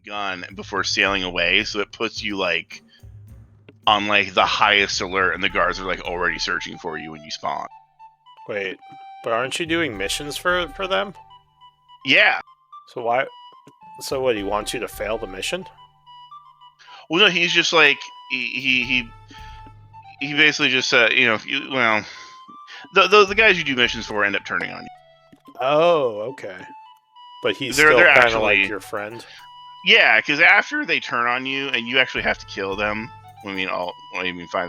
gun before sailing away, so it puts you like on like the highest alert, and the guards are like already searching for you when you spawn. Wait, but aren't you doing missions for them? Yeah. So why? So what? He wants you to fail the mission? Well, no, he's just like he basically just the guys you do missions for end up turning on you. Oh, okay. But he's They're still kind of actually like your friend. Yeah, because after they turn on you and you actually have to kill them, find an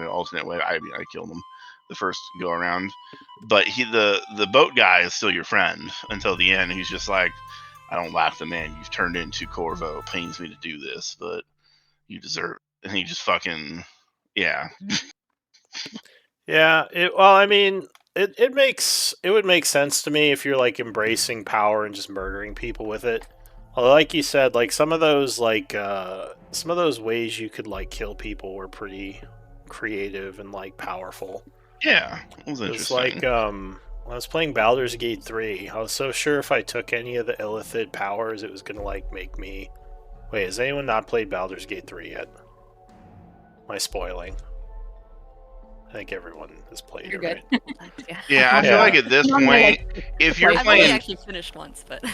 alternate way. I killed them the first go around, but the boat guy is still your friend until the end. He's just like, I don't laugh the man you've turned into, Corvo. It pains me to do this, but you deserve it. And he just fucking, yeah. Yeah. I mean, it would make sense to me if you're like embracing power and just murdering people with it. Although, like you said, like some of those ways you could like kill people were pretty creative and like powerful. Yeah, it was interesting. It's like when I was playing Baldur's Gate 3, I was so sure if I took any of the Illithid powers, it was gonna like make me. Wait, has anyone not played Baldur's Gate 3 yet? Am I spoiling? I think everyone has played You're it, good. right? Yeah, I feel like at this point, if you're I've playing, only actually finished once, but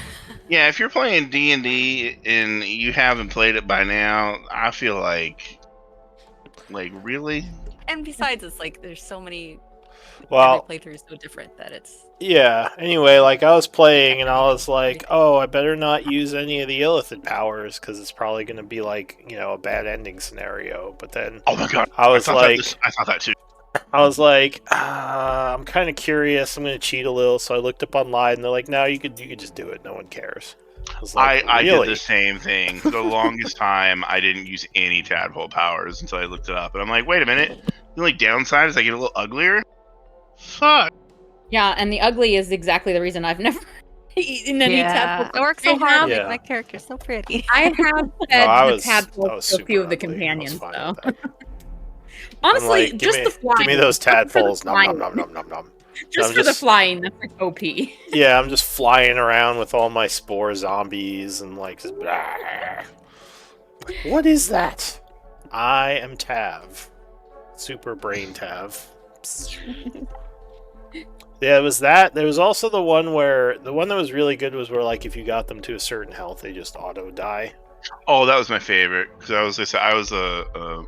yeah, if you're playing D&D and you haven't played it by now, I feel like really. and besides, it's like there's so many. Well, every playthrough is so different that it's. Yeah, anyway, like I was playing and I was like, oh, I better not use any of the Illithid powers because it's probably going to be like, a bad ending scenario. But then Oh my god, I thought that too. I was like, I'm kind of curious. I'm going to cheat a little. So I looked up online and they're like, no, you could just do it. No one cares. I was like, I really? did the same thing. For the longest time, I didn't use any tadpole powers until I looked it up. And I'm like, wait a minute. The only downside is I get a little uglier? Fuck. Yeah, and the ugly is exactly the reason I've never eaten any tadpole. I work so hard to make my character so pretty. I have fed the tadpole to a few of the companions, though. Honestly, like, just the flying. Give me those tadpoles. Nom, nom, nom, nom, nom. Just for the flying, that's like OP. Yeah, I'm just flying around with all my spore zombies and like just. What is that? I am Tav. Super Brain Tav. Yeah, it was that. There was also the one that was really good was where like if you got them to a certain health, they just auto die. Oh, that was my favorite because I was a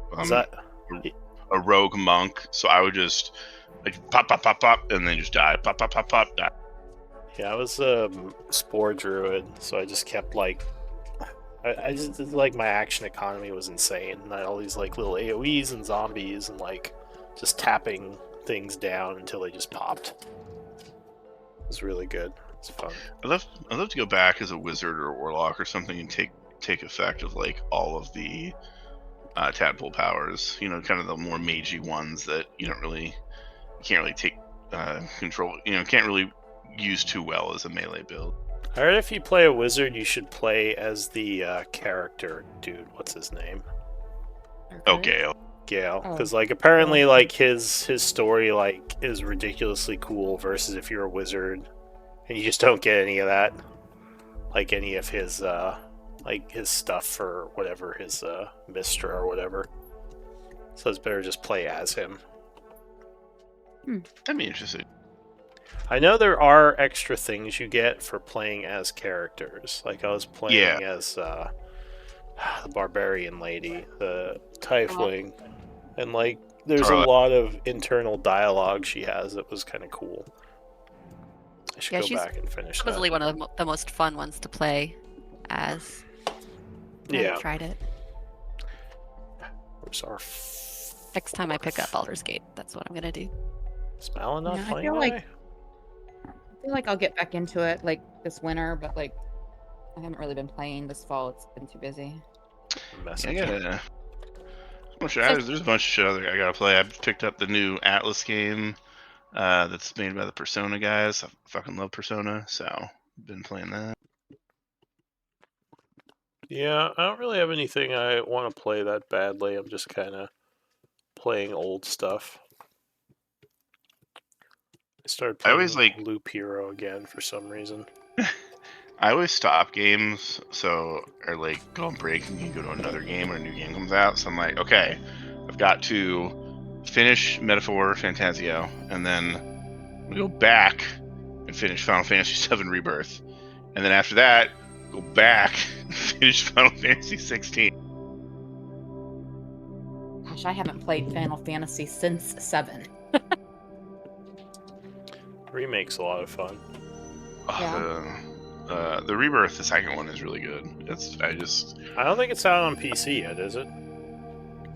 rogue monk, so I would just like pop, pop, pop, pop, and then just die. Pop, pop, pop, pop, die. Yeah, I was a spore druid, so I just kept like. I just like my action economy was insane. And I had all these like little AoEs and zombies and like just tapping things down until they just popped. It was really good. It's fun. I'd love to go back as a wizard or warlock or something and take effect of like all of the tadpole powers. Kind of the more magey ones that you can't really take control. Can't really use too well as a melee build. I heard if you play a wizard, you should play as the character dude. What's his name? Oh, Gale. Gale, because like apparently like his story like is ridiculously cool versus if you're a wizard and you just don't get any of that, like any of his like his stuff or whatever, his Mistra or whatever. So it's better just play as him. That'd be interesting. I know there are extra things you get for playing as characters. Like I was playing as the barbarian lady, the tiefling, and like there's a lot of internal dialogue she has that was kind of cool. I should go back and finish that. Probably one of the most fun ones to play as. I tried it. Where's our next time I pick up Baldur's Gate, that's what I'm gonna do. Smiling not playing. I feel like I'll get back into it like this winter, but like I haven't really been playing this fall. It's been too busy. There's a bunch of shit I gotta play. I picked up the new Atlas game that's made by the Persona guys. I fucking love Persona, so been playing that. Yeah, I don't really have anything I want to play that badly. I'm just kind of playing old stuff. I started playing Loop Hero again for some reason. I always stop games, or like go on break and you go to another game when a new game comes out. So I'm like, okay, I've got to finish Metaphor Fantasio, and then we go back and finish Final Fantasy VII Rebirth, and then after that, go back and finish Final Fantasy 16. Gosh, I haven't played Final Fantasy since 7. Remake's a lot of fun. The Rebirth, the second one, is really good. I don't think it's out on PC yet, is it?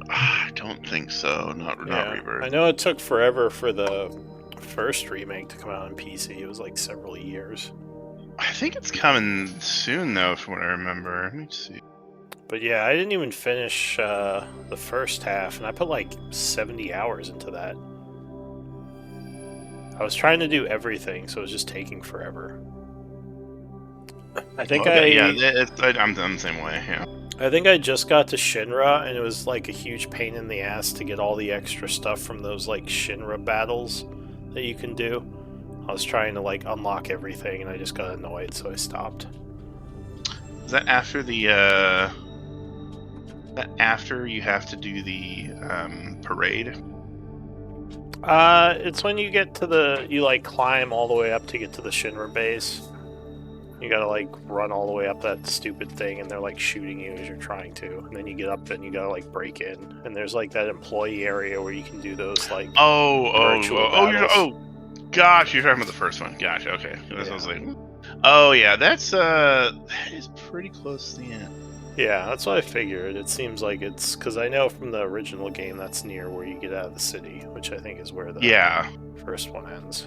I don't think so. Not Rebirth. I know it took forever for the first remake to come out on PC. It was like several years. I think it's coming soon, though, from what I remember. Let me see. But yeah, I didn't even finish the first half, and I put like 70 hours into that. I was trying to do everything, so it was just taking forever. I think I'm the same way. Yeah. I think I just got to Shinra, and it was like a huge pain in the ass to get all the extra stuff from those like Shinra battles that you can do. I was trying to like unlock everything, and I just got annoyed, so I stopped. Is that after after you have to do the parade? It's when you get to you like climb all the way up to get to the Shinra base. You gotta like run all the way up that stupid thing, and they're like shooting you as you're trying to. And then you get up and you gotta like break in. And there's like that employee area where you can do those like virtual battles. Gosh, you're talking about the first one. Gosh, okay. Yeah. I was like, oh yeah, that is pretty close to the end. Yeah, that's what I figured. It seems like it's because I know from the original game that's near where you get out of the city, which I think is where the first one ends.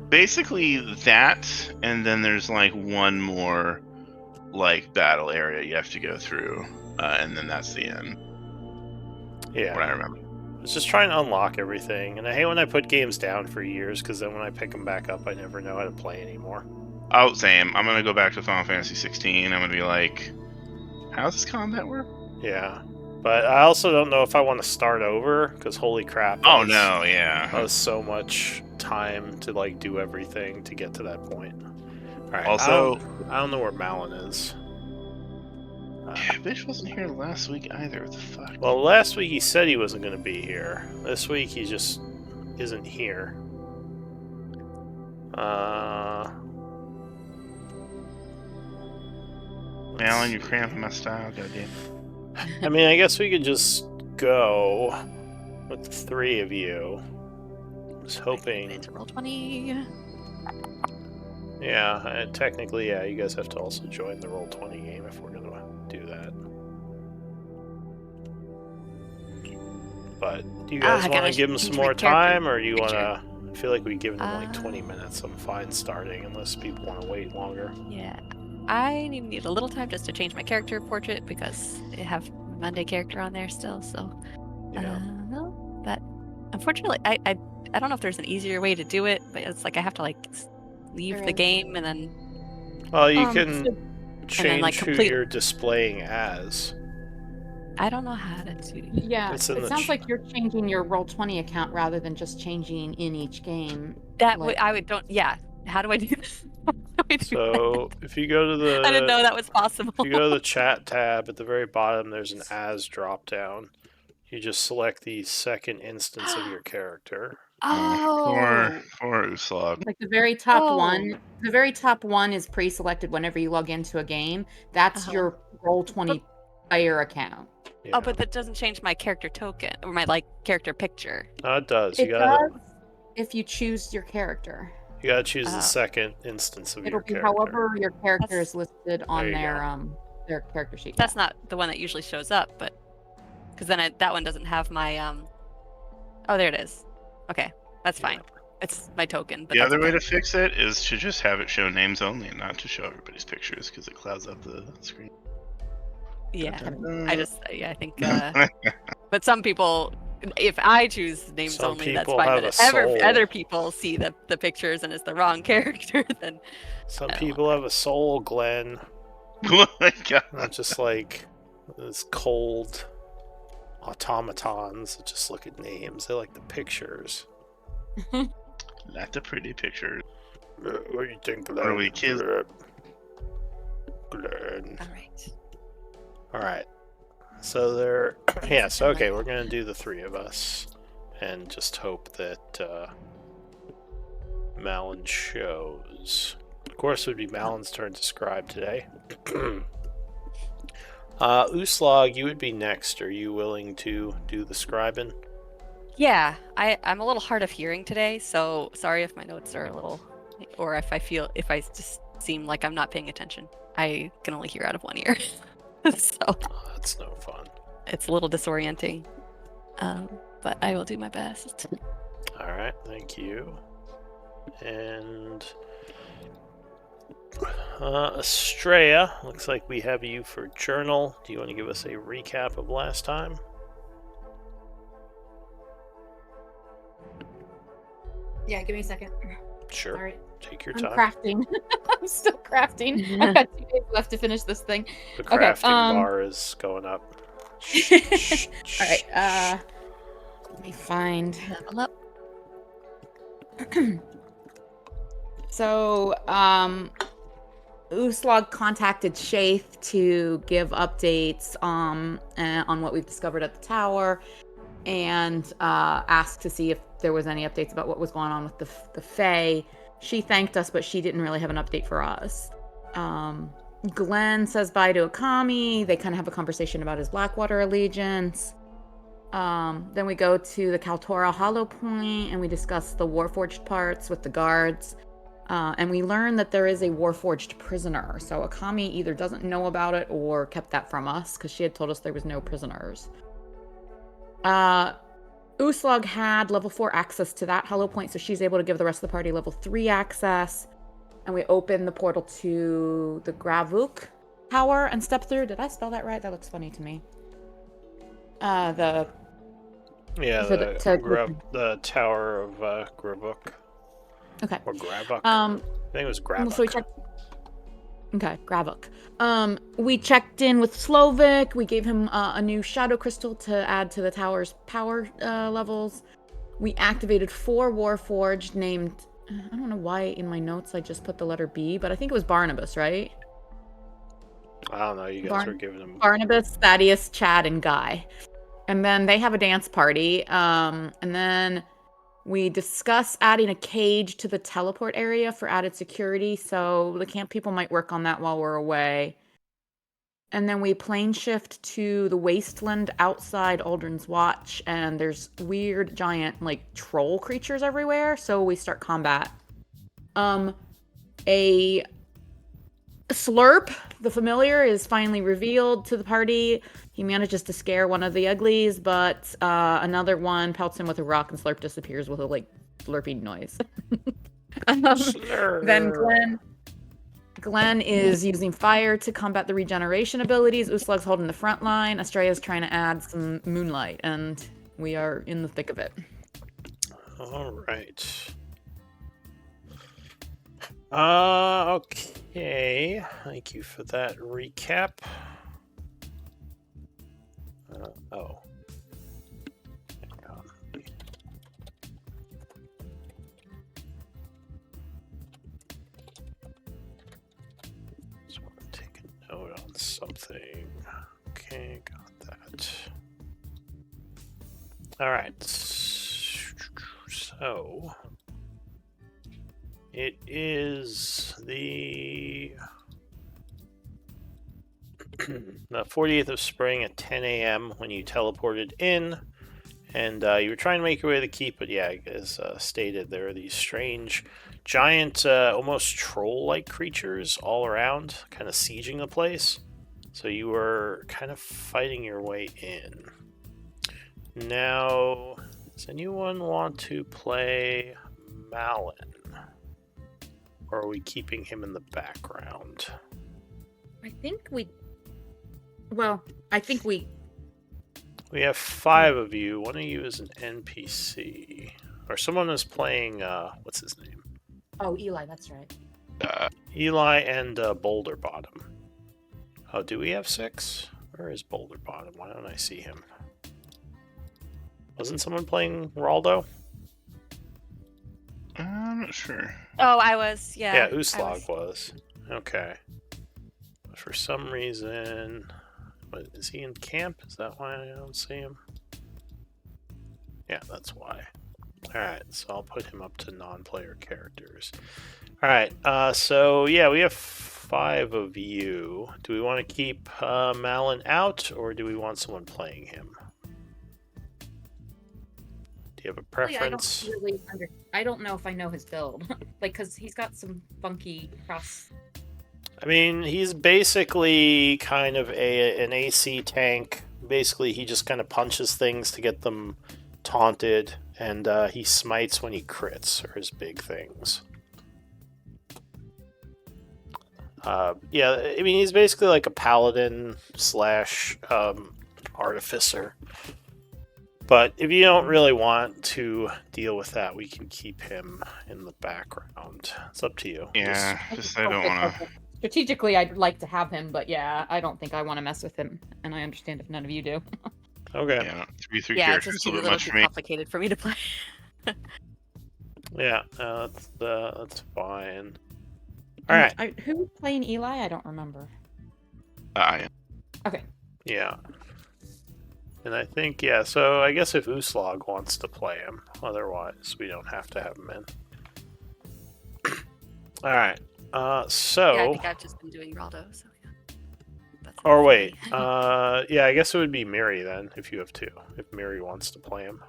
Basically that, and then there's like one more like battle area you have to go through, and then that's the end. Yeah, what I remember. I was just trying to unlock everything, and I hate when I put games down for years because then when I pick them back up, I never know how to play anymore. Oh, same. I'm gonna go back to Final Fantasy 16. I'm gonna be like, how does this combat work? Yeah, but I also don't know if I want to start over because holy crap! Oh no, yeah. That was so much time to like do everything to get to that point. All right. Also, I don't know where Malin is. Bish wasn't here last week either. What the fuck? Well, last week he said he wasn't going to be here. This week he just isn't here. Malin, you're cramping my style, goddamn. I mean, I guess we could just go with the three of you. I was hoping. It's roll 20. Yeah, technically, yeah. You guys have to also join the Roll20 game if we're gonna do that. But do you guys want to give him some more time, or do you want to? I feel like we've given him like 20 minutes. I'm fine starting, unless people want to wait longer. Yeah, I need a little time just to change my character portrait because I have Monday character on there still. So, Yeah. But unfortunately, I don't know if there's an easier way to do it, but it's like I have to like leave the game and then. Well, you can change then, like, who you're displaying as. I don't know how to do. Yeah, it sounds like you're changing your Roll20 account rather than just changing in each game. That I would don't. Yeah, how do I do this? So if you go to the, I didn't know that was possible. If you go to the chat tab at the very bottom, there's an as drop down. You just select the second instance of your character. Oh, poor Uslog. Like the very top one. The very top one is pre-selected whenever you log into a game. That's your Roll20 player account. Yeah. Oh, but that doesn't change my character token or my character picture. No, it does. It does if you choose your character. You gotta choose the second instance of your character. It'll be however your character is listed on their character sheet. That's not the one that usually shows up, but because then that one doesn't have my Oh, there it is. Okay, that's fine. It's my token. But the other way to fix it is to just have it show names only and not to show everybody's pictures because it clouds up the screen. Yeah, I think. But some people, if I choose names only, that's fine. But if other people see the pictures and it's the wrong character, then. Some people have a soul, Glenn. Oh my god! Not just like this cold automatons that just look at names. They like the pictures. Not the pretty pictures. What do you think of that? What are we kids? Glenn. All right. So they're... Yes, okay, we're going to do the three of us. And just hope that Malin shows. Of course, it would be Malin's turn to scribe today. Uslog, you would be next. Are you willing to do the scribing? Yeah, I'm a little hard of hearing today, so sorry if my notes are a little, or if I just seem like I'm not paying attention. I can only hear out of one ear, so That's no fun. It's a little disorienting, but I will do my best. All right, thank you. And Estrella, looks like we have you for journal. Do you want to give us a recap of last time? Yeah, give me a second. Sure. All right. Take your I'm time. crafting. I'm still crafting. I've got 2 days left to finish this thing. The crafting bar is going up. All right. Let me find. Level up. So, Uslog contacted Shaith to give updates on what we've discovered at the tower, and asked to see if there was any updates about what was going on with the Fae. She thanked us, but she didn't really have an update for us. Glenn says bye to Akami. They kind of have a conversation about his Blackwater allegiance. Then we go to the Kaltora Hollow Point, and we discuss the Warforged parts with the guards. And we learn that there is a Warforged prisoner. So Akami either doesn't know about it or kept that from us, because she had told us there was no prisoners. Uslog had level 4 access to that Hollow Point, so she's able to give the rest of the party level 3 access. And we open the portal to the Gravuk Tower and step through. Did I spell that right? That looks funny to me. The Tower of Gravuk. Okay. Or Gravuk. I think it was Gravuk. So we checked. Okay, Gravuk. We checked in with Slovik. We gave him a new shadow crystal to add to the tower's power levels. We activated 4 Warforged named... I don't know why in my notes I just put the letter B, but I think it was Barnabas, right? I don't know. You guys were giving them... Barnabas, Thaddeus, Chad, and Guy. And then they have a dance party. And then we discuss adding a cage to the teleport area for added security. So the camp people might work on that while we're away. And then we plane shift to the wasteland outside Aldrin's Watch. And there's weird, giant, troll creatures everywhere. So we start combat. A Slurp, the familiar, is finally revealed to the party. He manages to scare one of the uglies, but another one pelts him with a rock and Slurp disappears with a slurping noise. Then Glenn is using fire to combat the regeneration abilities. Uslug's holding the front line. Estrella's trying to add some moonlight, and we are in the thick of it. All right. Okay. Thank you for that recap. Oh. Hang on. Just want to take a note on something. Okay, got that. All right. So... it is the 48th of spring at 10 a.m. when you teleported in, and you were trying to make your way to the keep, but yeah, as stated, there are these strange, giant, almost troll-like creatures all around, kind of sieging the place. So you were kind of fighting your way in. Now, does anyone want to play Malin? Or are we keeping him in the background? I think we... We have 5 of you. One of you is an NPC. Or someone is playing, what's his name? Oh, Eli, that's right. Eli and Boulder Bottom. Oh, do we have 6? Where is Boulder Bottom? Why don't I see him? Wasn't someone playing Raldo? I'm not sure. Oh, I was, yeah. Yeah, Uslog was. Okay. For some reason... What, is he in camp? Is that why I don't see him? Yeah, that's why. Alright, so I'll put him up to non-player characters. Alright, so yeah, we have 5 of you. Do we want to keep Malin out, or do we want someone playing him? Do you have a preference? I don't know if I know his build. Like, because he's got some funky cross... I mean, he's basically kind of an AC tank. Basically, he just kind of punches things to get them taunted, and he smites when he crits, are his big things. Yeah, I mean, he's basically like a paladin slash artificer. But if you don't really want to deal with that, we can keep him in the background. It's up to you. Yeah, just I don't want to... Strategically, I'd like to have him, but yeah, I don't think I want to mess with him, and I understand if none of you do. Okay. Yeah, 3 yeah, characters it's just is a too little much too for me. complicated for me to play. Yeah, that's fine. All right. Who's playing Eli? I don't remember. I am. Okay. Yeah. And I think, yeah, so I guess if Uslog wants to play him, otherwise we don't have to have him in. All right. So... Yeah, I think I've just been doing Raldo, so yeah. That's or wait, yeah, I guess it would be Miri then, if you have 2. If Miri wants to play him.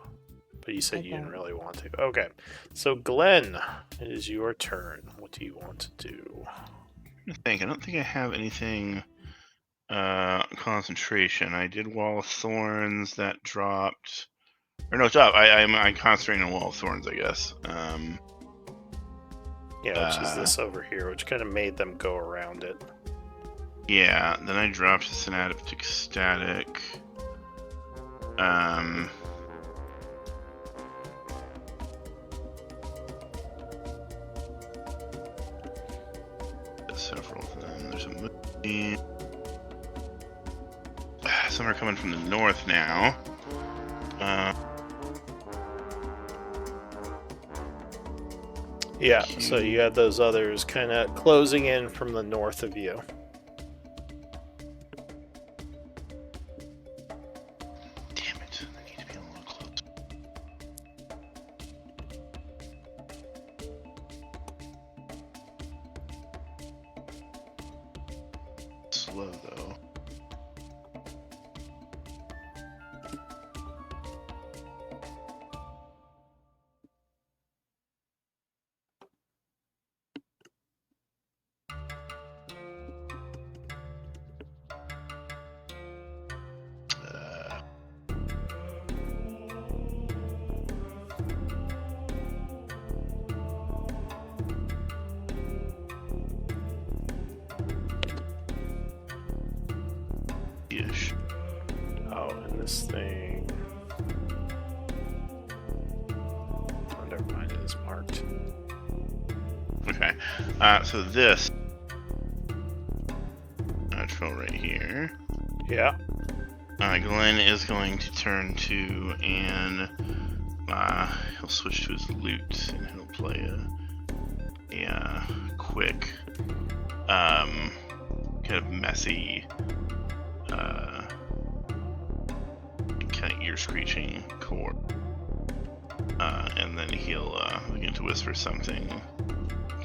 But you said you didn't really want to. Okay. So, Glenn, it is your turn. What do you want to do? I don't think I have anything concentration. I did Wall of Thorns, that dropped. Or no, it's up. I'm concentrating on Wall of Thorns, I guess. Yeah, which is this over here, which kind of made them go around it. Yeah, then I dropped the Synaptic Static. Several of them. There's a movie. Some are coming from the north now. Yeah, so you had those others kind of closing in from the north of you. Damn it, I need to be a little close. Slow though. Oh, and this thing... Oh, never mind, it is marked. Okay, so this natural right here. Yeah. Glenn is going to turn to, and he'll switch to his lute, and he'll play a quick, kind of messy, kind of ear-screeching chord. And then he'll begin to whisper something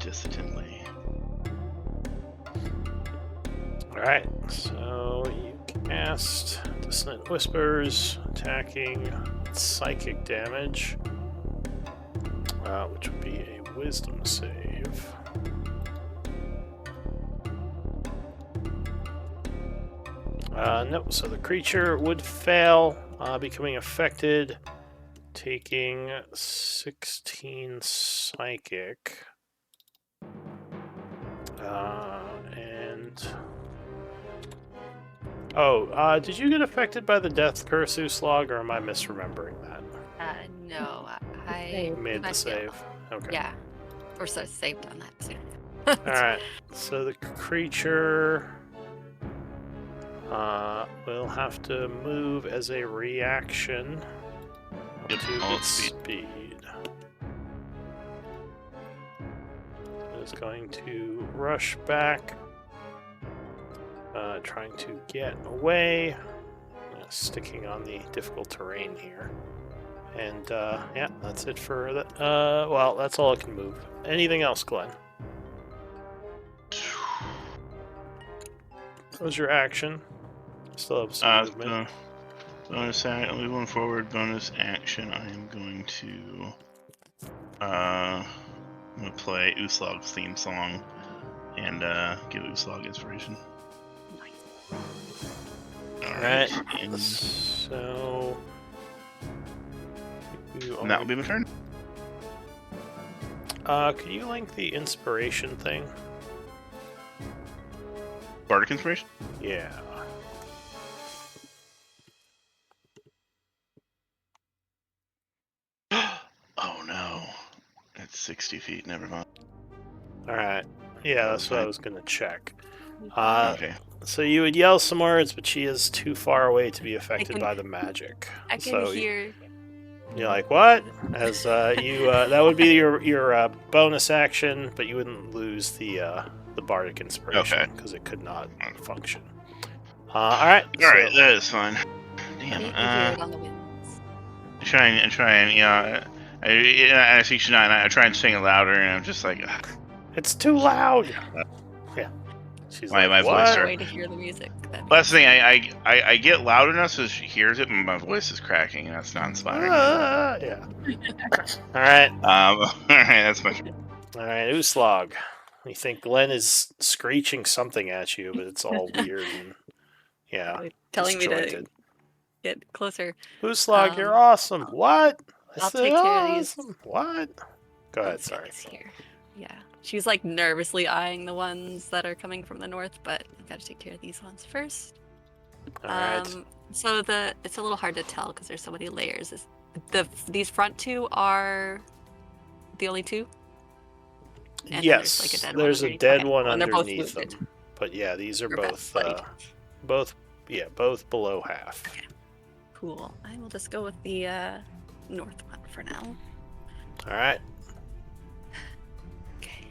distantly. Alright, so you cast Dissonant Whispers, attacking psychic damage, which would be a wisdom save. No, so the creature would fail, becoming affected, taking 16 psychic. Did you get affected by the death curse, Uslog, or am I misremembering that? No, I made the save. Okay. Yeah, or so saved on that too. Alright, so the creature will have to move as a reaction to its speed. It's going to rush back trying to get away. Sticking on the difficult terrain here. And, yeah, that's it for that. Well, that's all it can move. Anything else, Glenn? What was your action? Still have some movement. Bonus action, only one forward. Bonus action, I am going to I'm gonna play Uslog's theme song and give Uslog inspiration. Alright. And So that will be my turn. Can you link the inspiration thing? Bardic inspiration? Yeah. Oh no. It's 60 feet, never mind. Alright. Yeah, that's what I was gonna check. Okay. So you would yell some words, but she is too far away to be affected by the magic. I can hear. You're like, what? As that would be your bonus action, but you wouldn't lose the bardic inspiration because it could not function. All right, that is fine. Damn. Hear it on the winds. Try and yeah. I see Shania, and I try and sing it louder, and I'm just like, ugh. It's too loud. Yeah. She's my like, voice what? Way to hear the music. That's the thing. I get loud enough so she hears it, and my voice is cracking, and that's not inspiring. Yeah. All right. All right. That's my turn. All right, Uslog. You think Glenn is screeching something at you, but it's all weird and telling disjointed. me to get closer. Uslog, you're awesome. What? I'll take care of these. What? Go ahead. Sorry. Here. Yeah. She's like nervously eyeing the ones that are coming from the north, but I've got to take care of these ones first. All right. So it's a little hard to tell because there's so many layers. These front two are the only two? And yes, there's a dead one underneath them. Moved. But yeah, these are both below half. Okay. Cool. I will just go with the north one for now. All right. Okay.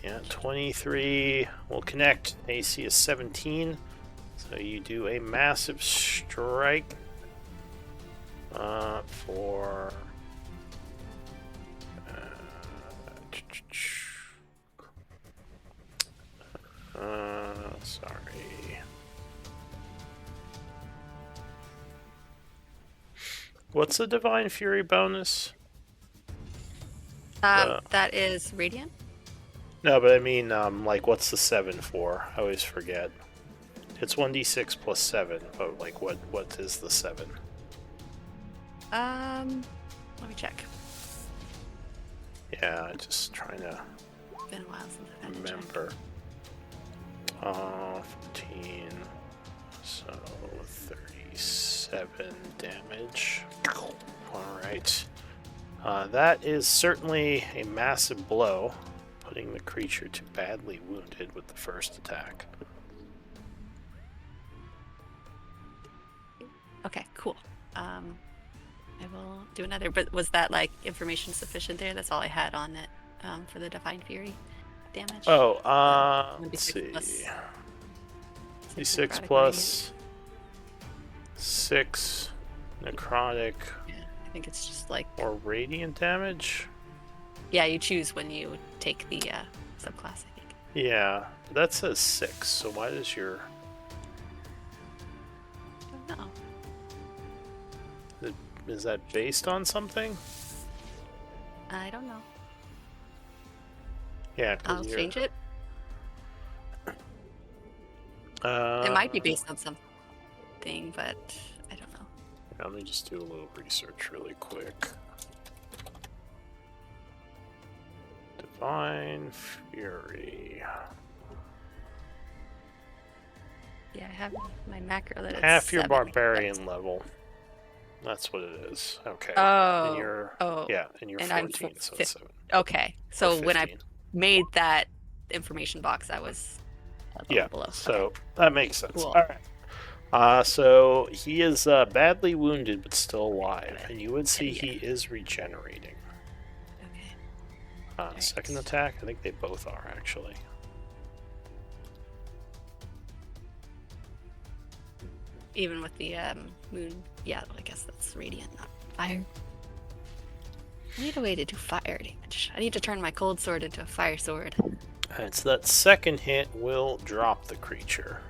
Yeah, 23 will connect. AC is 17. So you do a massive strike for... sorry. What's the Divine Fury bonus? That is Radiant? No, but I mean, like, what's the 7 for? I always forget. It's 1d6 plus 7, but, like, what is the 7? Let me check. Yeah, just trying to Been a while since I've remember. 14, so 37 damage. Alright. That is certainly a massive blow, putting the creature to badly wounded with the first attack. Okay, cool. I will do another, but was that, like, information sufficient there? That's all I had on it for the Divine Fury damage. Oh, let's see. D6 plus 6 necrotic. Yeah, I think it's just like... Or radiant damage? Yeah, you choose when you take the subclass, I think. Yeah, that says 6, so why does your... I don't know. Is that based on something? I don't know. Yeah, I'll change it. It might be based on something, but I don't know. Let me just do a little research really quick. Divine Fury. Yeah, I have my macro that it's half your 7, barbarian level. That's what it is. Okay. Oh. And you're, yeah, and you're 14, so it's 7. Okay. So when I made that information box, I was below. So that makes sense. Cool. All right. So he is badly wounded but still alive, and you would see he is regenerating. Okay. Second attack, I think they both are actually. even with the moon. Yeah, I guess that's radiant, not fire. I need a way to do fire damage. I need to turn my cold sword into a fire sword. Alright, so that second hit will drop the creature.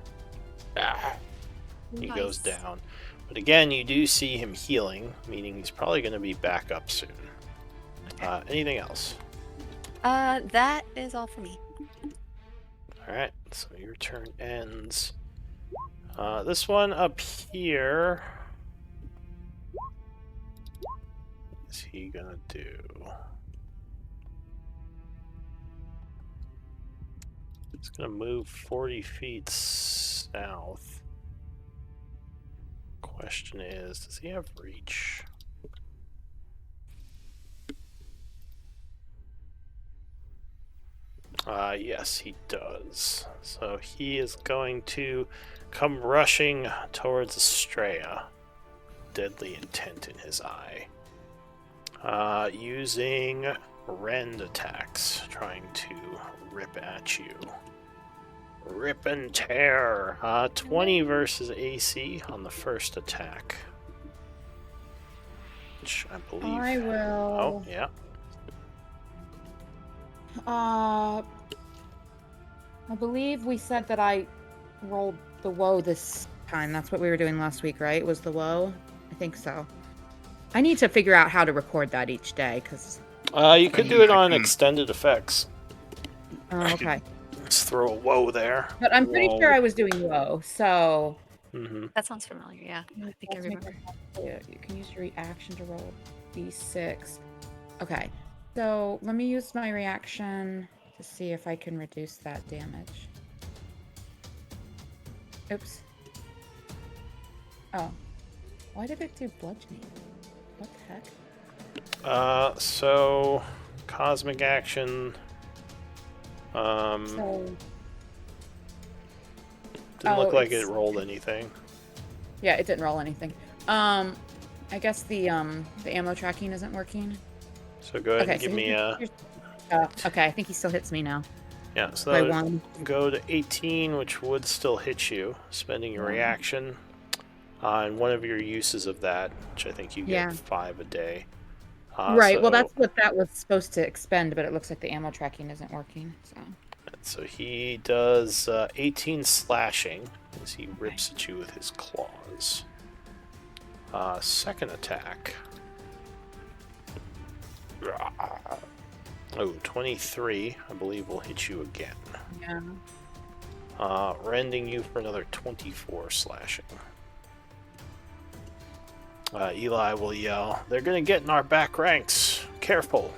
He goes down. But again, you do see him healing, meaning he's probably going to be back up soon. Anything else? That is all for me. Alright, so your turn ends. This one up here... What's he gonna do? He's gonna move 40 feet south. Question is, does he have reach? Yes, he does. So he is going to come rushing towards Estrella, deadly intent in his eye. Using rend attacks, trying to rip at you. Rip and tear. 20 versus AC on the first attack. Which I believe... I will... Oh, yeah. I believe we said that I rolled the woe this time. That's what we were doing last week, right? Was the woe? I think so. I need to figure out how to record that each day, because... you could do it on extended effects. Oh, okay. Let's throw a woe there. But I'm pretty sure I was doing woe, so... That sounds familiar, yeah. I think I remember. You can use your reaction to roll d6. Okay. So, let me use my reaction to see if I can reduce that damage. Oops. Oh. Why did it do bludgeoning? What the heck? So... Cosmic action... So... Didn't look like it rolled anything. Yeah, it didn't roll anything. I guess the ammo tracking isn't working. So go ahead and give me a... okay, I think he still hits me now. Yeah, so that would go to 18, which would still hit you, spending your reaction on one of your uses of that, which I think you get 5 a day. Right, well that's what that was supposed to expend, but it looks like the ammo tracking isn't working. So he does 18 slashing as he rips at you with his claws. Second attack. Oh, 23, I believe, will hit you again. Yeah. Rending you for another 24 slashing. Eli will yell, "They're gonna get in our back ranks! Careful!"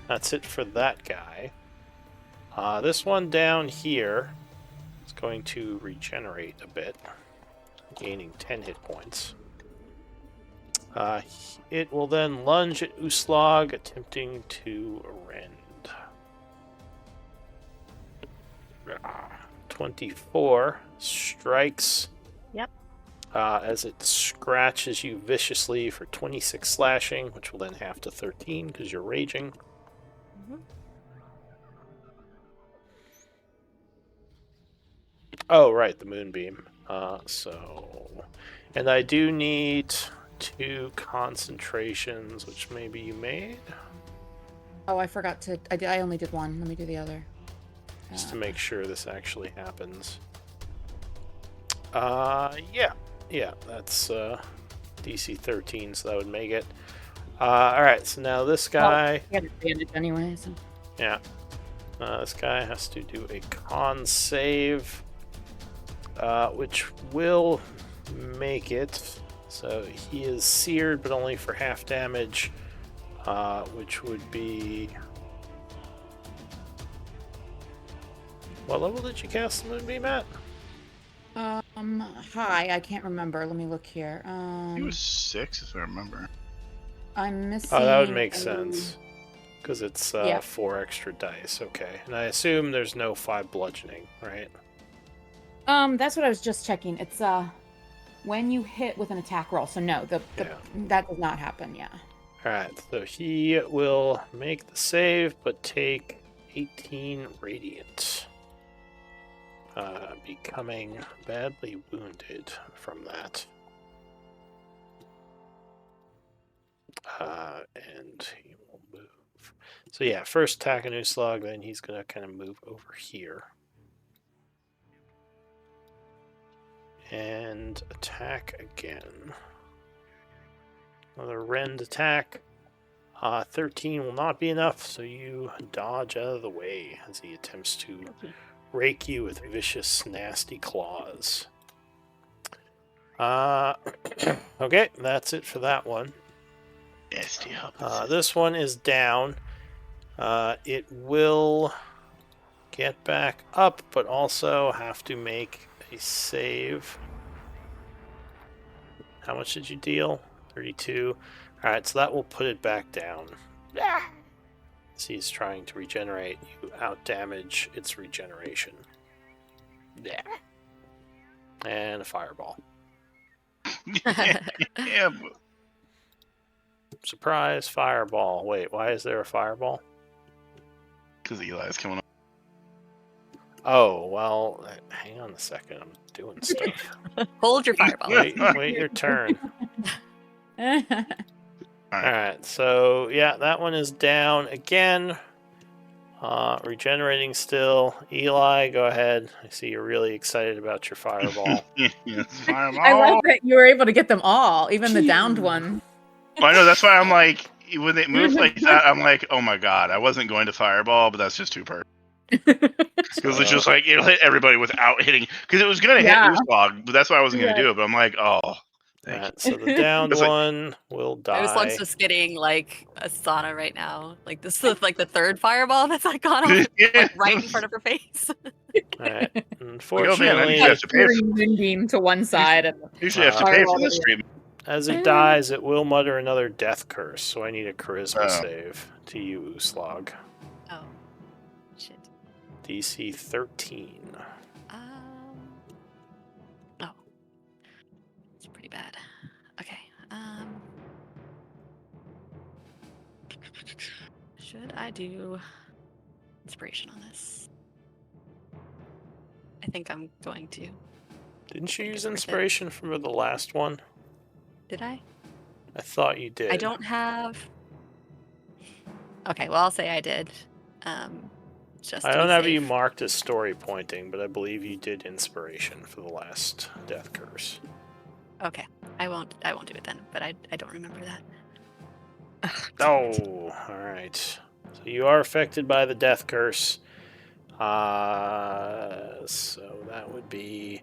That's it for that guy. This one down here is going to regenerate a bit, gaining 10 hit points. It will then lunge at Uslag, attempting to rend. 24 strikes. Yep. As it scratches you viciously for 26 slashing, which will then half to 13 because you're raging. Oh, right, the moonbeam. And I do need 2 concentrations, which maybe you made. Oh, I forgot to. I only did 1. Let me do the other. Just to make sure this actually happens. Yeah, that's DC 13, so that would make it. Alright, so now this guy... He had advantage anyway, so... Yeah. This guy has to do a con save, which will make it. So he is seared, but only for half damage, which would be... What level did you cast the Moonbeam at? High. I can't remember. Let me look here. It was 6, if I remember. I'm missing... Oh, that would make sense. Because it's 4 extra dice. Okay. And I assume there's no 5 bludgeoning, right? That's what I was just checking. It's, when you hit with an attack roll. So no, that does not happen, yeah. Alright, so he will make the save, but take 18 radiant. becoming badly wounded from that. And he will move. So yeah, first attack a new slug, then he's going to kind of move over here. And attack again. Another rend attack. 13 will not be enough, so you dodge out of the way as he attempts to rake you with vicious, nasty claws. Okay, that's it for that one. This one is down. It will get back up, but also have to make a save. How much did you deal? 32. Alright, so that will put it back down. As he's trying to regenerate, you outdamage its regeneration. And a fireball. Yeah. Surprise fireball. Wait, why is there a fireball? Because Eli's coming up. Oh, well, hang on a second. I'm doing stuff. Hold your fireball. Wait your turn. Alright, so yeah, that one is down again. Regenerating still. Eli, go ahead. I see you're really excited about your fireball. Yes, fireball. I love that you were able to get them all, even the downed one. I know, that's why I'm like, when they move like that, I'm like, oh my god, I wasn't going to fireball, but that's just too perfect. Because it's just like, it'll hit everybody without hitting, because it was going to hit Uslog, but that's why I wasn't going to do it, but I'm like, oh, thank you. So the downed one will die. Uslog's just getting like a sauna right now. Like this is like the third fireball that's like gone off like, right in front of her face. Alright. Unfortunately, I have to pay for moonbeam to one side. Usually I have to pay for this treatment. As it dies, it will mutter another death curse, so I need a charisma save to you, Uslog. Oh, shit. DC 13. Oh. It's pretty bad. Okay. Should I do inspiration on this? I think I'm going to. Didn't you use inspiration for the last one? Did I? I thought you did. I don't have... Okay, well, I'll say I did. Just I don't have you marked as story pointing, but I believe you did inspiration for the last death curse. Okay, I won't do it then, but I don't remember that. Oh, all right. So you are affected by the death curse. So that would be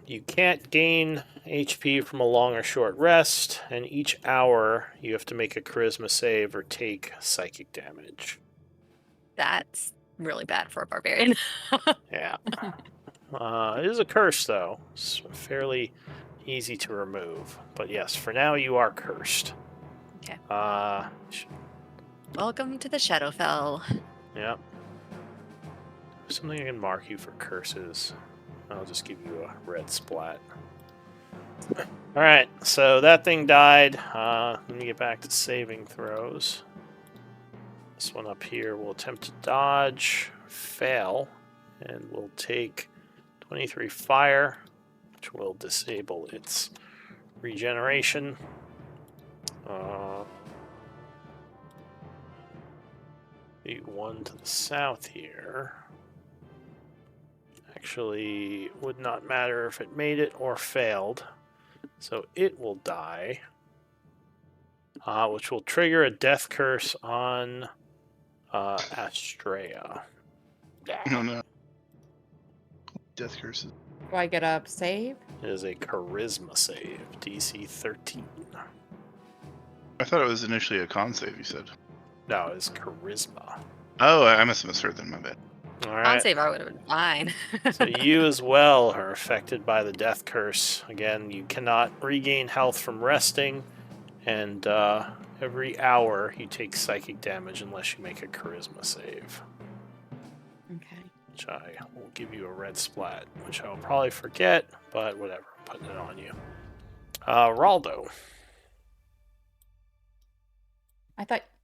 you can't gain HP from a long or short rest, and each hour you have to make a charisma save or take psychic damage. That's really bad for a barbarian. Yeah. It is a curse, though. It's fairly easy to remove. But yes, for now you are cursed. Okay. Welcome to the Shadowfell. Yep. Something I can mark you for curses. I'll just give you a red splat. Alright, so that thing died. Let me get back to saving throws. This one up here will attempt to dodge, fail, and will take 23 fire, which will disable its regeneration. The one to the south here actually would not matter if it made it or failed, so it will die, which will trigger a death curse on Astrea. No, no. Death curses. Do I get a save? It is a charisma save, DC 13. I thought it was initially a con save, you said. No, it's charisma. Oh, I must have misheard then, my bad. All right. Con save, I would have been fine. So you as well are affected by the death curse. Again, you cannot regain health from resting, and every hour you take psychic damage unless you make a charisma save. Okay. Which I will give you a red splat, which I will probably forget, but whatever, I'm putting it on you. Raldo.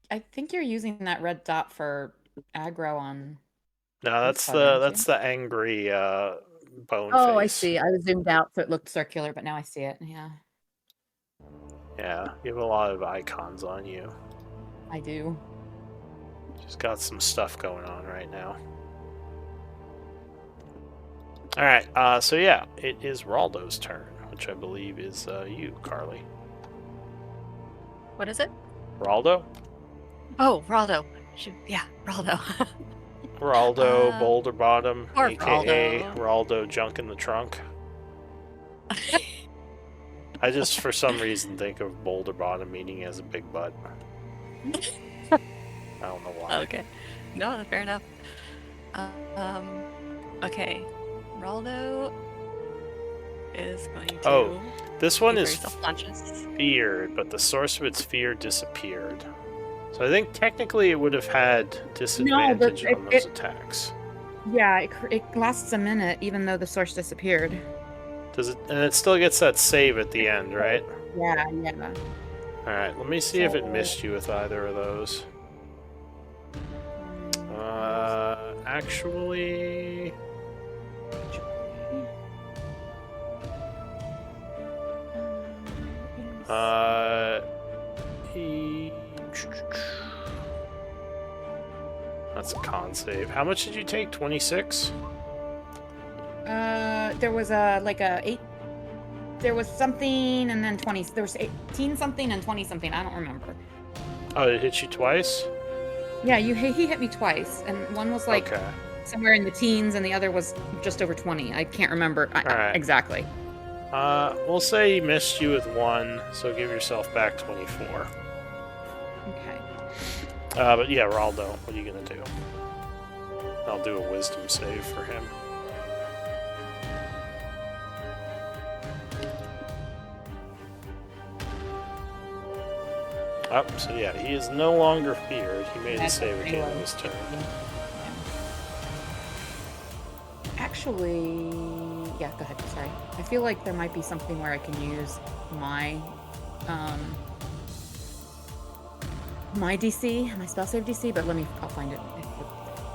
I think you're using that red dot for aggro on No, that's the angry bone face. Oh, I see. I was zoomed out, so it looked circular, but now I see it. Yeah. Yeah, you have a lot of icons on you. I do. She's got some stuff going on right now. Alright, so yeah, it is Raldo's turn, which I believe is you, Carly. What is it? Raldo? Oh, Raldo. Yeah, Raldo. Raldo Boulder Bottom, aka Raldo. Junk in the Trunk. I just, for some reason, think of Boulder Bottom meaning as a big butt. I don't know why. Okay. No, fair enough. Okay. Raldo is going to... Oh, this one is self-conscious. feared, but the source of its fear disappeared. So I think technically it would have had disadvantage on those attacks. Yeah, it lasts a minute, even though the source disappeared. Does it? And it still gets that save at the end, right? Yeah. Alright, let me see if it missed you with either of those. Actually... That's a con save. How much did you take? 26? There was a 8. There was something and then 20. There was 18 something and 20 something. I don't remember. Oh, it hit you twice? Yeah, he hit me twice, and one was like somewhere in the teens, and the other was just over 20. I can't remember exactly. We'll say he missed you with 1, so give yourself back 24. Okay. But yeah, Raldo, what are you gonna do? I'll do a wisdom save for him. Oh, so yeah, he is no longer feared. He made a save again on his turn. Actually, yeah, go ahead. Sorry. I feel like there might be something where I can use my my DC, my spell save DC, but I'll find it in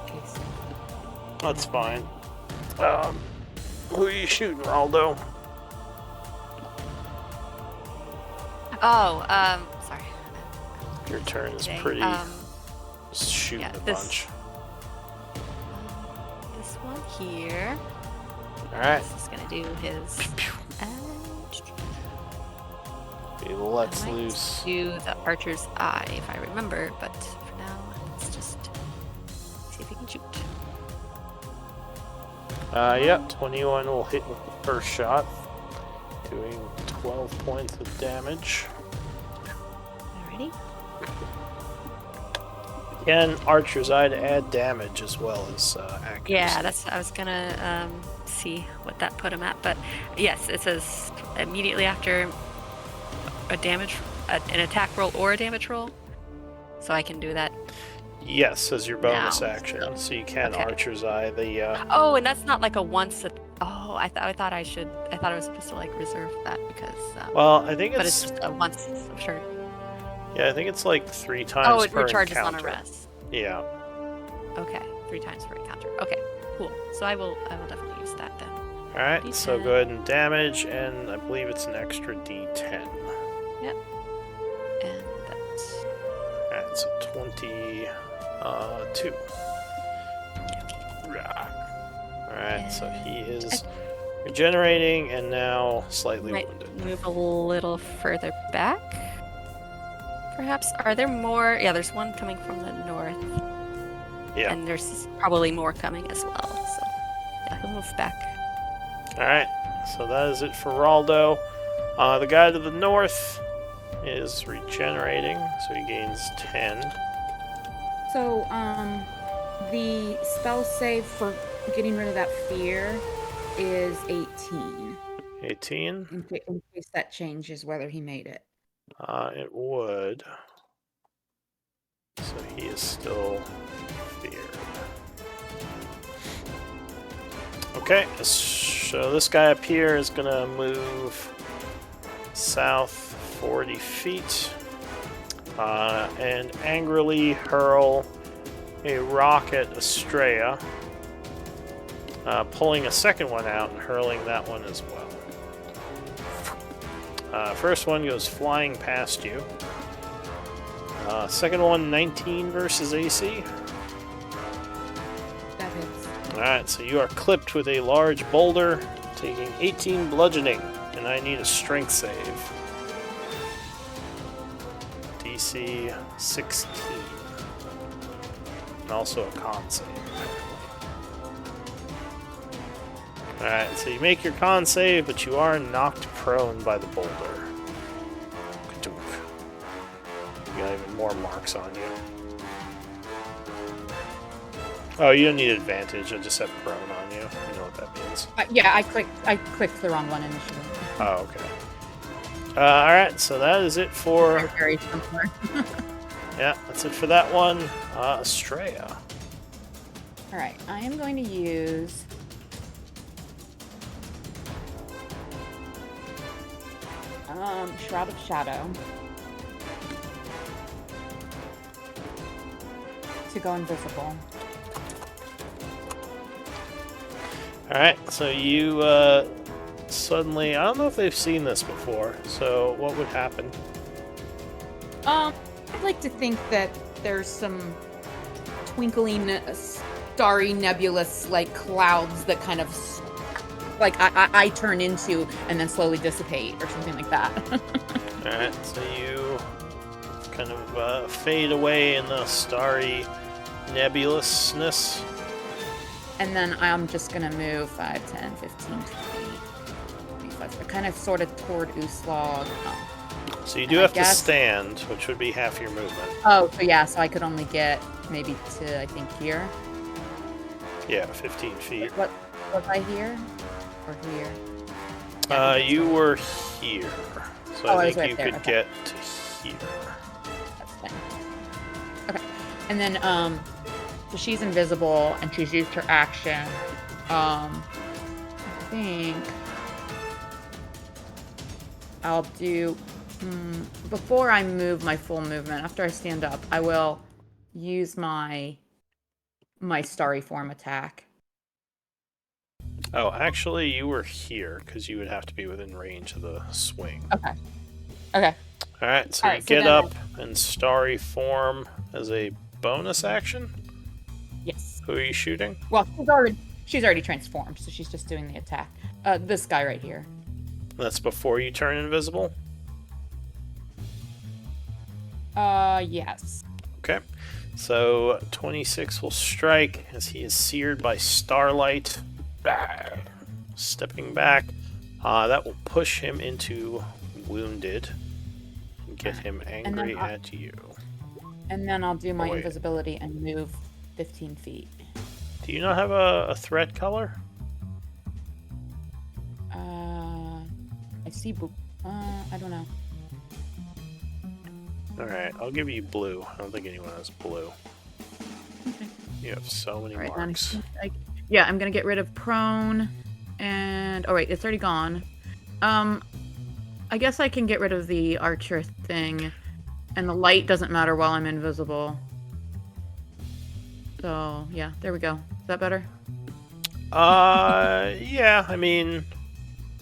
case. That's fine. Who are you shooting, Raldo? Oh, sorry. Your turn is pretty shooting a bunch. This one here. Alright. This is gonna do his He lets loose. Do the archer's eye if I remember, but for now let's just see if he can shoot. Yep, 21 will hit with the first shot, doing 12 points of damage. Alrighty. Again, archer's eye to add damage as well as accuracy. Yeah, I was gonna see what that put him at, but yes, it says immediately after an attack roll or a damage roll, so I can do that. Yes, as your bonus now, action, so you can archer's eye the. Oh, and that's not like a once. I thought I was supposed to like reserve that because. Well, I think but it's just a once. Sure. Yeah, I think it's like 3 times. Oh, it per recharges encounter. on a rest. Yeah. Okay, 3 times per encounter. Okay, cool. So I will definitely use that then. All right, D10. So go ahead and damage, and I believe it's an extra D10. Yep. And that's. Alright, so 22. Alright, so he is regenerating and now slightly wounded. Move a little further back. Perhaps. Are there more? Yeah, there's one coming from the north. Yeah. And there's probably more coming as well. So, yeah, he'll move back. Alright, so that is it for Raldo. The guy to the north is regenerating, so he gains 10. So, the spell save for getting rid of that fear is 18. 18? In case that changes whether he made it. It would. So he is still feared. Okay, so this guy up here is gonna move south 40 feet and angrily hurl a rock at Estrella. pulling a second one out and hurling that one as well. First one goes flying past you. Second one, 19 versus AC. That hits. Alright, so you are clipped with a large boulder, taking 18 bludgeoning, and I need a strength save. DC 16. And also a con save. Alright, so you make your con save, but you are knocked prone by the boulder. Ka-dunk. You got even more marks on you. Oh, you don't need advantage, I just have prone on you. You know what that means. Yeah, I clicked the wrong one initially. Oh, okay. Alright, so that is it for... Very similar. Yeah, that's it for that one. Estrella. Alright, I am going to use... Shroud of Shadow to go invisible. Alright, so you suddenly... I don't know if they've seen this before, so what would happen? I'd like to think that there's some twinkling, starry, nebulous, like, clouds that kind of, like, I turn into and then slowly dissipate or something like that. Alright, so you kind of fade away in the starry nebulousness. And then I'm just going to move 5, 10, 15, 20, 25, kind of sort of toward Uslag. So you do have to stand, which would be half your movement. Oh, so yeah, so I could only get maybe to, I think, here. Yeah, 15 feet. What was I here? Or here? You were here. So I think you could get to here. That's fine. Okay. And then, so she's invisible, and she's used her action. I think I'll do... before I move my full movement, after I stand up, I will use my starry form attack. Oh, actually, you were here, because you would have to be within range of the swing. Okay. Okay. Alright, so you get up and starry form as a bonus action? Yes. Who are you shooting? Well, she's already transformed, so she's just doing the attack. This guy right here. That's before you turn invisible? Yes. Okay. So 26 will strike as he is seared by starlight. Stepping back. That will push him into wounded and get him angry at you. And then I'll do my invisibility and move 15 feet. Do you not have a threat color? I see blue. I don't know. Alright, I'll give you blue. I don't think anyone has blue. Okay. You have so many marks. Yeah, I'm gonna get rid of prone, and oh wait, it's already gone. I guess I can get rid of the archer thing, and the light doesn't matter while I'm invisible. So yeah, there we go. Is that better? Yeah. I mean,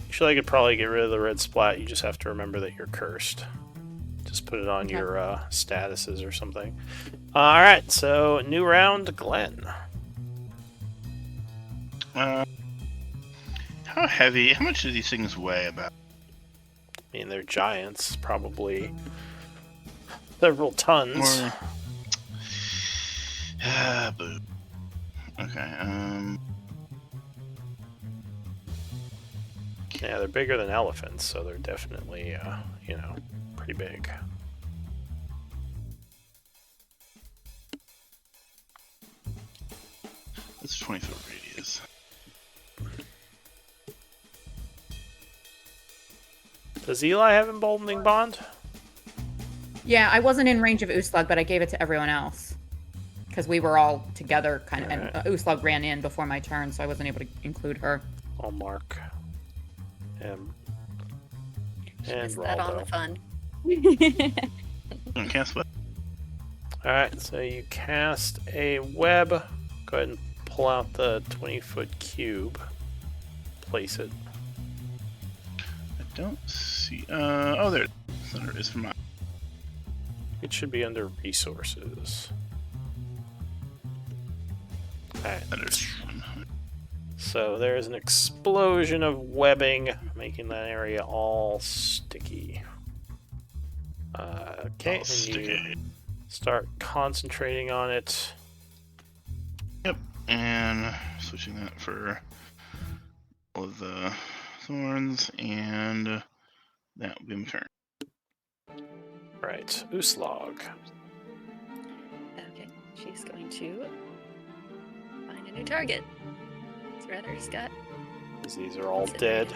actually, I could probably get rid of the red splat. You just have to remember that you're cursed. Just put it on your statuses or something. Alright, so new round, Glenn. How much do these things weigh about? I mean, they're giants, probably several tons. Boo. Okay, Yeah, they're bigger than elephants, so they're definitely, you know, pretty big. That's 20-foot radius. Does Eli have Emboldening Bond? Yeah, I wasn't in range of Uslag, but I gave it to everyone else. Because we were all together, kind of, and Uslag ran in before my turn, so I wasn't able to include her. I'll mark him. And that all the fun. Cast web. Alright, so you cast a web. Go ahead and pull out the 20-foot cube. Place it. I don't see. Oh, there it is for mine. It should be under resources. Alright. So there's an explosion of webbing, making that area all sticky. Okay, All sticky. You start concentrating on it. Yep, and switching that for all of the thorns, and that will be my turn. Right, Uslog. Okay, she's going to find a new target. It's rather Scott. These are all dead.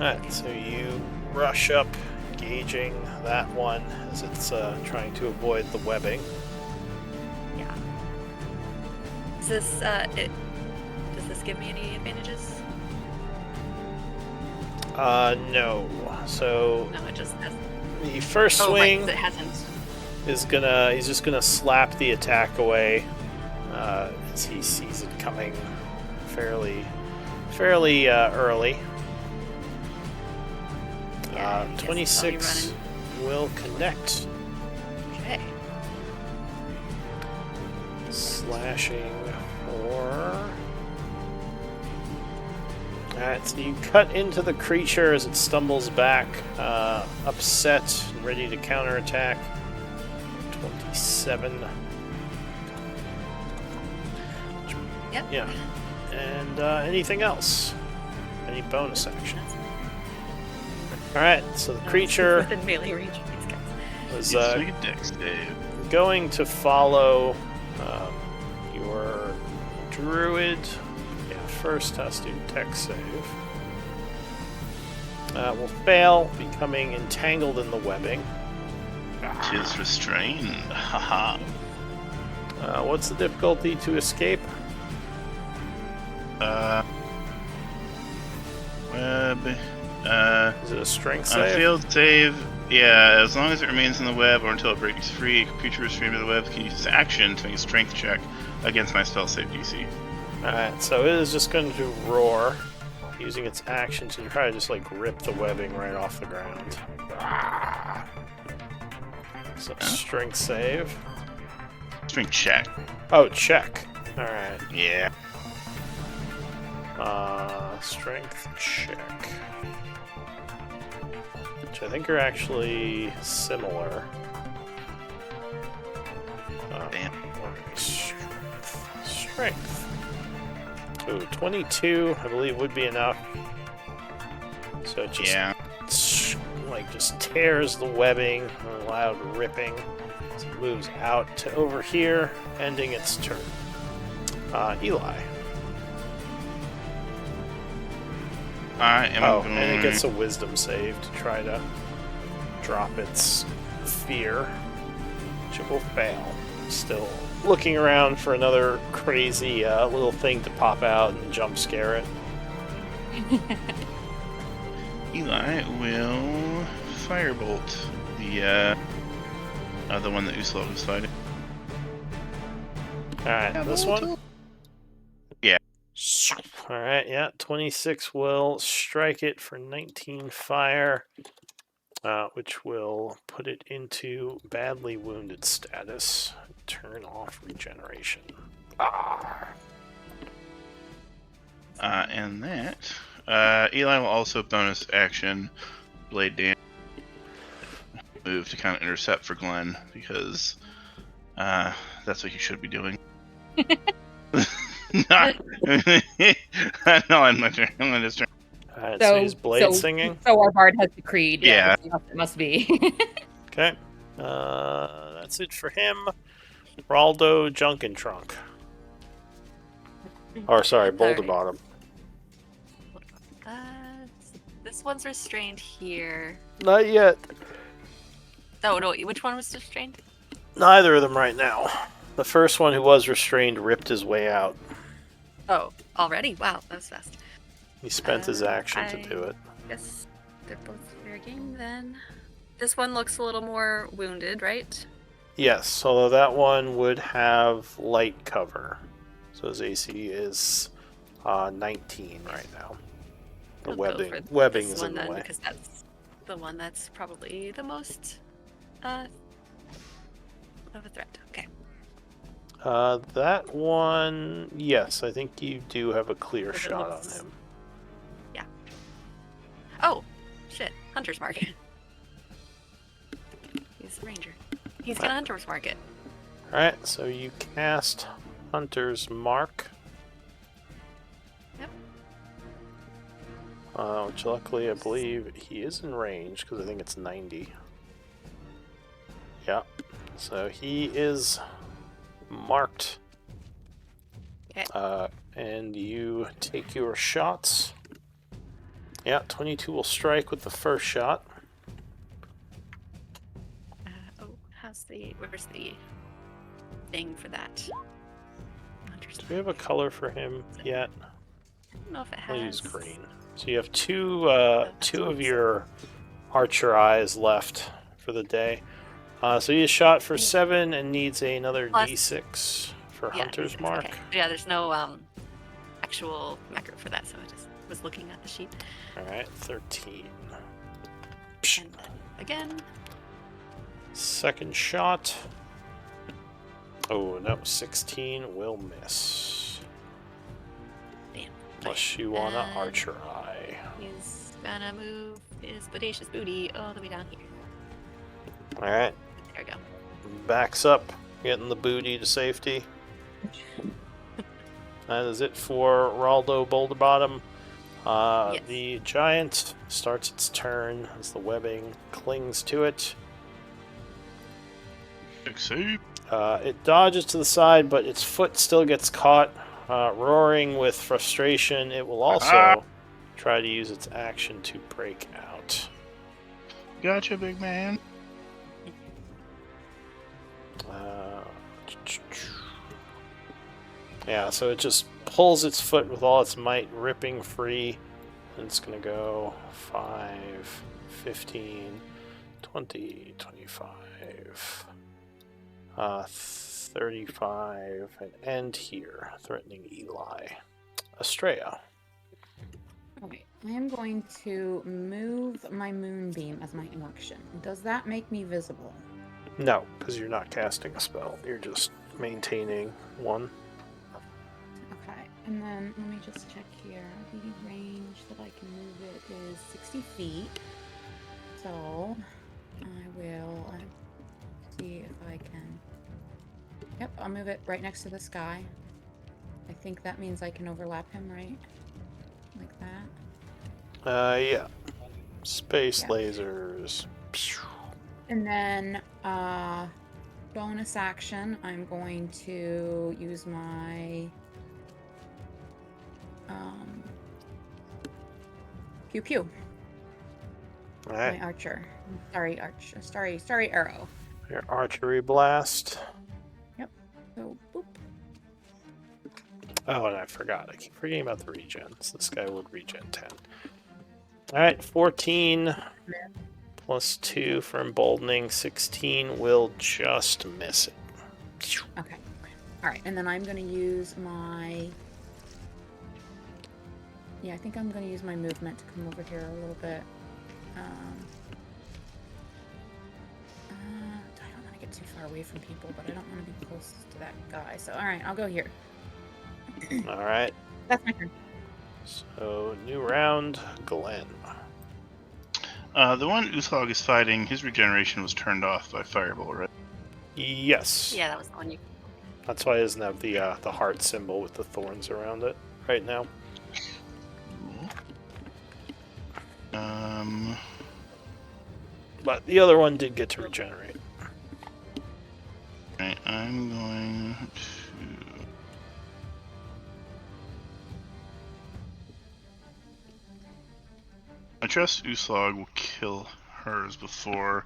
Alright, so you rush up, engaging that one as it's trying to avoid the webbing. Yeah. Is this, does this give me any advantages? No. So No, it just doesn't. the first Oh, swing right, 'cause it hasn't. he's just gonna slap the attack away as he sees it coming fairly early. Yeah, I guess 26 will connect. Okay. Slashing for... Alright, so you cut into the creature as it stumbles back, upset, and ready to counterattack. 27. Yep. Yeah. And anything else? Any bonus action? Alright, so the creature Within melee range of these guys. was Make a dex save. going to follow your druid. Yeah, first has to tech save. Will fail, becoming entangled in the webbing. Tis restrained. Haha. What's the difficulty to escape? Web. Is it a strength On a save? failed save, yeah, as long as it remains in the web or until it breaks free, a creature restrained by the web can use its action to make a strength check against my spell save DC. Alright, so it is just going to roar, using its action to try to just like rip the webbing right off the ground. So strength save. Strength check. Oh, check. Alright. Yeah. Strength check. Which I think are actually similar. Damn. Strength. Ooh, 22, I believe, would be enough. So it just, just tears the webbing, a loud ripping. So it moves out to over here, ending its turn. Eli. I am going... and it gets a wisdom save to try to drop its fear, which it will fail. Still looking around for another crazy little thing to pop out and jump scare it. Eli will firebolt the one that Uslov is fighting. Alright, this one? Yeah. Alright, yeah, 26 will strike it for 19 fire, which will put it into badly wounded status. Turn off regeneration. And that, Eli will also bonus action blade damage move to kind of intercept for Glenn, because that's what he should be doing. No, I'm not turn. I'm going to turn. Alright, so he's blade singing? So our bard has decreed. Yeah. It must be. Okay. That's it for him. Raldo Junkentrunk. Or sorry, Boulder Bottom. This one's restrained here. Not yet. Oh, no, which one was restrained? Neither of them right now. The first one who was restrained ripped his way out. Oh, already? Wow, that was fast. He spent his action to do it. Guess they're both fair game then. This one looks a little more wounded, right? Yes, although that one would have light cover. So his AC is 19 right now. The webbing is in the way. Because that's the one that's probably the most of a threat. Okay. That one, yes, I think you do have a clear shot on him. Yeah. Oh, shit. Hunter's Mark. He's a ranger. He's got a Hunter's Mark. Alright, so you cast Hunter's Mark. Yep. Which luckily I believe he is in range, because I think it's 90. Yeah. So he is marked. Okay. And you take your shots. Yeah, 22 will strike with the first shot. Where's the thing for that? Do we have a color for him yet? I don't know if it has. I'll use green. So you have two of your archer eyes left for the day. So he is shot for 7 and needs another D6 for Hunter's D6, Mark. Okay. Yeah, there's no actual macro for that, so I just was looking at the sheet. Alright, 13. And then again. Second shot. Oh no, 16 will miss. Damn. Unless you want an archer eye. He's gonna move his bodacious booty all the way down here. Alright. There we go. Backs up, getting the booty to safety. That is it for Raldo Boulderbottom. Yes. The giant starts its turn as the webbing clings to it. It dodges to the side, but its foot still gets caught. Roaring with frustration, it will also try to use its action to break out. Gotcha, big man. Yeah, so it just pulls its foot with all its might, ripping free. And it's going to go 5, 15, 20, 25, 35, and end here, threatening Eli. Estrella. Okay, I am going to move my moonbeam as my action. Does that make me visible? No, because you're not casting a spell. You're just maintaining one. Okay, and then let me just check here. The range that I can move it is 60 feet. So I will see if I can. Yep, I'll move it right next to the sky. I think that means I can overlap him, right? Like that. Yeah. Space lasers. And then, bonus action, I'm going to use my, pew pew. All right. My archer. Sorry, arrow. Your archery blast. Yep. So, boop. Oh, and I forgot. I keep forgetting about the regens. This guy would regen 10. Alright, 14 plus 2 for emboldening. 16 will just miss it. Okay. Alright, and then I'm going to use my... Yeah, I think I'm going to use my movement to come over here a little bit. I don't want to get too far away from people, but I don't want to be close to that guy. So, alright, I'll go here. Alright. That's my turn. So, new round, Glenn. The one Uthog is fighting, his regeneration was turned off by Fireball, right? Yes. Yeah, that was the one you... That's why it doesn't have the heart symbol with the thorns around it right now. But the other one did get to regenerate. Okay, I'm going to... I trust Uthog will kill hers before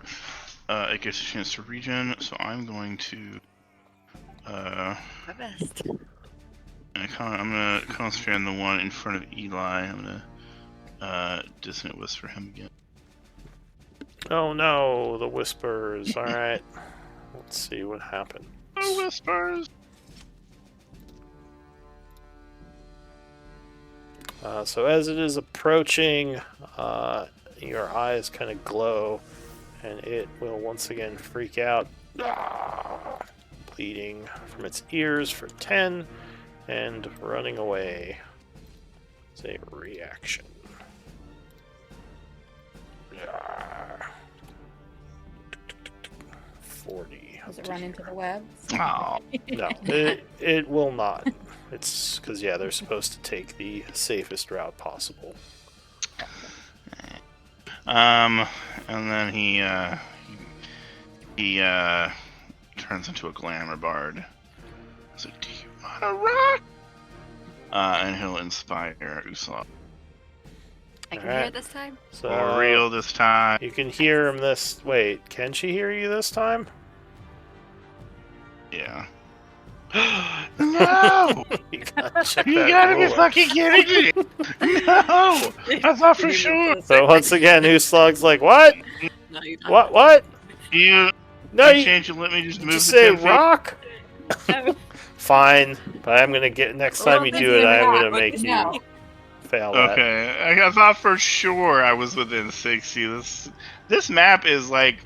it gets a chance to regen, so I'm going to My best. I'm gonna concentrate on the one in front of Eli. I'm gonna dissonant whisper him again. Oh no, the whispers. All right, let's see what happens. The whispers. So as it is approaching, your eyes kind of glow, and it will once again freak out, bleeding from its ears for 10, and running away. It's a reaction. 40. Does it run into the webs? Oh. No, it will not. It's because, yeah, they're supposed to take the safest route possible. And then he turns into a glamour bard. So, do you want to rock? And he'll inspire Usopp. I can hear it this time? So, For real this time. You can hear him this... Wait, can she hear you this time? Yeah. No! You gotta check You that gotta be ruler. fucking kidding me! No! I thought for sure. So once again, Uslug's like, what? No, you don't. What? You No, change and let me just did move you the say 10 feet. rock? No. Fine, but I'm gonna get... Next time you do it, I'm gonna make you fail that. Okay, I thought for sure I was within 60. This map is like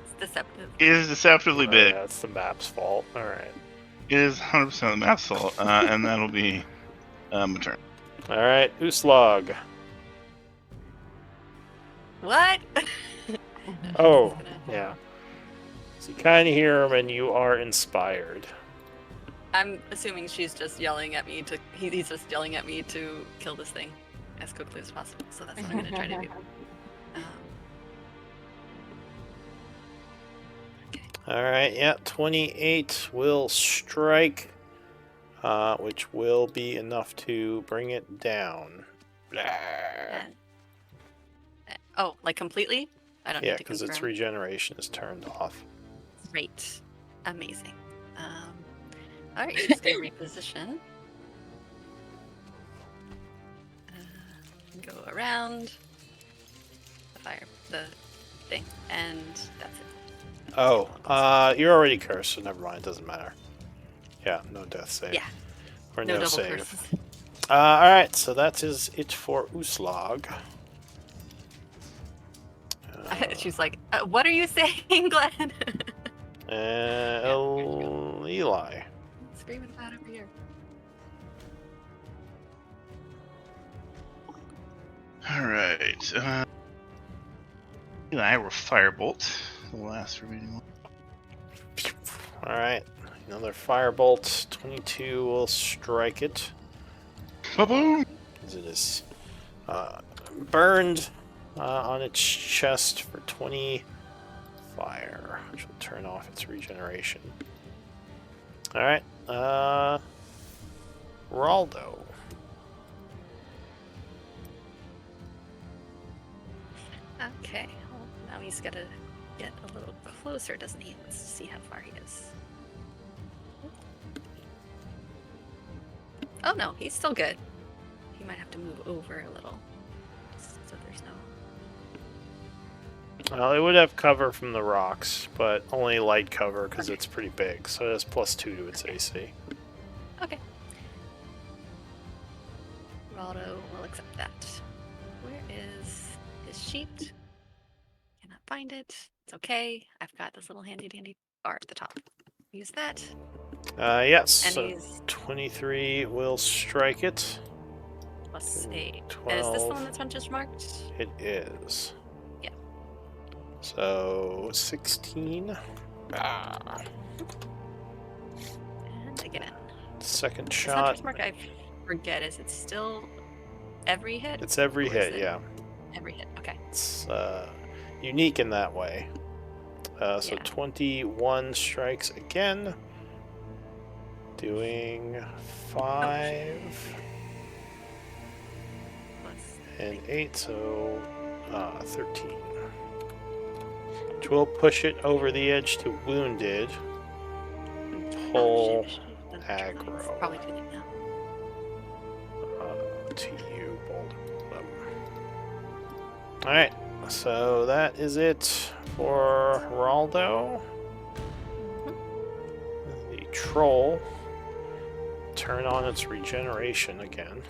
It's deceptive. deceptively Oh, big. yeah, it's the map's fault. Alright. It is 100% the map's fault, and that'll be my turn. Alright, Uslug. What? Oh, yeah. So you kind of hear him, and you are inspired. I'm assuming she's just yelling at me to. He's just yelling at me to kill this thing as quickly as possible. So that's what I'm gonna try to do. Alright, yeah, 28 will strike, which will be enough to bring it down. Oh, like completely? I don't Yeah, need to because its confirm. regeneration is turned off. Great. Amazing. Alright, you just gonna reposition. Go around the thing, and that's it. Oh, you're already cursed, so never mind, doesn't matter. Yeah, no death save. Yeah. Or No no double save. curses. Alright, so that is it for Uslug. She's like, what are you saying, Glenn? Eli. Screaming about over here. Alright. I will firebolt. The last remaining one. Alright, another firebolt. 22 will strike it. Ba-boom! As it is burned on its chest for 20 fire, which will turn off its regeneration. Alright, Raldo. Okay, well, now he's gotta get a little closer, doesn't he? Let's see how far he is. Oh no, he's still good. He might have to move over a little, so there's no... Well, it would have cover from the rocks, but only light cover because it's pretty big, so it has +2 to its AC. Okay. Raldo will accept that. Where is his sheet? Cannot find it. It's okay. I've got this little handy dandy bar at the top. Use that. Yes, And so he's 23 will strike it. +8. And is this 12. the one that's hunter's marked? It is. Yeah. So 16. And again. Second This shot. hunter's mark, I forget. Is it still every hit? It's every Or is hit, it yeah. Every hit. Okay. It's unique in that way. So Yeah. 21 strikes again. Doing 5 and 8, so 13. Which will push it over the edge to wounded. pull It's aggro probably too late now. to you, Boulder. Alright, so that is it for Raldo. The troll turn on its regeneration again.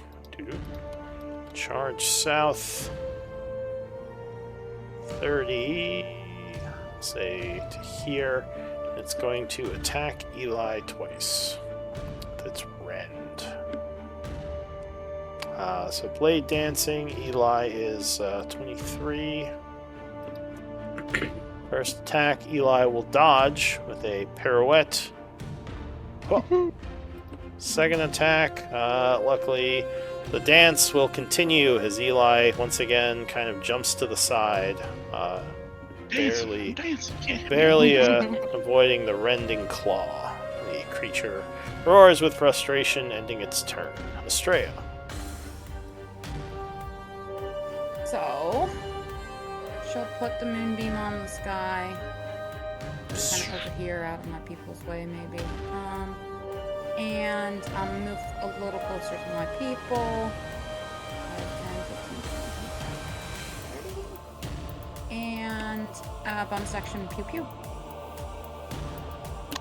Charge south 30, say to here. It's going to attack Eli twice with its rend. So blade dancing, Eli is 23. First attack, Eli will dodge with a pirouette. Oh. Second attack, luckily the dance will continue as Eli once again kind of jumps to the side, barely avoiding the rending claw. The creature roars with frustration, ending its turn. Estrella. So, she'll put the moonbeam on the sky. Just kind of over here, out of my people's way, maybe. And I'll move a little closer to my people. 10, 15, 20, 30. And bonus action, pew pew.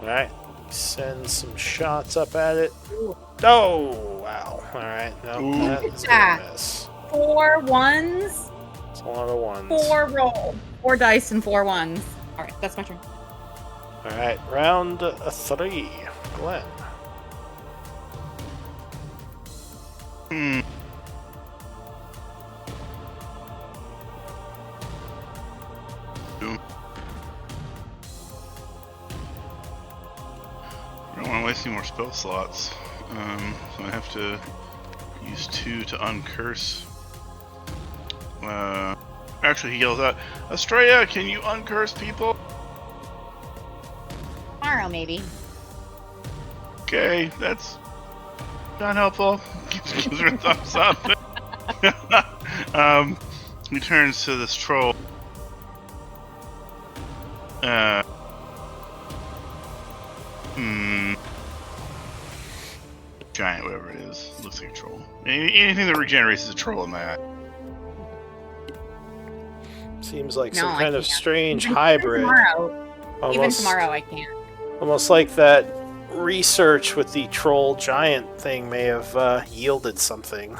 Alright, send some shots up at it. Ooh. Oh, wow. Alright, no, that's gonna miss. 4 ones. It's a lot of ones. 4 roll. 4 dice and 4 ones. Alright, that's my turn. Alright, round 3. Glenn. I don't want to waste any more spell slots, so I have to use 2 to uncurse. Actually, he yells out, Estrella, can you uncurse people? Tomorrow, maybe. Okay, that's not helpful. Gives her a thumbs up. He turns to this troll. Giant, whatever it is. Looks like a troll. Anything that regenerates is a troll in my eye. Seems like some kind of strange hybrid. Even tomorrow I can't. Almost like that research with the troll giant thing may have yielded something.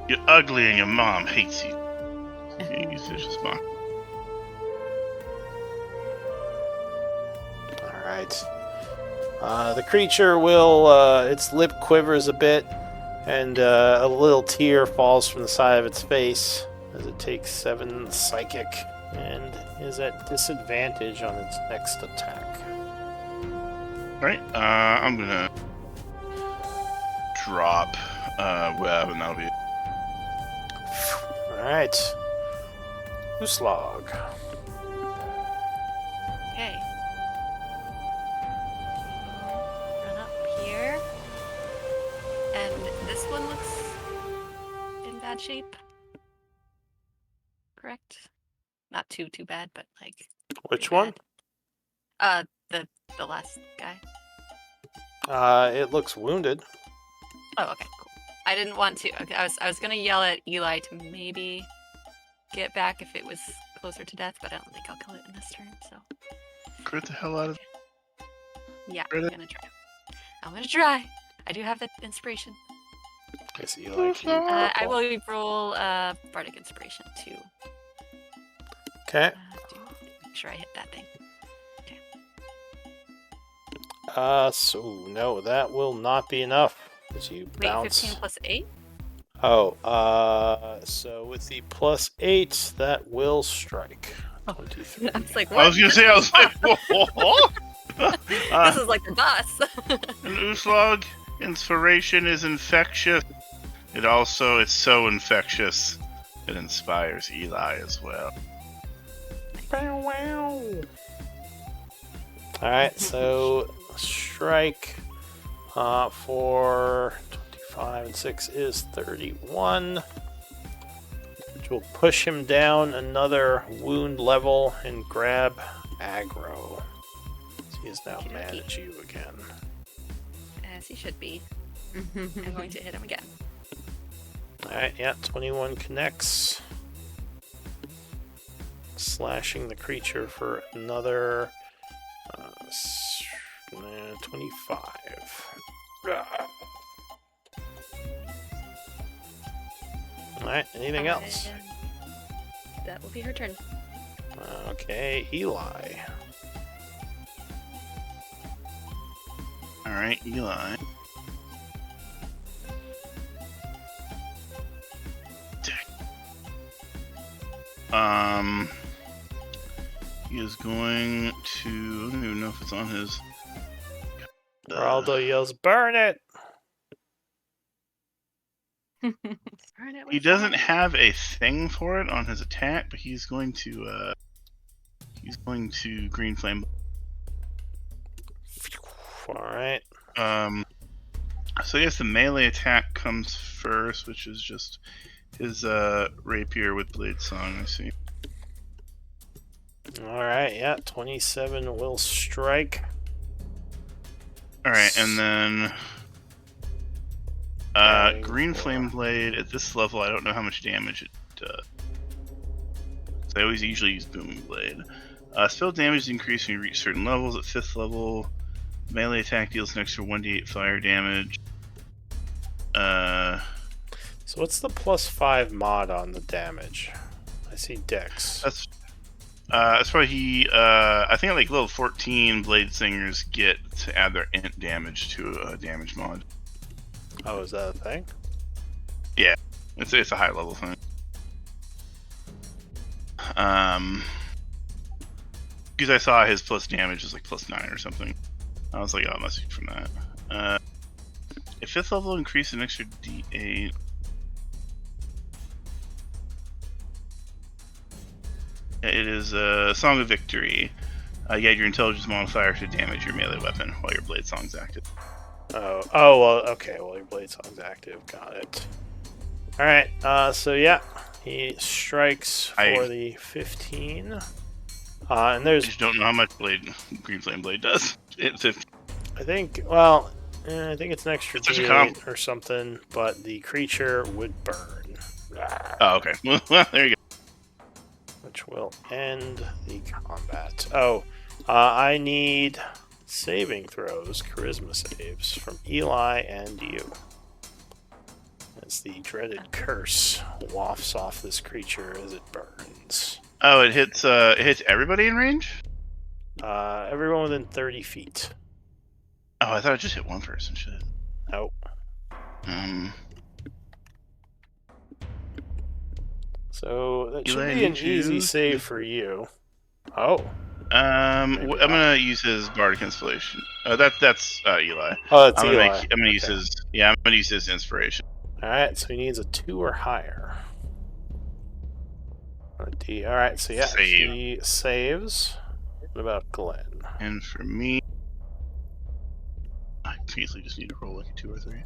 You're ugly and your mom hates you. You vicious mom. Alright. The creature will, its lip quivers a bit, and a little tear falls from the side of its face as it takes 7 psychic and is at disadvantage on its next attack. Alright, I'm gonna drop web, and that'll be it. Alright. Uslog. Okay. Run up here. And this one looks in bad shape. Correct? Not too bad, but like. Which one? Bad. The last guy. It looks wounded. Oh, okay, cool. I didn't want to. Okay, I was gonna yell at Eli to maybe get back if it was closer to death, but I don't think I'll kill it in this turn. So. Crit the hell out of. Yeah, I'm gonna try. I'm gonna try. I do have that inspiration. I see Eli. I will roll bardic inspiration too. Okay. Make sure I hit that thing. So no, that will not be enough. As you bounce. 15 plus 8? Oh, so with the plus 8, that will strike. 23. I was like, what? I was like, whoa. This is like the boss. An Uslog inspiration is infectious. It's so infectious, it inspires Eli as well. Alright, so strike for 25 and 6 is 31, which So we'll push him down another wound level and grab aggro. He is now mad at you again. As he should be. I'm going to hit him again. Alright, yeah, 21 connects. Slashing the creature for another 25. Alright, anything else? That will be her turn. Okay, Eli. Alright, Eli. He is going to... I don't even know if it's on his... Geraldo yells, "Burn it!" He doesn't have a thing for it on his attack, but he's going to green flame. Alright. So I guess the melee attack comes first, which is just his rapier with blade song, I see. Alright, yeah, 27 will strike. Alright, and then green flame blade at this level, I don't know how much damage it does. So I always usually use booming blade. Spell damage is increased when you reach certain levels. At 5th level, melee attack deals an extra 1d8 fire damage. So what's the +5 mod on the damage? I see Dex. That's probably I think at like level 14, Blade Singers get to add their int damage to a damage mod. Oh, is that a thing? Yeah, it's a high level thing. Because I saw his plus damage is like +9 or something. I was like, oh, it must be from that. A 5th level increase an extra d8. It is a Song of Victory. You add your intelligence modifier to damage your melee weapon while your blade song's active. Oh, well, okay, well, your blade song's active. Got it. Alright, so yeah, he strikes for the 15. And there's... I just don't know how much Green Flame Blade does. It's 15. I think, well, I think it's an extra D8 or something, but the creature would burn. Oh, okay. Well, there you go. Which will end the combat. Oh, I need saving throws, charisma saves, from Eli and you. As the dreaded curse wafts off this creature as it burns. Oh, it hits everybody in range? Everyone within 30 feet. Oh, I thought it just hit one person. Shit. Nope. So that should be an easy save for you. Oh. I'm gonna use his bardic inspiration. That's Eli. Oh, that's Eli. Eli. I'm gonna use his. Yeah, I'm gonna use his inspiration. All right, so he needs a 2 or higher. A D. All right, so yeah, he saves. What about Glenn? And for me, I basically just need to roll like a 2 or 3.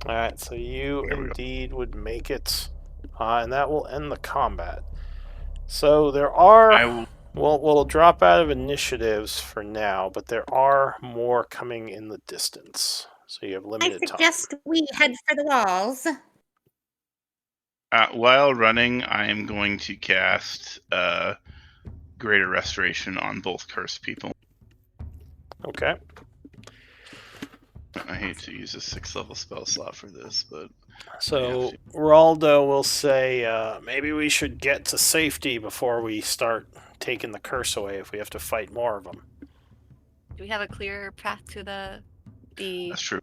All right, so you indeed would make it, and that will end the combat. So there are. We'll drop out of initiatives for now, but there are more coming in the distance. So you have limited time. I suggest we head for the walls. While running, I am going to cast Greater Restoration on both cursed people. Okay. I hate to use a 6th level spell slot for this, but... So, Geraldo will say, maybe we should get to safety before we start taking the curse away if we have to fight more of them. Do we have a clear path to the That's true.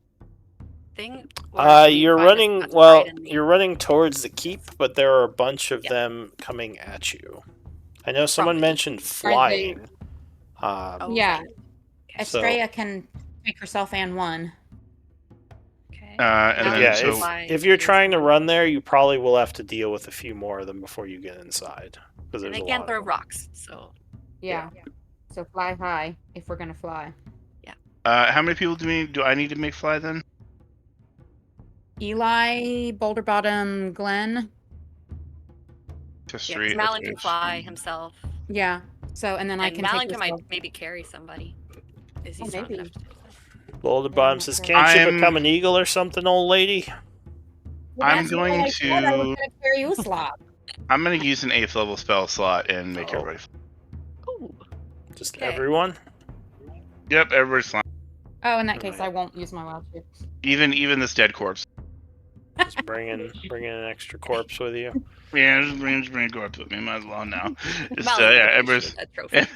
thing? You're running towards the keep, but there are a bunch of them coming at you. I know someone mentioned flying. Yeah. Estrella can take herself and one. And then, if you're trying to run there, you probably will have to deal with a few more of them before you get inside. And they can't throw rocks, so... Yeah. So fly high, if we're gonna fly. Yeah. How many people do I need to make fly, then? Eli, Boulder Bottom, Glenn. History. Yeah, Malin can fly himself. Yeah. So, and then I can Malin take might maybe carry somebody. Is he strong enough to do that? Boulder Bottom says, "Can't you become an eagle or something, old lady?" Well, I'm going I was to. gonna carry Uslop. I'm going to use an 8th level spell slot and make everybody fly. Ooh. Just everyone? Yep, everybody's flying. Oh, in that case, I won't use my wild shape. Even this dead corpse. Just bring in an extra corpse with you. Yeah, just bring a corpse with me. Might as well now. Just Malin yeah, everybody's. that trophy. All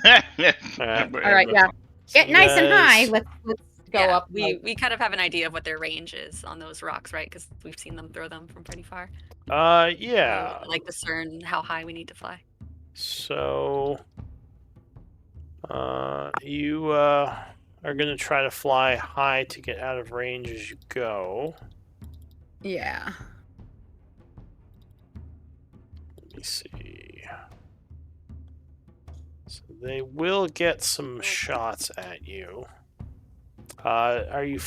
right, yeah. Get nice and high. Let's go up. We kind of have an idea of what their range is on those rocks, right? Because we've seen them throw them from pretty far. Yeah. Like discern how high we need to fly. So, you are going to try to fly high to get out of range as you go. Yeah. Let me see. So they will get some shots at you. Are you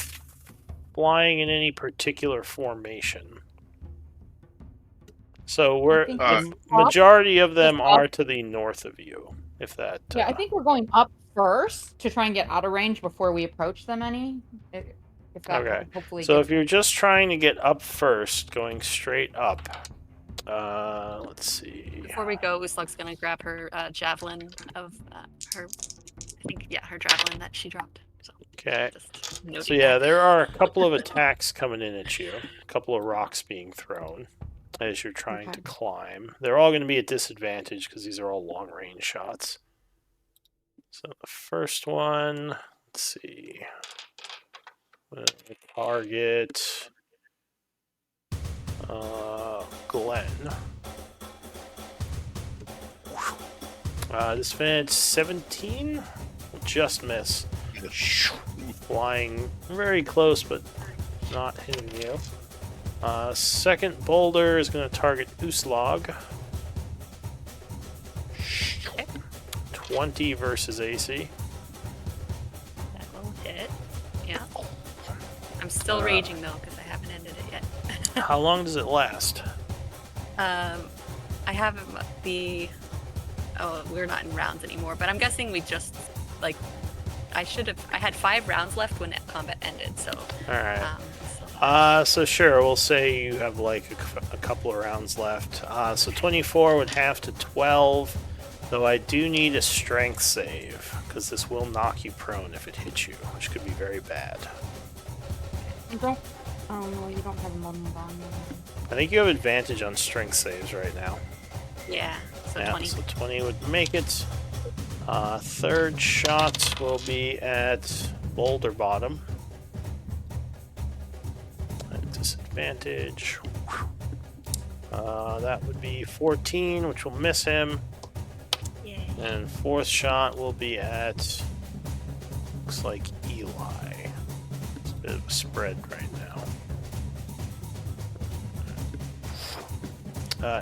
flying in any particular formation? So majority of them are to the north of you. If that. Yeah, I think we're going up first to try and get out of range before we approach them any. If that okay. Hopefully. So if you're just trying to get up first, going straight up. Let's see. Before we go, Uslug's gonna grab her javelin of her. I think her javelin that she dropped. So, okay. So yeah, there are a couple of attacks coming in at you. A couple of rocks being thrown as you're trying to climb. They're all going to be at disadvantage because these are all long-range shots. So the first one, let's see. Target Glenn. Disadvantage 17. Just miss. Flying very close, but not hitting you. Second boulder is going to target Uslog. 20 versus AC. That will hit. Yeah. I'm still raging though because I haven't ended it yet. How long does it last? I have the. Oh, we're not in rounds anymore, but I'm guessing we just I had 5 rounds left when combat ended, so. All right. So sure, we'll say you have like a couple of rounds left. So 24 would have to 12, though I do need a strength save because this will knock you prone if it hits you, which could be very bad. You don't have a moment on you. I think you have advantage on strength saves right now. Yeah, so 20. So 20 would make it. Third shot will be at Boulder Bottom. At disadvantage. That would be 14, which will miss him. Yay. And fourth shot will be at, looks like Eli. It's a bit of a spread right now.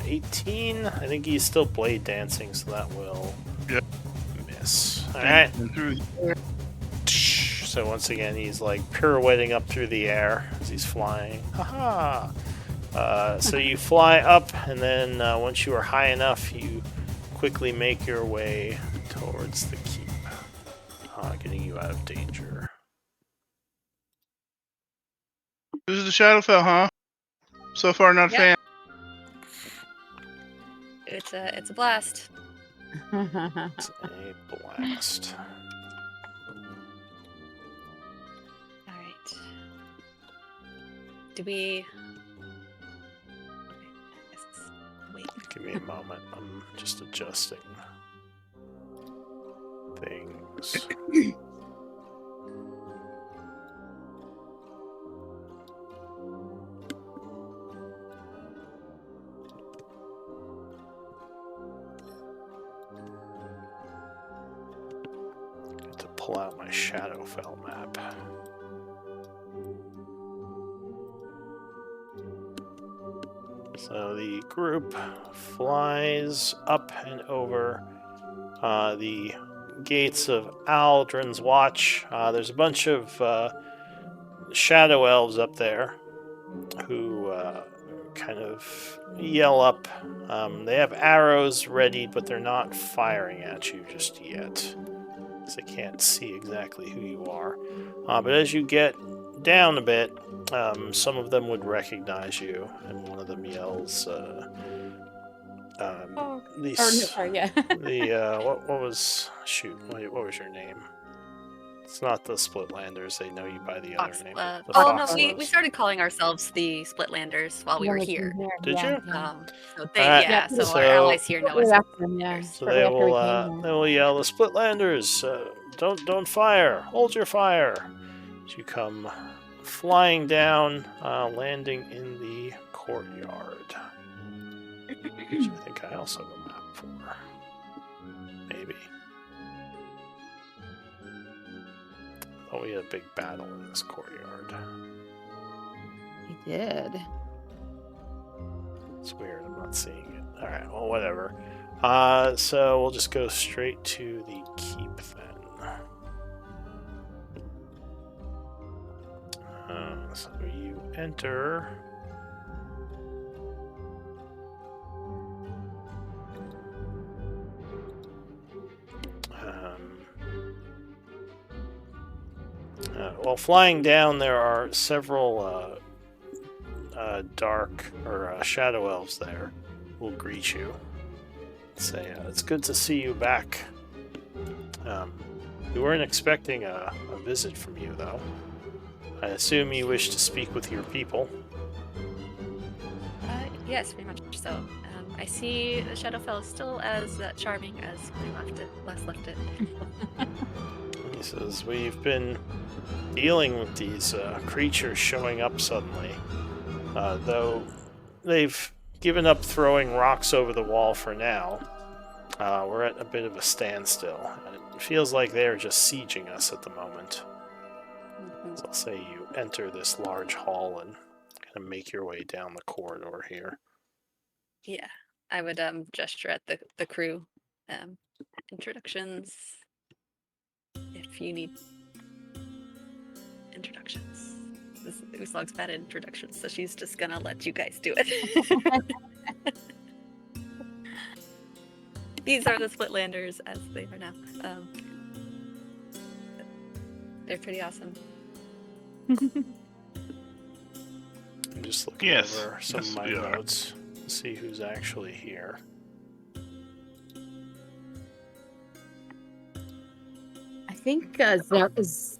18. I think he's still blade dancing, so that will miss. Alright. So once again, he's like pirouetting up through the air as he's flying. Haha! So you fly up, and then once you are high enough, you quickly make your way towards the keep, getting you out of danger. This is the Shadowfell, huh? So far, not a fan. It's a blast. It's a blast. All right. Do we? Wait. Give me a moment. I'm just adjusting things. Pull out my Shadowfell map. So the group flies up and over the gates of Aldrin's Watch. There's a bunch of shadow elves up there who kind of yell up. They have arrows ready, but they're not firing at you just yet. They can't see exactly who you are. But as you get down a bit, some of them would recognize you, and one of them yells, What was your name? It's not the Splitlanders, they know you by the other name. We started calling ourselves the Splitlanders while we were here. Did you? So our allies here know us. So they will yell, the Splitlanders, don't fire, hold your fire. As you come flying down, landing in the courtyard. Which I think I also have a map for. Maybe. Oh, we had a big battle in this courtyard. We did. It's weird, I'm not seeing it. Alright, well, whatever. So we'll just go straight to the keep then. So you enter. While flying down, there are several dark or shadow elves there who will greet you. Say, it's good to see you back. We weren't expecting a visit from you, though. I assume you wish to speak with your people. Yes, very much so. I see the Shadowfell is still as charming as we last left it. He says, we've been dealing with these creatures showing up suddenly. Though they've given up throwing rocks over the wall for now, we're at a bit of a standstill. And it feels like they're just sieging us at the moment. So I'll say you enter this large hall and kind of make your way down the corridor here. Yeah, I would gesture at the crew. Introductions. If you need introductions. Uslog's bad at introductions, so she's just gonna let you guys do it. These are the Splitlanders as they are now. They're pretty awesome. I'm just looking over some of my notes to see who's actually here. I think Zaris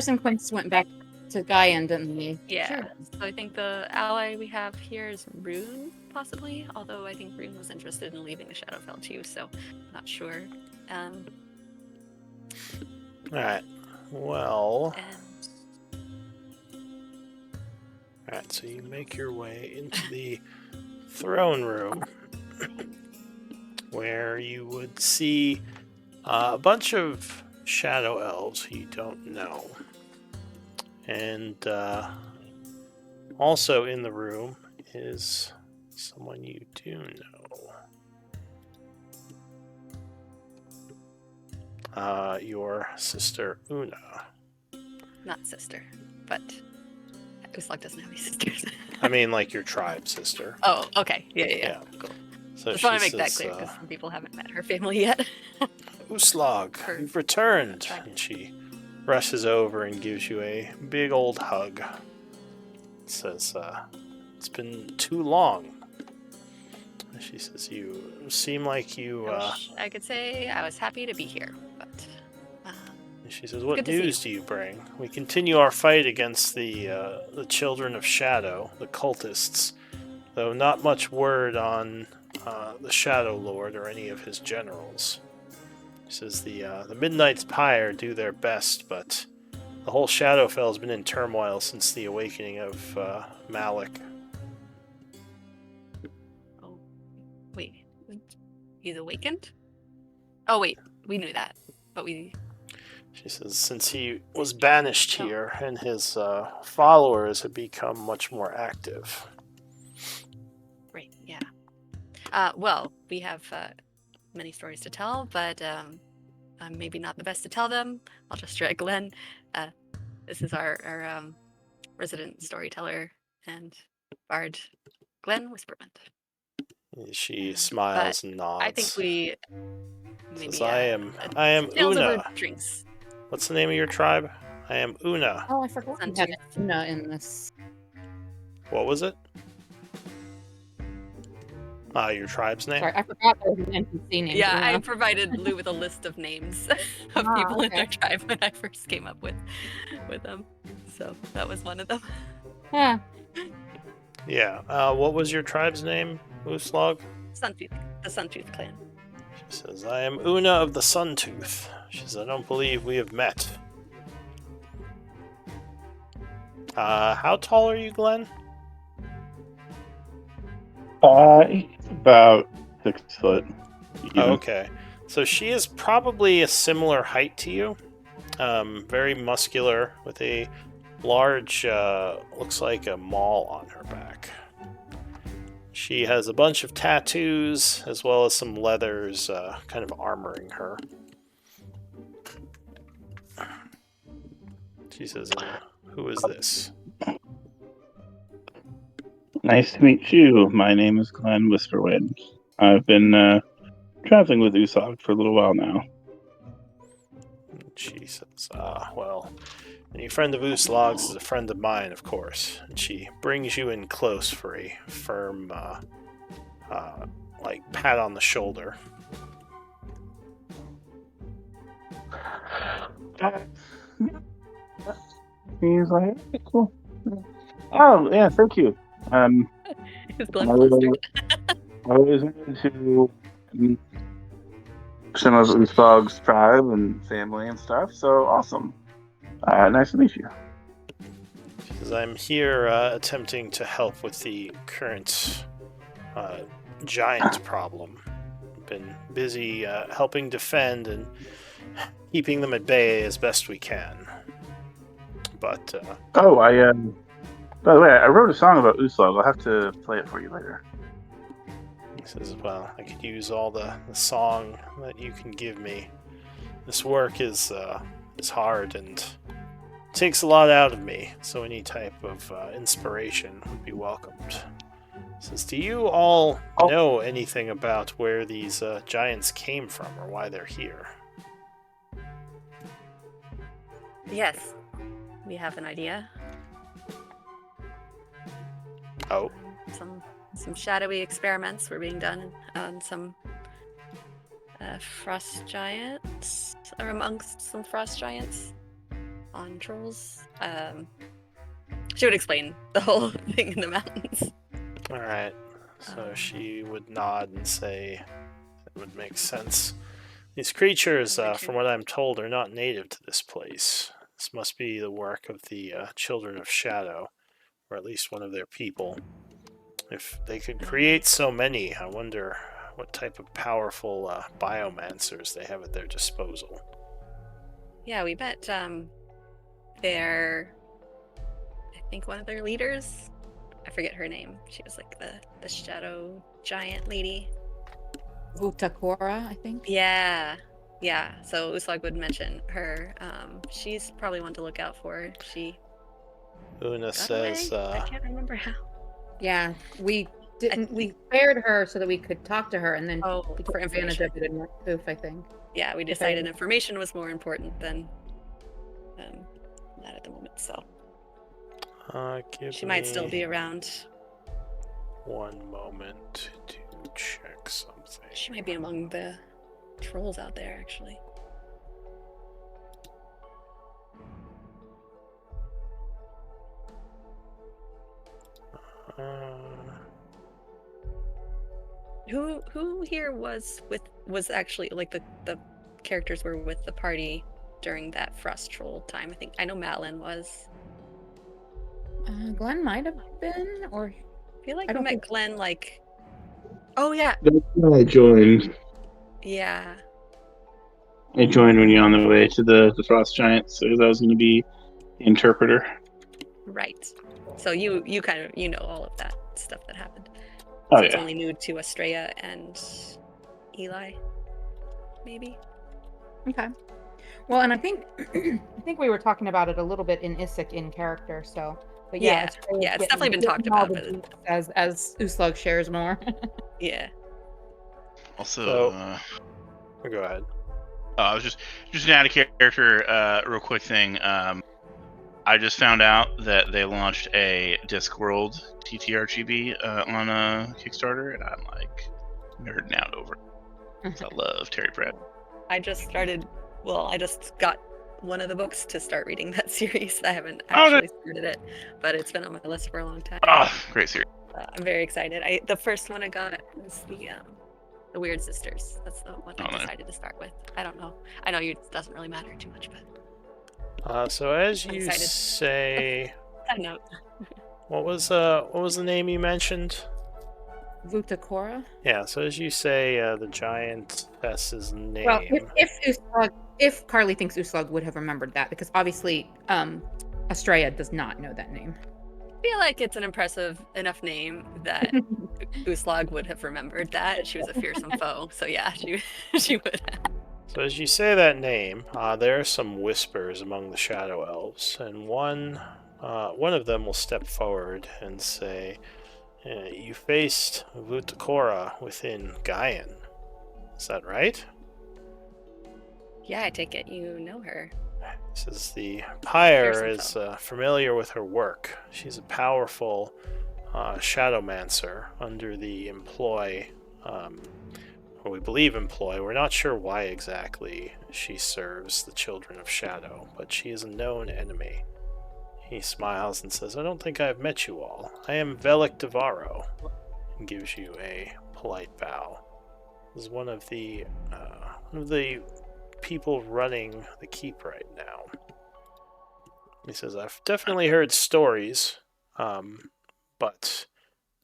and Quince went back to Gaian, didn't they? Yeah. Sure. So I think the ally we have here is Rune, possibly. Although I think Rune was interested in leaving the Shadowfell too, so not sure. Alright. Well. Alright, so you make your way into the throne room where you would see a bunch of shadow elves who you don't know. And also in the room is someone you do know. Your sister Una. Not sister, but Uslog doesn't have any sisters. I mean, like your tribe sister. Oh, okay. Yeah. Cool. So just want to make that clear because some people haven't met her family yet. Uslog, you've returned. And she rushes over and gives you a big old hug. Says, it's been too long. She says, you seem like you... I could say I was happy to be here, but... She says, what news do you bring? We continue our fight against the Children of Shadow, the cultists, though not much word on the Shadowlord or any of his generals. She says, the Midnight's Pyre do their best, but the whole Shadowfell has been in turmoil since the awakening of Malik. Oh, wait. He's awakened? Oh, wait. We knew that, but we... She says, since he was banished here, and his followers have become much more active. Right, yeah. Well, we have many stories to tell, but I'm maybe not the best to tell them. I'll just try Glenn. This is our resident storyteller and bard Glenn Whisperwind. She smiles and nods. I think we maybe says, I am sales Una. over drinks. What's the name of your tribe? I am Una. Oh, I forgot we had Una in this. What was it? Your tribe's name? Sorry, I forgot there was an NPC name. Yeah, I provided Lou with a list of names of people in their tribe when I first came up with them. So that was one of them. Yeah. Yeah. What was your tribe's name, Mooslog? Suntooth. The Suntooth clan. She says, I am Una of the Suntooth. She says, I don't believe we have met. How tall are you, Glenn? About 6 foot. Oh, okay. So she is probably a similar height to you. Very muscular, with a large, looks like a maul on her back. She has a bunch of tattoos, as well as some leathers, kind of armoring her. She says, who is this? Nice to meet you. My name is Glenn Whisperwind. I've been traveling with Usog for a little while now. She says, well, any friend of Uslog's is a friend of mine, of course. And she brings you in close for a firm, like, pat on the shoulder. He's like, okay, cool. Oh, yeah, thank you. His blood flustered. I always wanted to meet some of Usog's tribe and family and stuff, so awesome. Nice to meet you. She says, I'm here attempting to help with the current giant problem. I've been busy helping defend and keeping them at bay as best we can. But, by the way, I wrote a song about Uslog. I'll have to play it for you later. He says, well, I could use all the song that you can give me. This work is hard and takes a lot out of me, so any type of inspiration would be welcomed. He says, do you all know anything about where these giants came from or why they're here? Yes, we have an idea. Oh. Some shadowy experiments were being done on some frost giants, or amongst some frost giants on trolls. She would explain the whole thing in the mountains. Alright, so she would nod and say it would make sense. These creatures, from what I'm told, are not native to this place. This must be the work of the Children of Shadow, or at least one of their people. If they could create so many, I wonder what type of powerful biomancers they have at their disposal. Yeah, we met I think one of their leaders. I forget her name. She was like the shadow giant lady. Utakora, I think. Yeah. So Uslag would mention her. She's probably one to look out for. Una says, I can't remember how. Yeah, we spared her so that we could talk to her, and then we took advantage of it in Poof, I think. Yeah, we decided information was more important than that at the moment, so. She might still be around. One moment to check something. She might be among the trolls out there, actually. Who here was actually like the characters were with the party during that frost troll time? I know Madeline was. Glenn might have been, or I feel like I met Glenn like. Oh yeah. I joined. Yeah. I joined when you're on the way to the frost giants, so I was going to be the interpreter. Right. So you kind of know all of that stuff that happened. Oh, so yeah. It's only new to Estrella and Eli, maybe. Okay. Well, and I think we were talking about it a little bit in Isaac in character, so But yeah, it's definitely been talked about. But as Uslug shares more. Also, go ahead. I was just an out of character, real quick thing. I just found out that they launched a Discworld TTRGB on a Kickstarter, and I'm like nerding out over it. I love Terry Pratt. I just got one of the books to start reading that series. I haven't actually started it, but it's been on my list for a long time. Oh, great series. I'm very excited. The first one I got was the Weird Sisters. That's the one I decided to start with. I don't know. I know it doesn't really matter too much, but. So as you say, Side note. what was the name you mentioned? Vutakora? Yeah, so as you say, the giantess's name. Well, if Carly thinks Uslug would have remembered that, because obviously Estrella does not know that name. I feel like it's an impressive enough name that Uslug would have remembered that. She was a fearsome foe, so yeah, she would have. So as you say that name, there are some whispers among the Shadow Elves, and one of them will step forward and say, "You faced Vutakora within Gaian. Is that right?" Yeah, I take it you know her. Says the Pyre is familiar with her work. She's a powerful Shadowmancer under the employ, or we believe employ. We're not sure why exactly she serves the Children of Shadow, but she is a known enemy. He smiles and says, "I don't think I've met you all. I am Velik Devaro," and gives you a polite bow. This is one of the people running the keep right now. He says, "I've definitely heard stories, but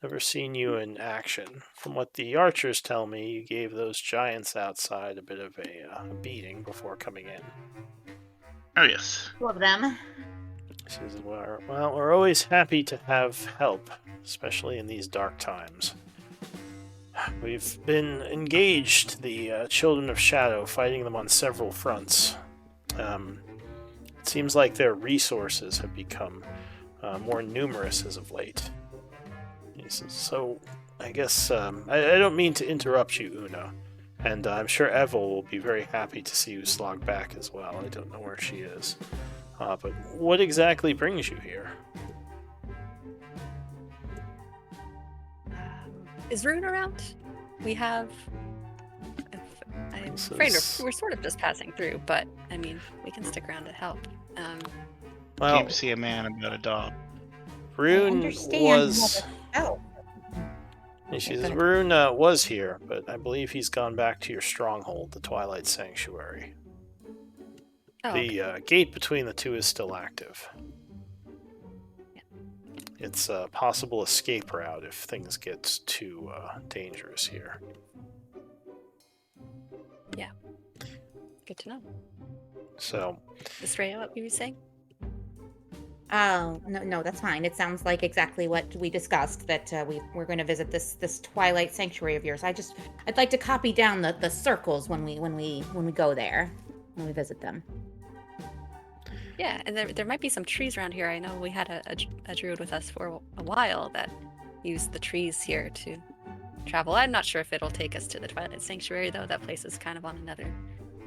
never seen you in action. From what the archers tell me, you gave those giants outside a bit of a beating before coming in." Oh, yes. Love them. He says, well, we're always happy to have help, especially in these dark times. We've been engaged, the Children of Shadow, fighting them on several fronts. It seems like their resources have become more numerous as of late. He says, so I guess I don't mean to interrupt you, Una, and I'm sure Evel will be very happy to see you slog back as well. I don't know where she is. But what exactly brings you here? Is Rune around? We have... I'm afraid we're sort of just passing through, but, I mean, we can stick around to help. Well, keep see a man about a dog. Rune was... She says, Rune was here, but I believe he's gone back to your stronghold, the Twilight Sanctuary. Oh, the gate between the two is still active. Yeah. It's a possible escape route if things get too dangerous here. Yeah. Good to know. So... Estrella, what you were saying? Oh, no, that's fine. It sounds like exactly what we discussed, that we're going to visit this Twilight Sanctuary of yours. I'd like to copy down the circles when we go there, when we visit them. Yeah, and there might be some trees around here. I know we had a druid with us for a while that used the trees here to travel. I'm not sure if it'll take us to the Twilight Sanctuary, though. That place is kind of on another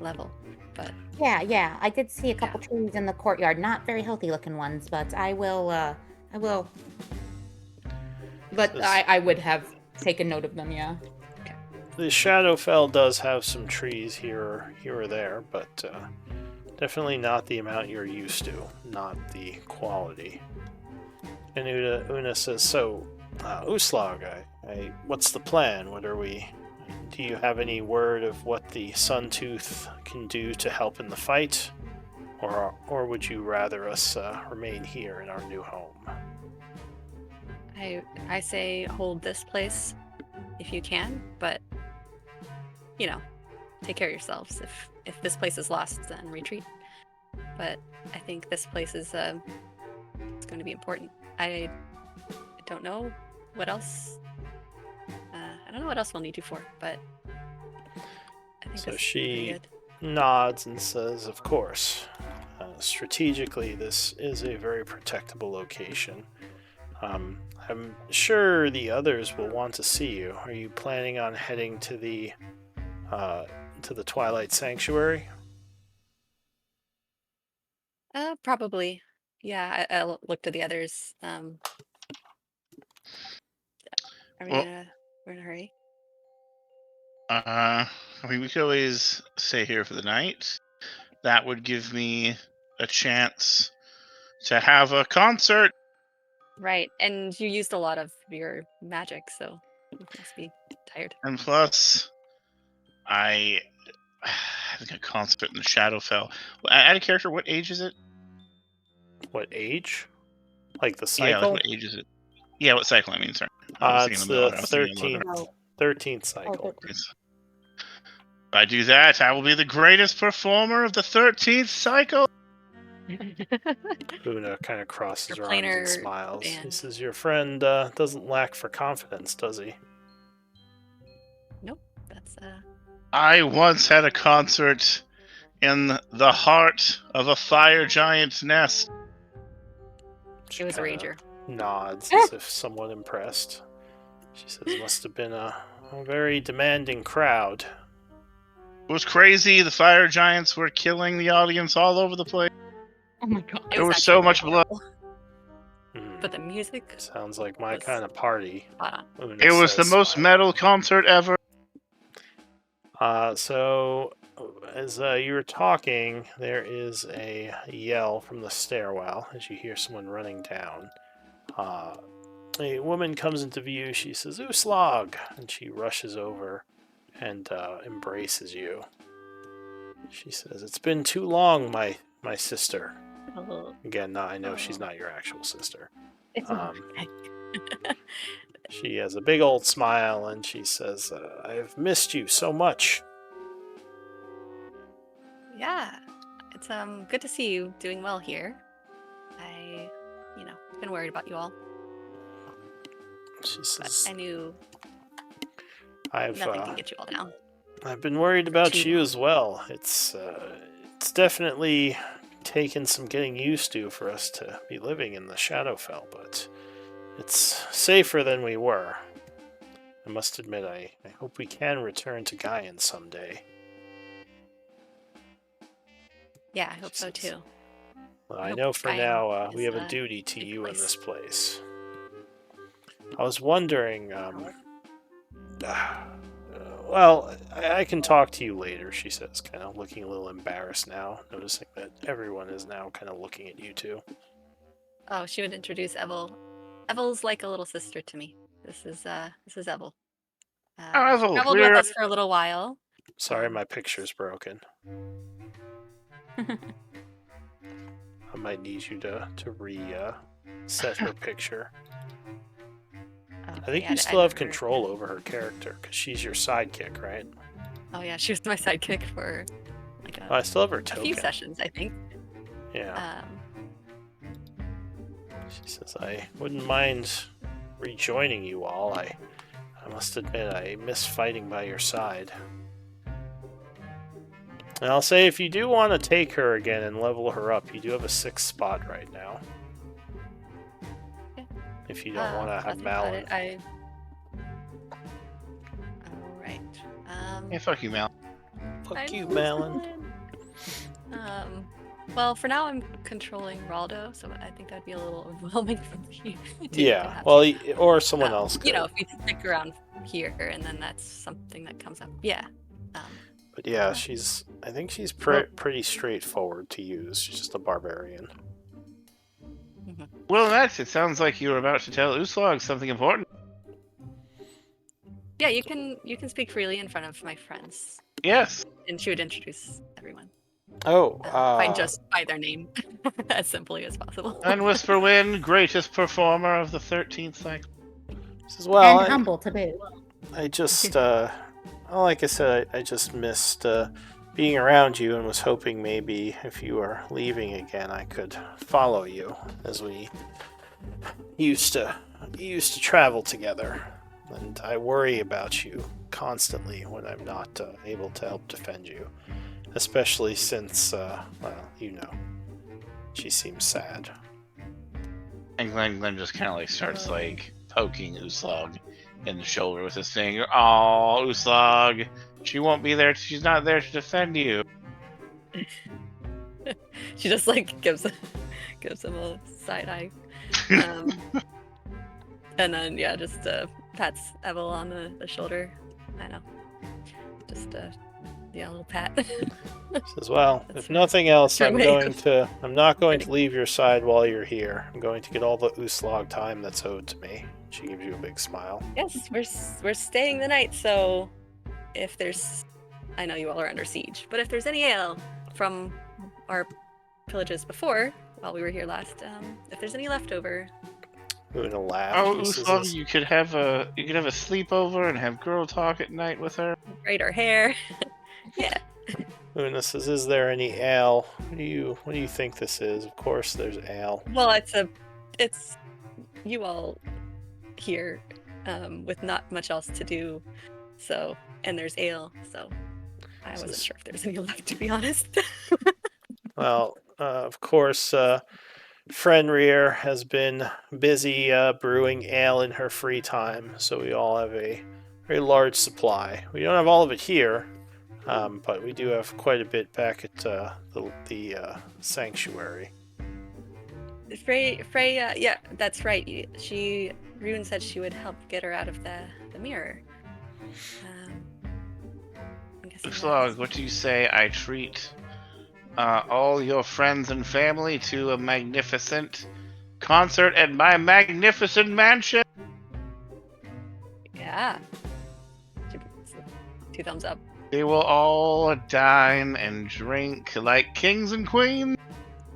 level. But yeah, I did see a couple trees in the courtyard. Not very healthy looking ones, but I will. But I would have taken note of them. Yeah. Okay. The Shadowfell does have some trees here or there, but definitely not the amount you're used to, not the quality. And Una says, "So, Uslog, what's the plan? Do you have any word of what the Suntooth can do to help in the fight? Or would you rather us remain here in our new home?" I say hold this place if you can, but, take care of yourselves. If this place is lost, then retreat. But I think this place is it's going to be important. I don't know what else... I don't know what else we'll need you for, but I think so this she is pretty good. nods and says, "Of course. strategically, this is a very protectable location. I'm sure the others will want to see you. Are you planning on heading to the Twilight Sanctuary? Probably. Yeah, I'll look to the others. Are we Well, gonna? We're in a hurry. I mean, we could always stay here for the night. That would give me a chance to have a concert. Right, and you used a lot of your magic, so you must be tired. And plus, I having a concert in the Shadowfell. Out of character, what age is it? What age? Like the Yeah, like cycle? what age is it? Yeah, what cycle? I mean, sorry. I was thinking It's the middle. the I was thinking the 13th cycle. If I do that, I will be the greatest performer of the 13th cycle. Una kind of crosses Your her arms and planar smiles. He band. says, "Your friend doesn't lack for confidence, does he?" Nope, that's I once had a concert in the heart of a fire giant's nest. it was a Kinda ranger. Nods as if somewhat impressed. She says, "Must have been a very demanding crowd." It was crazy. The fire giants were killing the audience all over the place. Oh my god. There was so much blood. But the music Sounds like my was kind of party. spot on. Una It was the says, most smiling. metal concert ever. So, as you were talking, there is a yell from the stairwell as you hear someone running down. A woman comes into view. She says, "Uslag!" And she rushes over and embraces you. She says, "It's been too long, my sister." Again, I know she's not your actual sister. It's She has a big old smile and she says, "I've missed you so much." Yeah, it's good to see you doing well here. I've been worried about you all, She but says, I knew "I've nothing can get you all down. I've been worried about Too you long. as well. It's definitely taken some getting used to for us to be living in the Shadowfell, but it's safer than we were. I must admit, I hope we can return to Gaian someday." Yeah, I hope She so says, too. "Well, I I hope know for Gaian now we is have a a duty to good you in place." this place." I was wondering, well, I can talk to you later, she says, kind of looking a little embarrassed now, noticing that everyone is now kind of looking at you two. Oh, she would introduce Evel. Evel's like a little sister to me. This is Evel. She Evel, traveled with us for a little while. Sorry, my picture's broken. I might need you to set her picture. I think you still have control over her character, because she's your sidekick, right? Oh yeah, she was my sidekick for like I still have her token. a few sessions, I think. Yeah. She says, "I wouldn't mind rejoining you all. I must admit, I miss fighting by your side." And I'll say, if you do want to take her again and level her up, you do have a 6th spot right now. Yeah. If you don't want to have Malin. Alright. Yeah, fuck you, Mal. Fuck you, Malin. Well, for now I'm controlling Raldo, so I think that'd be a little overwhelming for me. Yeah, well, or someone else could. If we stick around here, and then that's something that comes up. Yeah. But yeah, I think she's pretty straightforward to use. She's just a barbarian. Mm-hmm. Well, Max, it sounds like you were about to tell Uslag something important. Yeah, you can speak freely in front of my friends. Yes. And she would introduce everyone. Oh, just by their name, as simply as possible. And Whisperwind, greatest performer of the 13th cycle. Says, well, and humble to boot. I just, like I said, I just missed being around you and was hoping maybe if you were leaving again, I could follow you, as we used to travel together. And I worry about you constantly when I'm not able to help defend you. Especially since, She seems sad. And Glenn just kind of like starts like poking Uslog in the shoulder with his finger. Oh, Uslog, she won't be there. She's not there to defend you. She just like gives him a side eye, and then just pats Evel on the shoulder. I know, just a little pat. Says, well, if nothing else, I'm not going to leave your side while you're here. I'm going to get all the Uslog time that's owed to me. She gives you a big smile. Yes, we're staying the night, so if there's, I know you all are under siege, but if there's any ale from our pillages before, while we were here last, if there's any leftover. Una laughs. Oh, Uslog, you could have a sleepover and have girl talk at night with her. Braid her hair. Yeah. Una says, "Is there any ale? What do you think this is? Of course, there's ale." Well, it's you all here, with not much else to do, so, and there's ale, so I wasn't sure if there's any left, to be honest. Well, of course, Fenrir has been busy brewing ale in her free time, so we all have a very large supply. We don't have all of it here, but we do have quite a bit back at the sanctuary. Freya, yeah, that's right. Rune said she would help get her out of the mirror. Uslog, what do you say I treat all your friends and family to a magnificent concert at my magnificent mansion? Yeah. 2 thumbs up. They will all dine and drink like kings and queens.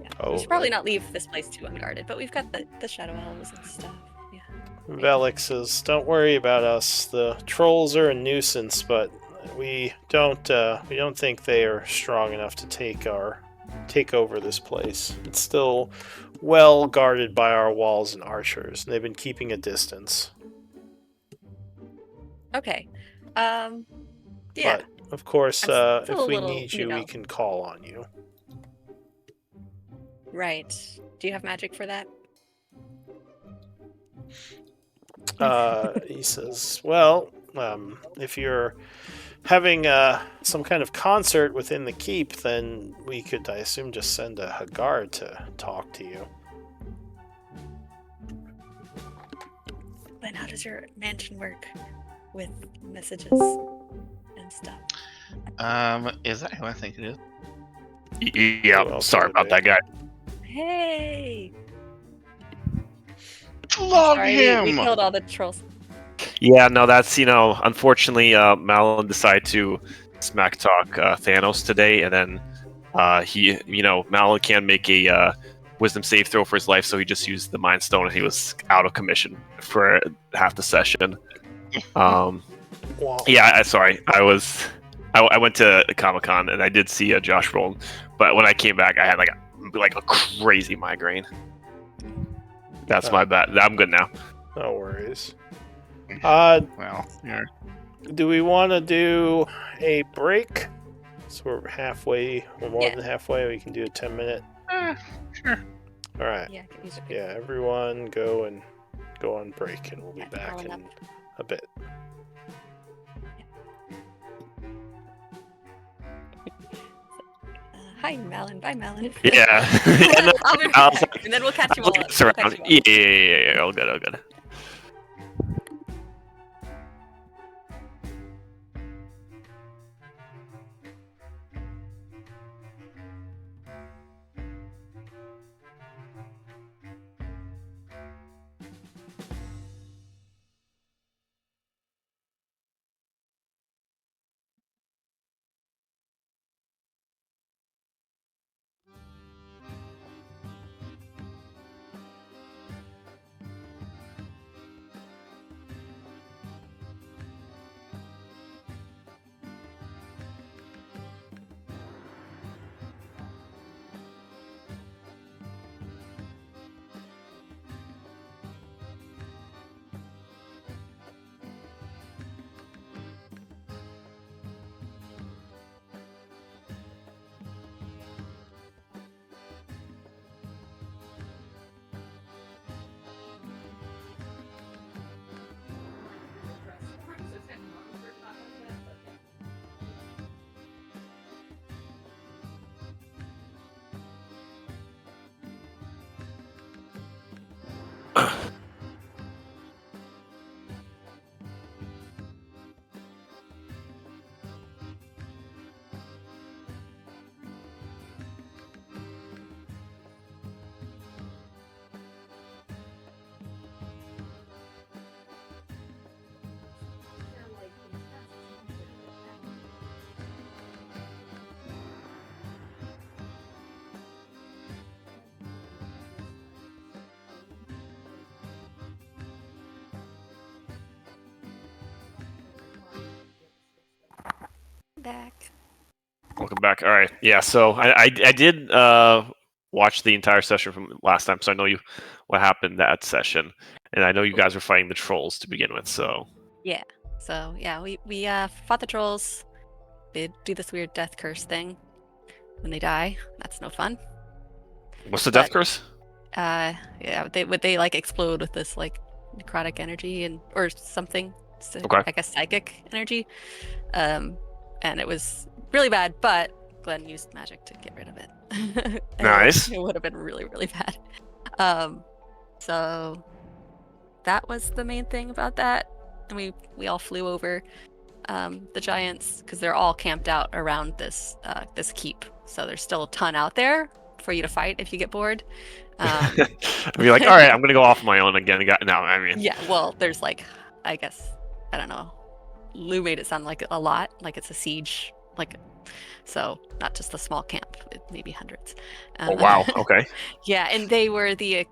Yeah. Oh, we should probably not leave this place too unguarded, but we've got the shadow elves and stuff. Yeah. Velik says, "Don't worry about us. The trolls are a nuisance, but we don't think they are strong enough to take over this place. It's still well guarded by our walls and archers. And they've been keeping a distance." Okay. Yeah. But of course, if we need you, we can call on you. Right. Do you have magic for that? He says, well, if you're having some kind of concert within the keep, then we could, I assume, just send a guard to talk to you. Then how does your mansion work with messages and stuff? Is that who I think it is? Yeah, sorry about that, guy. Hey! Log him! We killed all the trolls. Yeah, no, that's, unfortunately, Malin decided to smack talk Thanos today, and then Malin can't make a wisdom save throw for his life, so he just used the Mind Stone, and he was out of commission for half the session. Wow. Yeah, sorry. I went to Comic-Con, and I did see Josh roll, but when I came back, I had like a crazy migraine. That's my bad. I'm good now. No worries. Well, yeah. Do we want to do a break? So we're halfway, or more than halfway. We can do a 10-minute. Sure. All right. Yeah, Everyone go on break, and we'll be back in a bit. Hi, Malin. Bye, Malin. Yeah. And then we'll catch you all up. Yeah. All good. back. Welcome back. All right. Yeah. So I did watch the entire session from last time, so I know what happened that session, and I know you guys were fighting the trolls to begin with. So yeah. So yeah, we fought the trolls. They do this weird death curse thing when they die. That's no fun. What's the death curse? Yeah, they like explode with this like necrotic energy or something. So, okay. I guess psychic energy. And it was really bad, but Glenn used magic to get rid of it. Nice. It would have been really, really bad. So that was the main thing about that. And we all flew over the giants because they're all camped out around this keep. So there's still a ton out there for you to fight if you get bored. Be like, all right, I'm gonna go off my own again. No, I mean, yeah. Well, there's like, I guess, I don't know. Lou made it sound like a lot, like it's a siege, like so not just a small camp, maybe hundreds. Oh wow, okay. Yeah, and they were the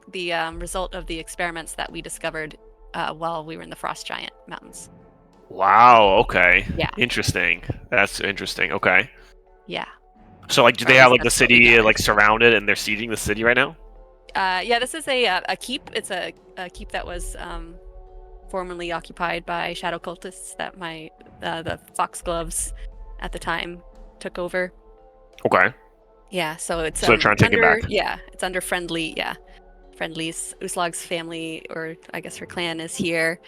result of the experiments that we discovered while we were in the Frost Giant Mountains. Wow. Okay. Yeah. Interesting. That's interesting. Okay. Yeah. So like, do they have like the city like surrounded and they're sieging the city right now? Yeah, this is a keep. It's a keep that was formerly occupied by shadow cultists that the Foxgloves at the time took over. Okay. Yeah, so it's they're trying to take it back. Yeah, it's under friendlies. Uslog's family, or I guess her clan, is here,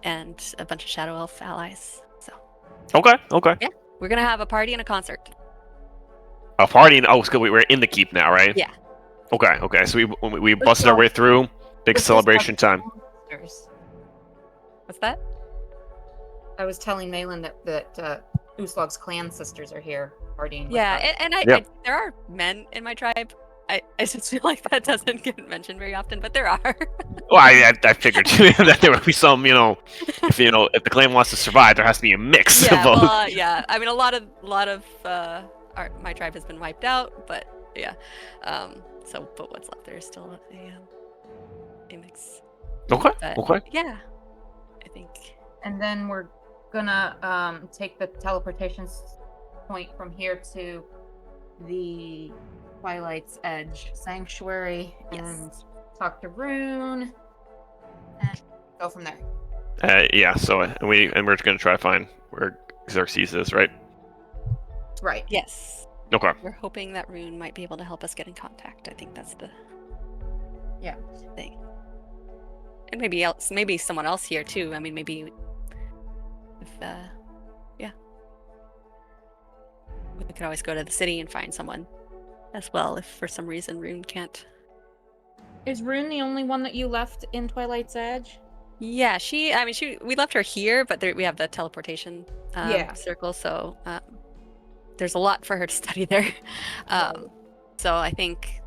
and a bunch of Shadow Elf allies. So. Okay. Okay. Yeah, we're gonna have a party and a concert. A party? Oh, it's good. We're in the keep now, right? Yeah. Okay. Okay. So we busted our way through. Big celebration time. What's that? I was telling Malin that Uslog's clan sisters are here partying. Yeah, and I there are men in my tribe. I just feel like that doesn't get mentioned very often, but there are. Well, I figured too that there would be some, if the clan wants to survive, there has to be a mix. Yeah, of well, yeah. I mean, a lot of my tribe has been wiped out, but yeah. But what's left there is still a mix. Okay. But, okay. Yeah, I think. And then we're gonna take the teleportation point from here to the Twilight's Edge Sanctuary and talk to Rune and go from there. Yeah. So we're gonna try to find where Xerxes is, right? Right. Yes. Okay. We're hoping that Rune might be able to help us get in contact. I think that's the thing. And maybe someone else here too. I mean, maybe if we could always go to the city and find someone as well if for some reason Rune can't. Is Rune the only one that you left in Twilight's Edge? Yeah, we left her here, but we have the teleportation circle, so there's a lot for her to study there. So I think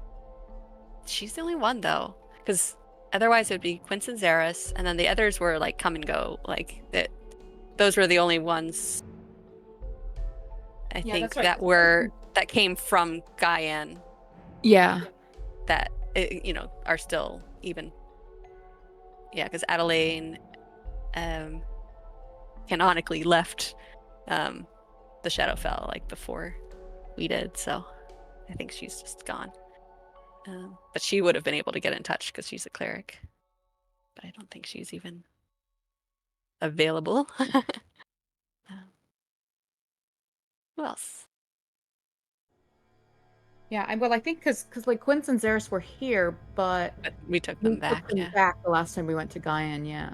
she's the only one though, because otherwise it would be Quince and Xeris, and then the others were like come and go, like that. Those were the only ones I think that came from Gaian. Yeah. That are still even. Yeah, because Adelaine canonically left the Shadowfell like before we did, so I think she's just gone. But she would have been able to get in touch because she's a cleric. But I don't think she's even available. Who else? Yeah, I think because like Quince and Xeris were here, but we took them back. Back the last time we went to Gaian. Yeah.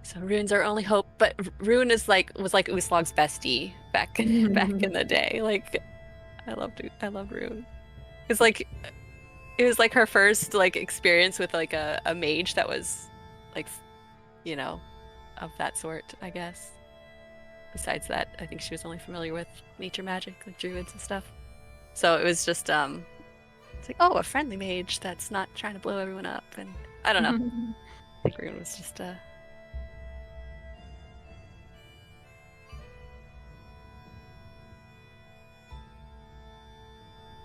So Rune's our only hope, but Rune was like Uslog's bestie back in the day. Like, I love Rune. It's like it was like her first like experience with like a mage that was like, of that sort, I guess. Besides that, I think she was only familiar with nature magic, like druids and stuff. So it was just it's like, oh, a friendly mage that's not trying to blow everyone up, and I don't know. I think Rune was just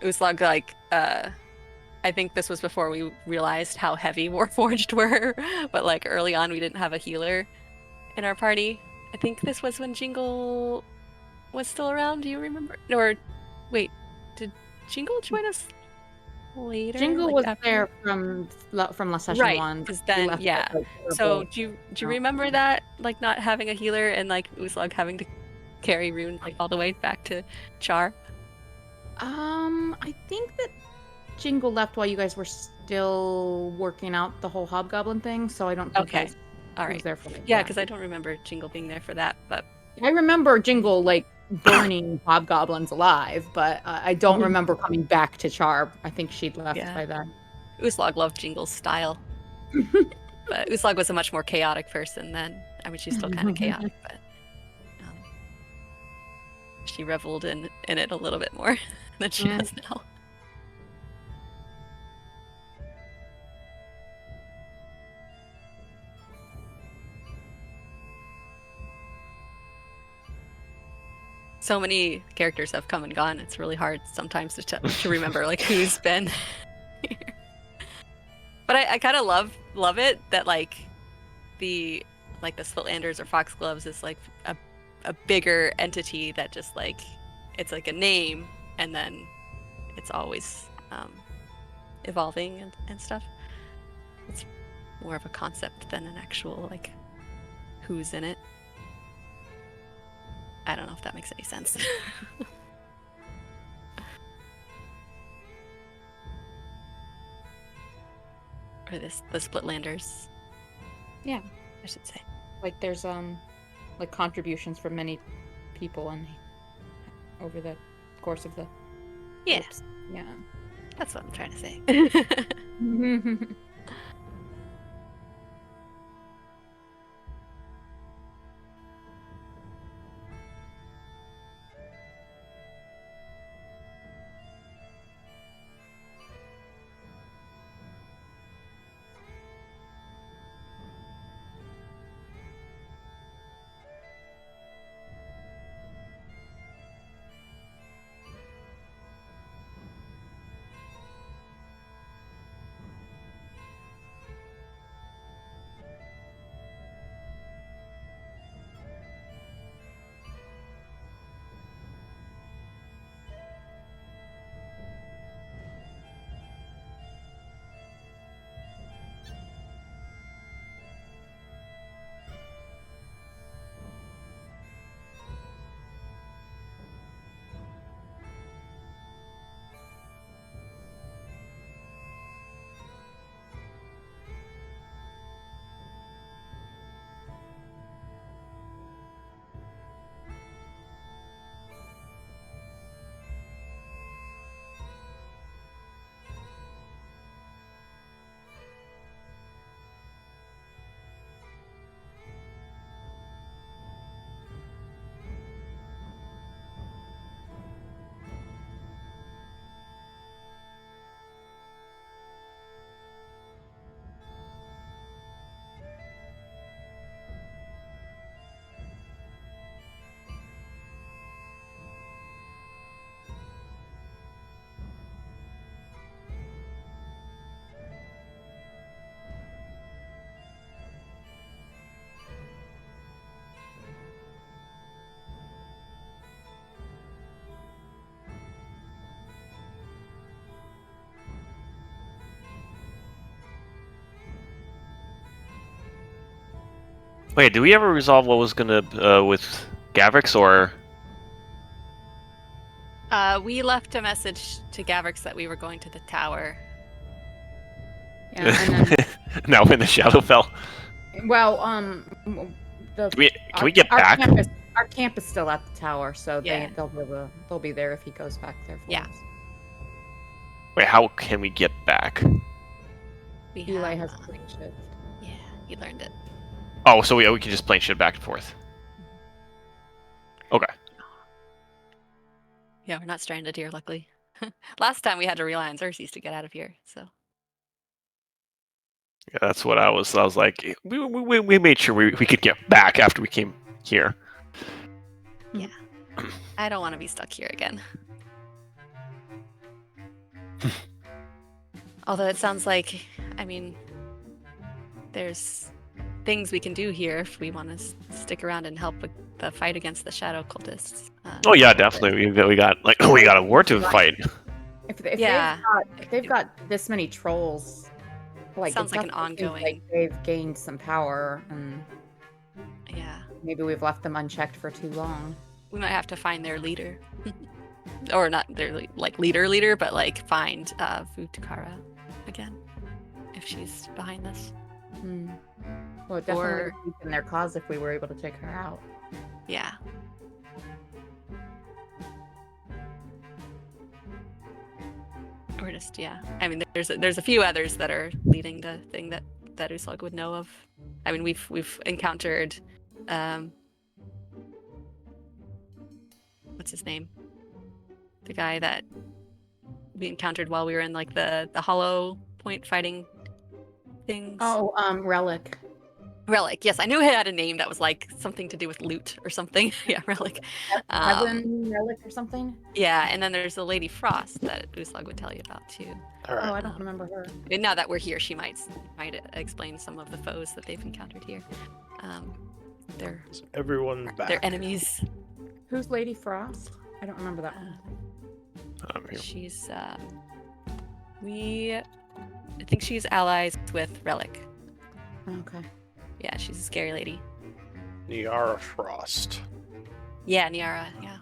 Uslog I think this was before we realized how heavy Warforged were, but like early on we didn't have a healer in our party. I think this was when Jingle was still around. Do you remember? Or wait, did Jingle join us later? Jingle like was after? there from last session Right, 1. because He then left yeah. at, like, So purple. do you remember that, like not having a healer and like Uslug having to carry Rune like all the way back to Char? I think that Jingle left while you guys were still working out the whole hobgoblin thing, so I don't think Okay. All he right. was there for it. Yeah, because I don't remember Jingle being there for that, but I remember Jingle like burning hobgoblins alive, but I don't remember coming back to Char. I think she'd left Yeah. by then. Uslog loved Jingle's style. But Uslog was a much more chaotic person then. I mean, she's still kind of chaotic, but she reveled in it a little bit more than she does now. So many characters have come and gone. It's really hard sometimes to remember like who's been here. But I kind of love it that like the Splitlanders or Foxgloves is like a bigger entity that just like it's like a name and then it's always evolving and stuff. It's more of a concept than an actual like who's in it. I don't know if that makes any sense. Or the Splitlanders. Yeah, I should say. like there's like contributions from many people and over the course of the groups. Yeah. That's what I'm trying to say. Wait, do we ever resolve what was gonna with Gavrix or? We left a message to Gavrix that we were going to the tower. Yeah, and then, Now in the Shadowfell. well, Can we get back? Our camp is still at the tower, so Yeah. they'll be there if he goes back there. For Yeah. us. Wait, how can we get back? Eli has a plane shift. Yeah, he learned it. Oh, so we can just plane shit back and forth. Okay. Yeah, we're not stranded here, luckily. Last time we had to rely on Xerxes to get out of here, so. Yeah, that's what I was like, we made sure we could get back after we came here. Yeah. I don't want to be stuck here again. Although it sounds like, I mean, there's things we can do here if we want to stick around and help with the fight against the shadow cultists. Oh yeah, definitely. We got a war to fight. If they've got this many trolls, like sounds it like an definitely seems ongoing. like they've gained some power, and Yeah, maybe we've left them unchecked for too long. we might have to find their leader, or not their like leader, but like find Vutukara again if she's behind this. Well, it definitely would in their cause if we were able to take her out. Yeah. Or just I mean, there's a few others that are leading the thing that Uslag would know of. I mean, we've encountered, what's his name? The guy that we encountered while we were in like the hollow point fighting things. Oh, Relic. Relic. Yes, I knew it had a name that was like something to do with loot or something. Yeah, Relic. Heaven Relic or something. Yeah, and then there's the Lady Frost that Uslag would tell you about too. All right. Oh, I don't remember her. And now that we're here, she might explain some of the foes that they've encountered here. They're everyone back. They're enemies. Who's Lady Frost? I don't remember that one. She's I think she's allies with Relic. Okay. Yeah, she's a scary lady. Niara Frost. Yeah, Niara. Yeah.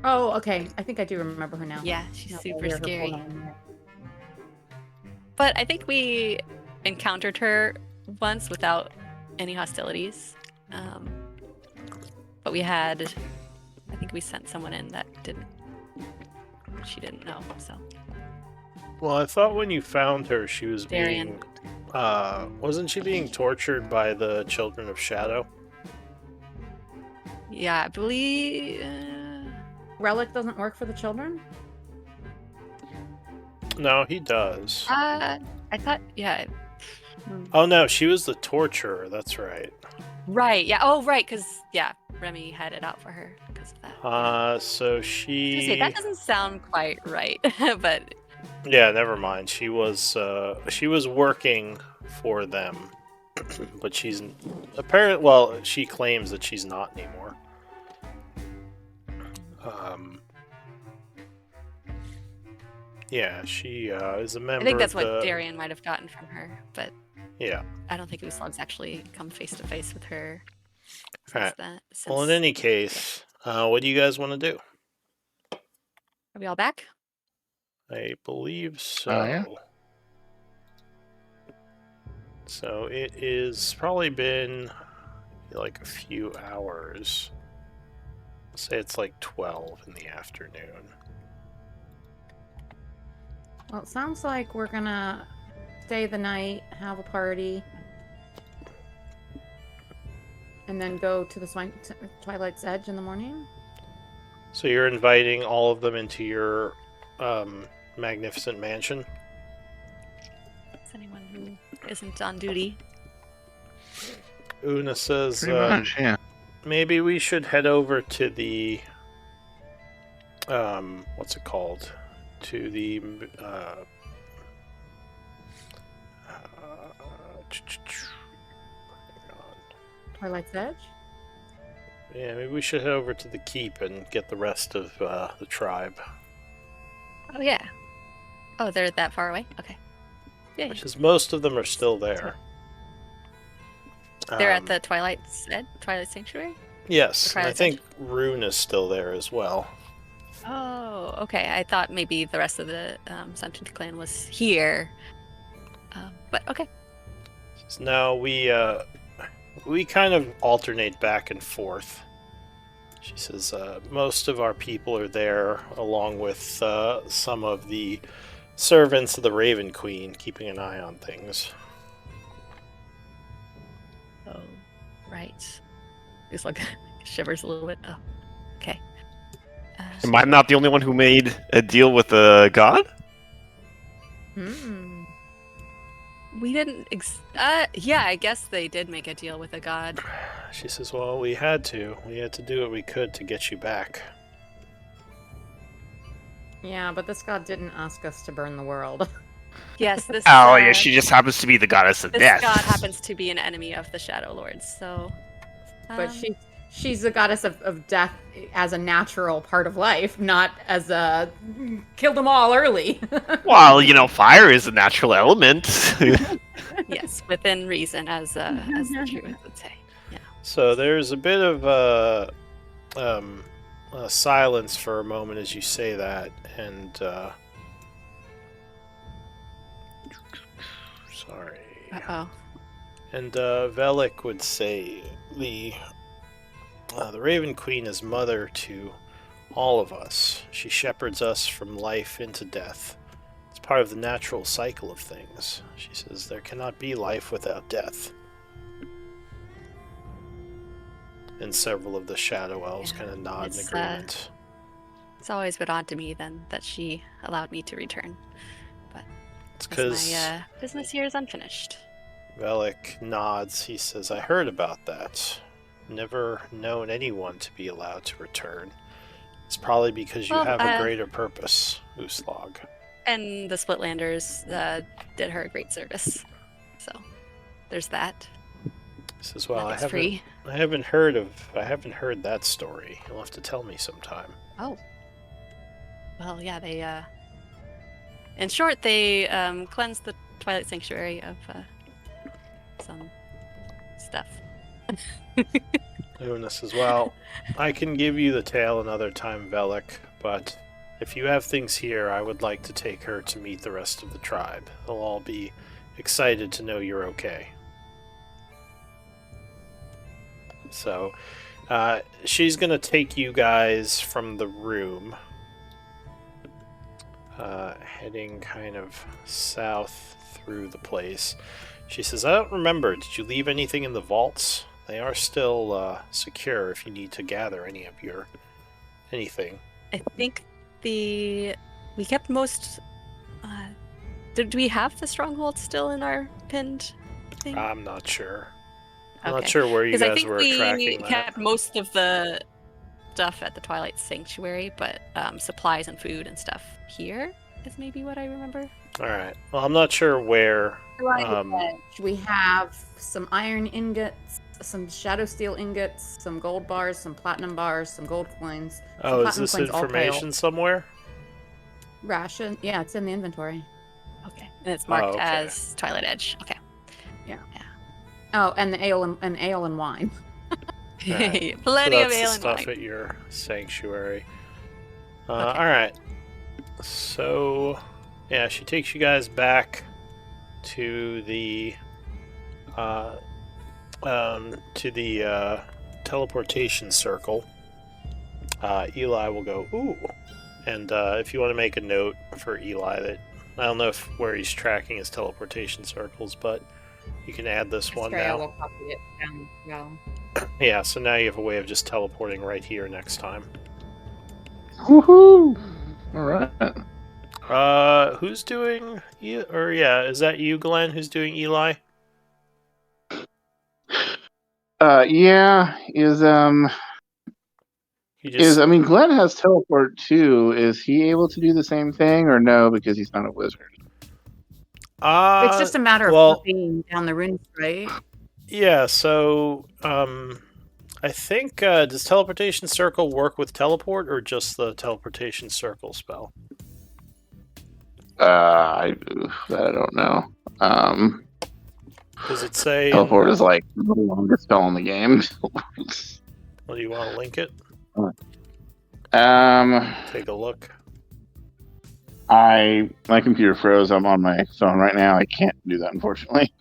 Oh, okay. I think I do remember her now. Yeah, she's super scary. But I think we encountered her once without any hostilities. But I think we sent someone in that she didn't know, so. Well, I thought when you found her, she was Darian. wasn't she being tortured by the Children of Shadow? Yeah, I believe... Relic doesn't work for the children? No, he does. I thought, yeah. Oh no, she was the torturer, that's right. Right, yeah. Oh, right, because, yeah, Remy had it out for her because of that. So she... That doesn't sound quite right, but... Yeah, never mind. She was working for them, but she's apparently, well, she claims that she's not anymore. Yeah, she is a member. I think that's what Darian might have gotten from her, but yeah, I don't think Uslag's actually come face to face with her. Right. Well, in any case, what do you guys want to do? Are we all back? I believe so. Yeah. So it is probably been like a few hours. Say it's like 12 in the afternoon. Well, it sounds like we're gonna stay the night, have a party, and then go to the Twilight's Edge in the morning. So you're inviting all of them into your magnificent mansion? Is anyone who isn't on duty? Una says, Pretty much, yeah. maybe we should head over to the, what's it called? To the, Twilight's Edge? Yeah, maybe we should head over to the keep and get the rest of the tribe. Oh, yeah. Oh, they're that far away? Okay. Yeah. Which is, most of them are still there. They're at the Twilight Sanctuary? Yes, and I Twilight think Rune is still there as well. Oh, okay. I thought maybe the rest of the Sentient Clan was here. But okay. No, we kind of alternate back and forth. She says most of our people are there, along with some of the servants of the Raven Queen, keeping an eye on things. Oh, right. It's like shivers a little bit. Oh, okay. Am I not the only one who made a deal with a god? We didn't. Yeah, I guess they did make a deal with a god. She says, well, we had to. We had to do what we could to get you back. Yeah, but this god didn't ask us to burn the world. Yes, this. Oh yeah, she just happens to be the goddess of this death. god happens to be an enemy of the Shadowlords, so. But she's the goddess of death as a natural part of life, not as a kill them all early. Well, fire is a natural element. Yes, within reason, as the Druids would say. Yeah. So there's a bit of silence for a moment as you say that, and sorry. Uh-oh. And Velik would say the Raven Queen is mother to all of us. She shepherds us from life into death. It's part of the natural cycle of things. She says there cannot be life without death. And several of the Shadow Elves kind of nod in agreement. It's always been odd to me then that she allowed me to return. But it's because my business here is unfinished. Velik nods. He says, I heard about that. Never known anyone to be allowed to return. It's probably because you have a greater purpose, Uslog. And the Splitlanders did her a great service. So there's that. He says, well, I haven't heard that story. You'll have to tell me sometime. Oh. Well, yeah, they in short, they cleansed the Twilight Sanctuary of some stuff. Luna says, well, I can give you the tale another time, Velik, but if you have things here, I would like to take her to meet the rest of the tribe. They'll all be excited to know you're okay. So, she's going to take you guys from the room, heading kind of south through the place. She says, I don't remember. Did you leave anything in the vaults? They are still secure if you need to gather any of your anything. I think we kept most. Did we have the stronghold still in our pinned thing? I'm not sure. I'm Okay. not sure where you guys were tracking that. I think we kept most of the stuff at the Twilight Sanctuary, but supplies and food and stuff here is maybe what I remember. All right. Well, I'm not sure where. We have some iron ingots, some shadow steel ingots, some gold bars, some platinum bars, some gold coins. Oh, is this information somewhere? Ration. Yeah, it's in the inventory. Okay. And it's marked as Twilight Edge. Okay. Yeah. Oh, and the ale and wine. Right. Plenty of ale and wine. That's the stuff at your sanctuary. Okay. All right. So, yeah, she takes you guys back to the teleportation circle. Eli will go, ooh. And if you want to make a note for Eli that I don't know where he's tracking his teleportation circles, but you can add this one now. Will copy it down well. Yeah, so now you have a way of just teleporting right here next time. Woohoo! All right. Who's doing? Is that you, Glenn? Who's doing Eli? Yeah. Glenn has teleport too. Is he able to do the same thing or no? Because he's not a wizard. It's just a matter of looking down the runes, right? Yeah. So, I think does teleportation circle work with teleport or just the teleportation circle spell? I don't know. Does it say teleport is like the longest spell in the game? Well, do you want to link it? Take a look. My computer froze. I'm on my phone right now. I can't do that, unfortunately.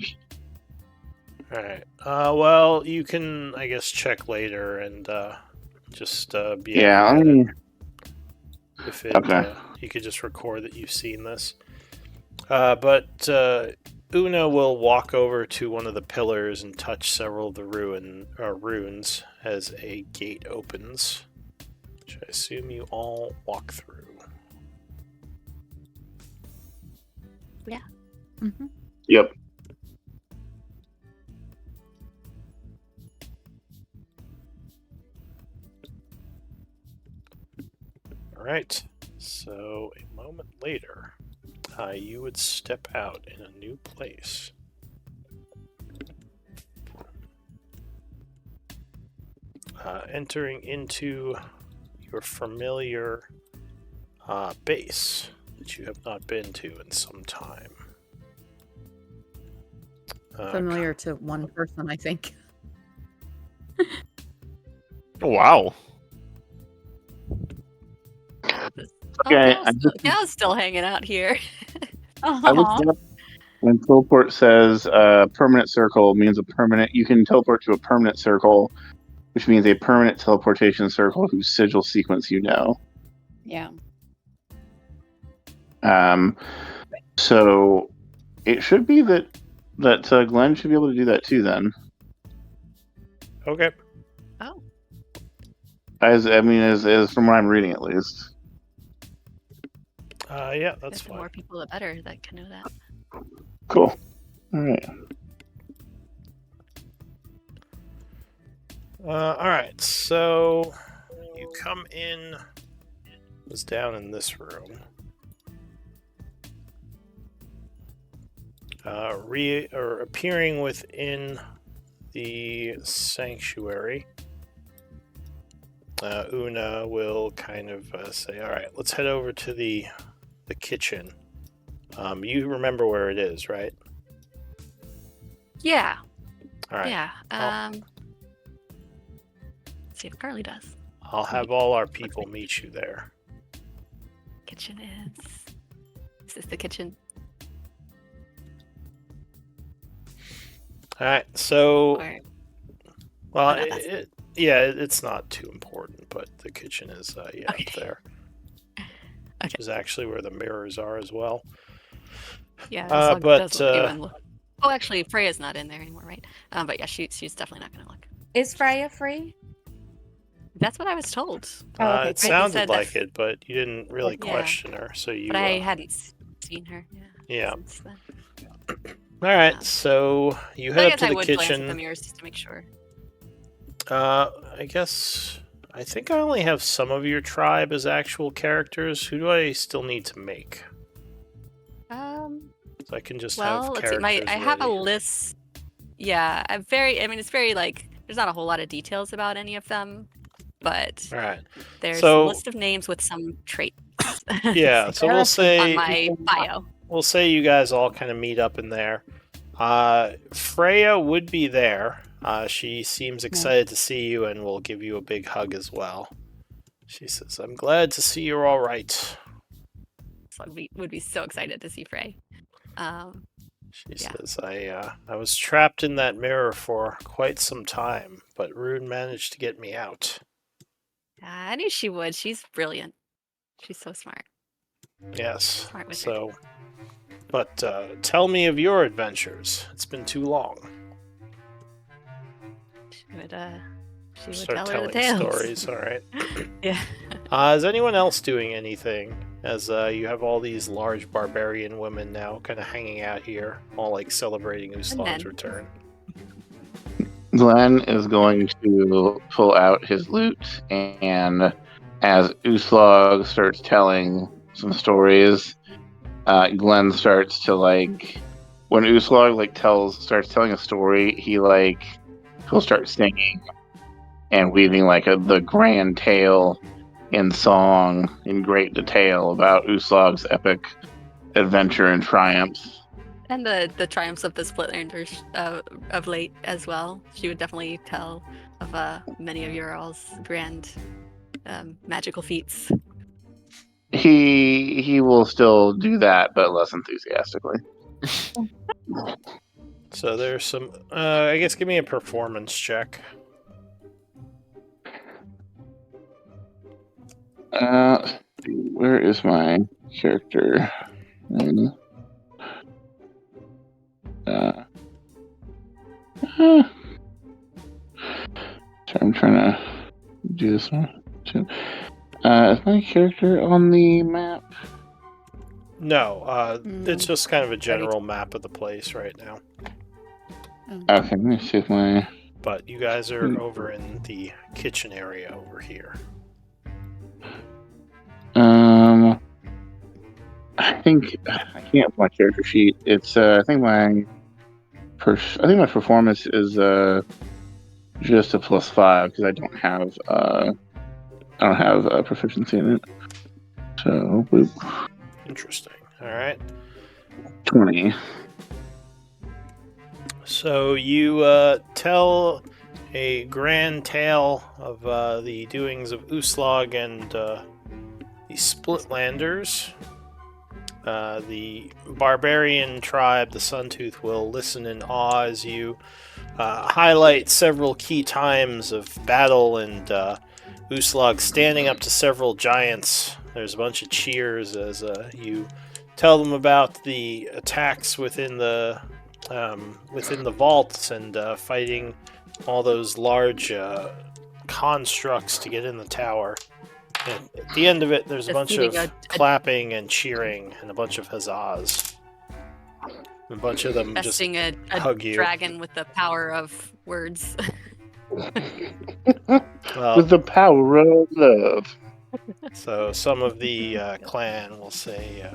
All right. Well, you can, I guess, check later and just be. Yeah. Okay. You could just record that you've seen this. But Una will walk over to one of the pillars and touch several of the runes as a gate opens, which I assume you all walk through. Yeah. Mm-hmm. Yep. All right. So a moment later, you would step out in a new place. Entering into your familiar base that you have not been to in some time. Familiar to one person, I think. Oh, wow. Okay, Gal's still hanging out here. I looked up when teleport says permanent circle means a permanent. You can teleport to a permanent circle, which means a permanent teleportation circle whose sigil sequence you know. Yeah. So it should be that Glenn should be able to do that too. Then, Okay. Oh. as from what I'm reading at least. Yeah, that's The fine. more people, the better that can know that. Cool. All right. All right. So you come in. Was down in this room. Appearing within the sanctuary. Una will kind of say, "All right, let's head over to the kitchen." You remember where it is, right? Yeah. All right. Yeah. Let's see if Carly does. I'll have all our people meet you there. Kitchen is this the kitchen? All right. So, Or... well, it's not too important, but the kitchen is Okay. up there. Okay. Which is actually where the mirrors are as well. Yeah, oh, actually, Freya's not in there anymore, right? But yeah, she's definitely not going to look. Is Freya free? That's what I was told. Oh, okay. It sounded like it, but you didn't really Yeah. question her, so you. But I hadn't seen her. Yeah. Since then. All right, so you head up to the kitchen. Glance at the mirrors just to make sure. I think I only have some of your tribe as actual characters. Who do I still need to make? So I can just have characters. Let's see. I have a list. Yeah, it's very like there's not a whole lot of details about any of them, but all right. There's a list of names with some traits. Yeah, so we'll say on my bio. We'll say you guys all kind of meet up in there. Freya would be there. She seems excited to see you and will give you a big hug as well. She says, "I'm glad to see you're all right." So we would be so excited to see Frey. She says, I was trapped in that mirror for quite some time, but Rune managed to get me out. I knew she would. She's brilliant. She's so smart. Yes. Smart wizard. So, but tell me of your adventures. It's been too long. She would start tell her the telling tales. stories. All right. Yeah. Is anyone else doing anything? As you have all these large barbarian women now kind of hanging out here, all like celebrating Uslog's return. Glenn is going to pull out his lute, and as Uslog starts telling some stories, Glenn starts to when Uslog starts telling a story, he'll start singing and weaving the grand tale in song in great detail about Uslog's epic adventure and triumphs. And the triumphs of the Splitlanders of late as well. She would definitely tell of many of your all's grand magical feats. He will still do that, but less enthusiastically. So there's some. I guess give me a performance check. Where is my character? I'm trying to do this one too. Is my character on the map? No, it's just kind of a general map of the place right now. Okay, let me see if my... But you guys are over in the kitchen area over here. I think I can't put my character sheet. It's I think my performance is just a +5 because I don't have proficiency in it. So boop. Interesting. All right. 20. So you tell a grand tale of the doings of Uslog and the Splitlanders. The barbarian tribe, the Suntooth, will listen in awe as you highlight several key times of battle and Uslog standing up to several giants. There's a bunch of cheers as you tell them about the attacks within the vaults and fighting all those large constructs to get in the tower. And at the end of it, there's a bunch of clapping and cheering and a bunch of huzzas. A bunch of them just hug you. Dragon with the power of words. Well, with the power of love. So some of the clan will say,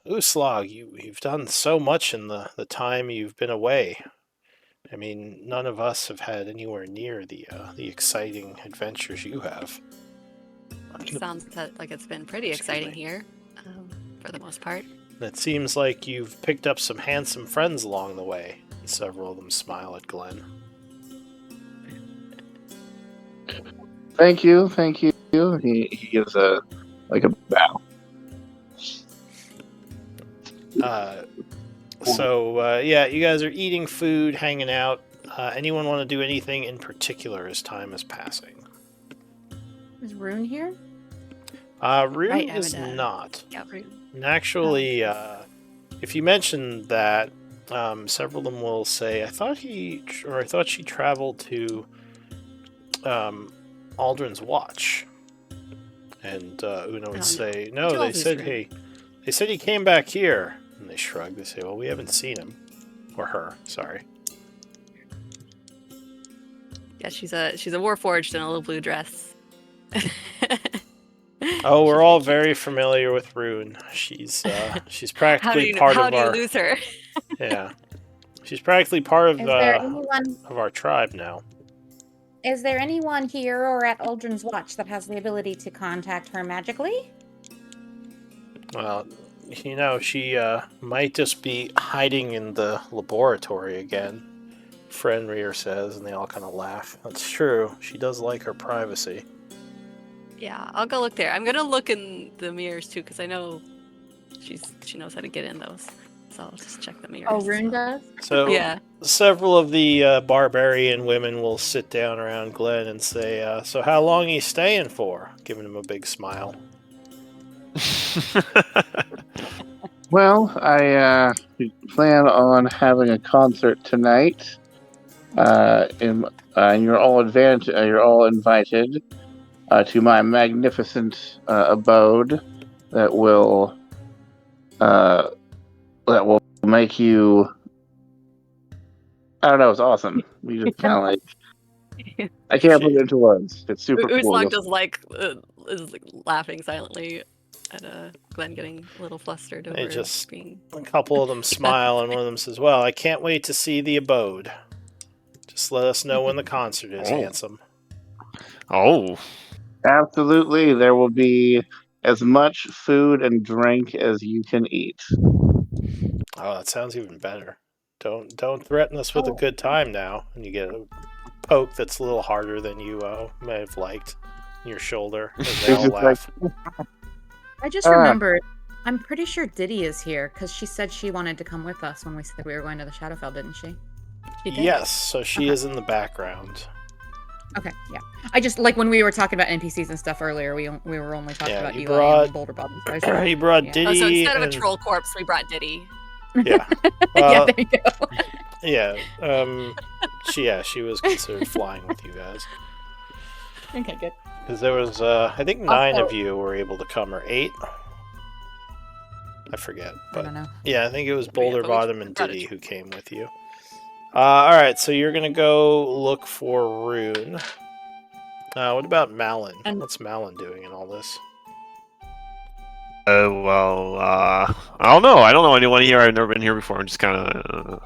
Uslog, you've done so much in the time you've been away. I mean, none of us have had anywhere near the exciting adventures you have. Sounds like it's been pretty exciting here, for the most part. It seems like you've picked up some handsome friends along the way. Several of them smile at Glenn. Thank you. He gives a bow. Yeah, you guys are eating food, hanging out. Anyone want to do anything in particular as time is passing? Is Rune here? Rune is not. Yeah, Rune. And actually, if you mention that, several of them will say, I thought she traveled to Aldrin's Watch. And Una would say, no, they said he came back here. And they shrug. They say, well, we haven't seen him. Or her, sorry. Yeah, she's a warforged in a little blue dress. Oh, we're all very familiar with Rune. She's practically part of our... How do you lose her? Yeah. She's practically part of of our tribe now. Is there anyone here or at Aldrin's Watch that has the ability to contact her magically? Well, she might just be hiding in the laboratory again, Fenrir says, and they all kind of laugh. That's true. She does like her privacy. Yeah, I'll go look there. I'm gonna look in the mirrors too, because I know she knows how to get in those. So I'll just check the mirrors. Oh, Rune does? So yeah. Several of the barbarian women will sit down around Glenn and say, so how long are you staying for? Giving him a big smile. Well, I plan on having a concert tonight. And you're all invited to my magnificent abode that will make you. I don't know. It's awesome. We just kind of like. I can't put it into words. It's super cool. Uslog is laughing silently at Glenn getting a little flustered over being... A couple of them smile, and one of them says, well, I can't wait to see the abode. Just let us know when the concert is, handsome. Oh. Absolutely. There will be as much food and drink as you can eat. Oh, that sounds even better. Don't threaten us with a good time now, and you get a poke that's a little harder than you may have liked in your shoulder. And they all laugh. I just remembered, I'm pretty sure Diddy is here, because she said she wanted to come with us when we said we were going to the Shadowfell, didn't she? She did. Yes, so she is in the background. Okay, yeah. I just, like, when we were talking about NPCs and stuff earlier, we were only talking about Eli and Boulder Bob. He brought Diddy. Oh, so instead of a troll corpse, we brought Diddy. Yeah. Yeah, there you go. Yeah, she was considered flying with you guys. Okay, good. Because there was, I think 9 of you were able to come, or 8? I forget. But I don't know. Yeah, I think it was Boulder Bottom and Diddy who came with you. Alright, so you're gonna go look for Rune. What about Malin? What's Malin doing in all this? I don't know. I don't know anyone here. I've never been here before. I'm just kind of,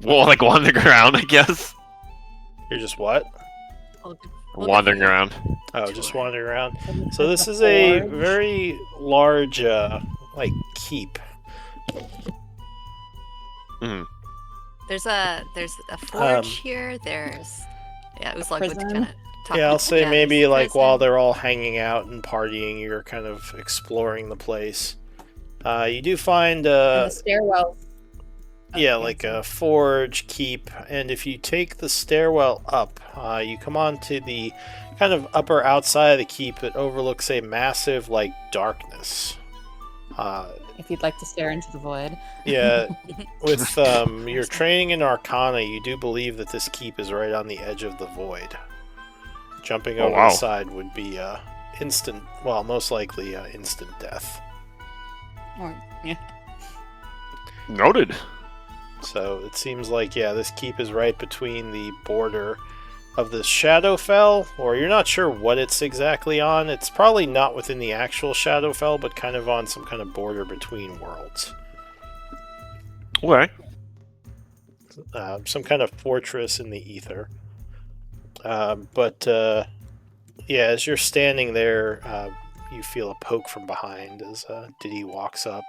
like wandering around, I guess. You're just what? Wandering around. Oh, just wandering around. So this is a very large, like, keep. Mm. There's a forge here. It was like prison? kind of. Yeah, I'll say maybe like while they're all hanging out and partying, you're kind of exploring the place. You do find And the stairwell. yeah, like a forge, keep, and if you take the stairwell up, you come onto the kind of upper outside of the keep that overlooks a massive like darkness. If you'd like to stare into the void. Yeah, with your training in Arcana, you do believe that this keep is right on the edge of the void. Jumping over the side would be instant, well, most likely instant death. Yeah. Noted. So it seems like, yeah, this keep is right between the border of the Shadowfell, or you're not sure what it's exactly on. It's probably not within the actual Shadowfell, but kind of on some kind of border between worlds. Okay. Some kind of fortress in the ether. Yeah, as you're standing there, you feel a poke from behind as Diddy walks up.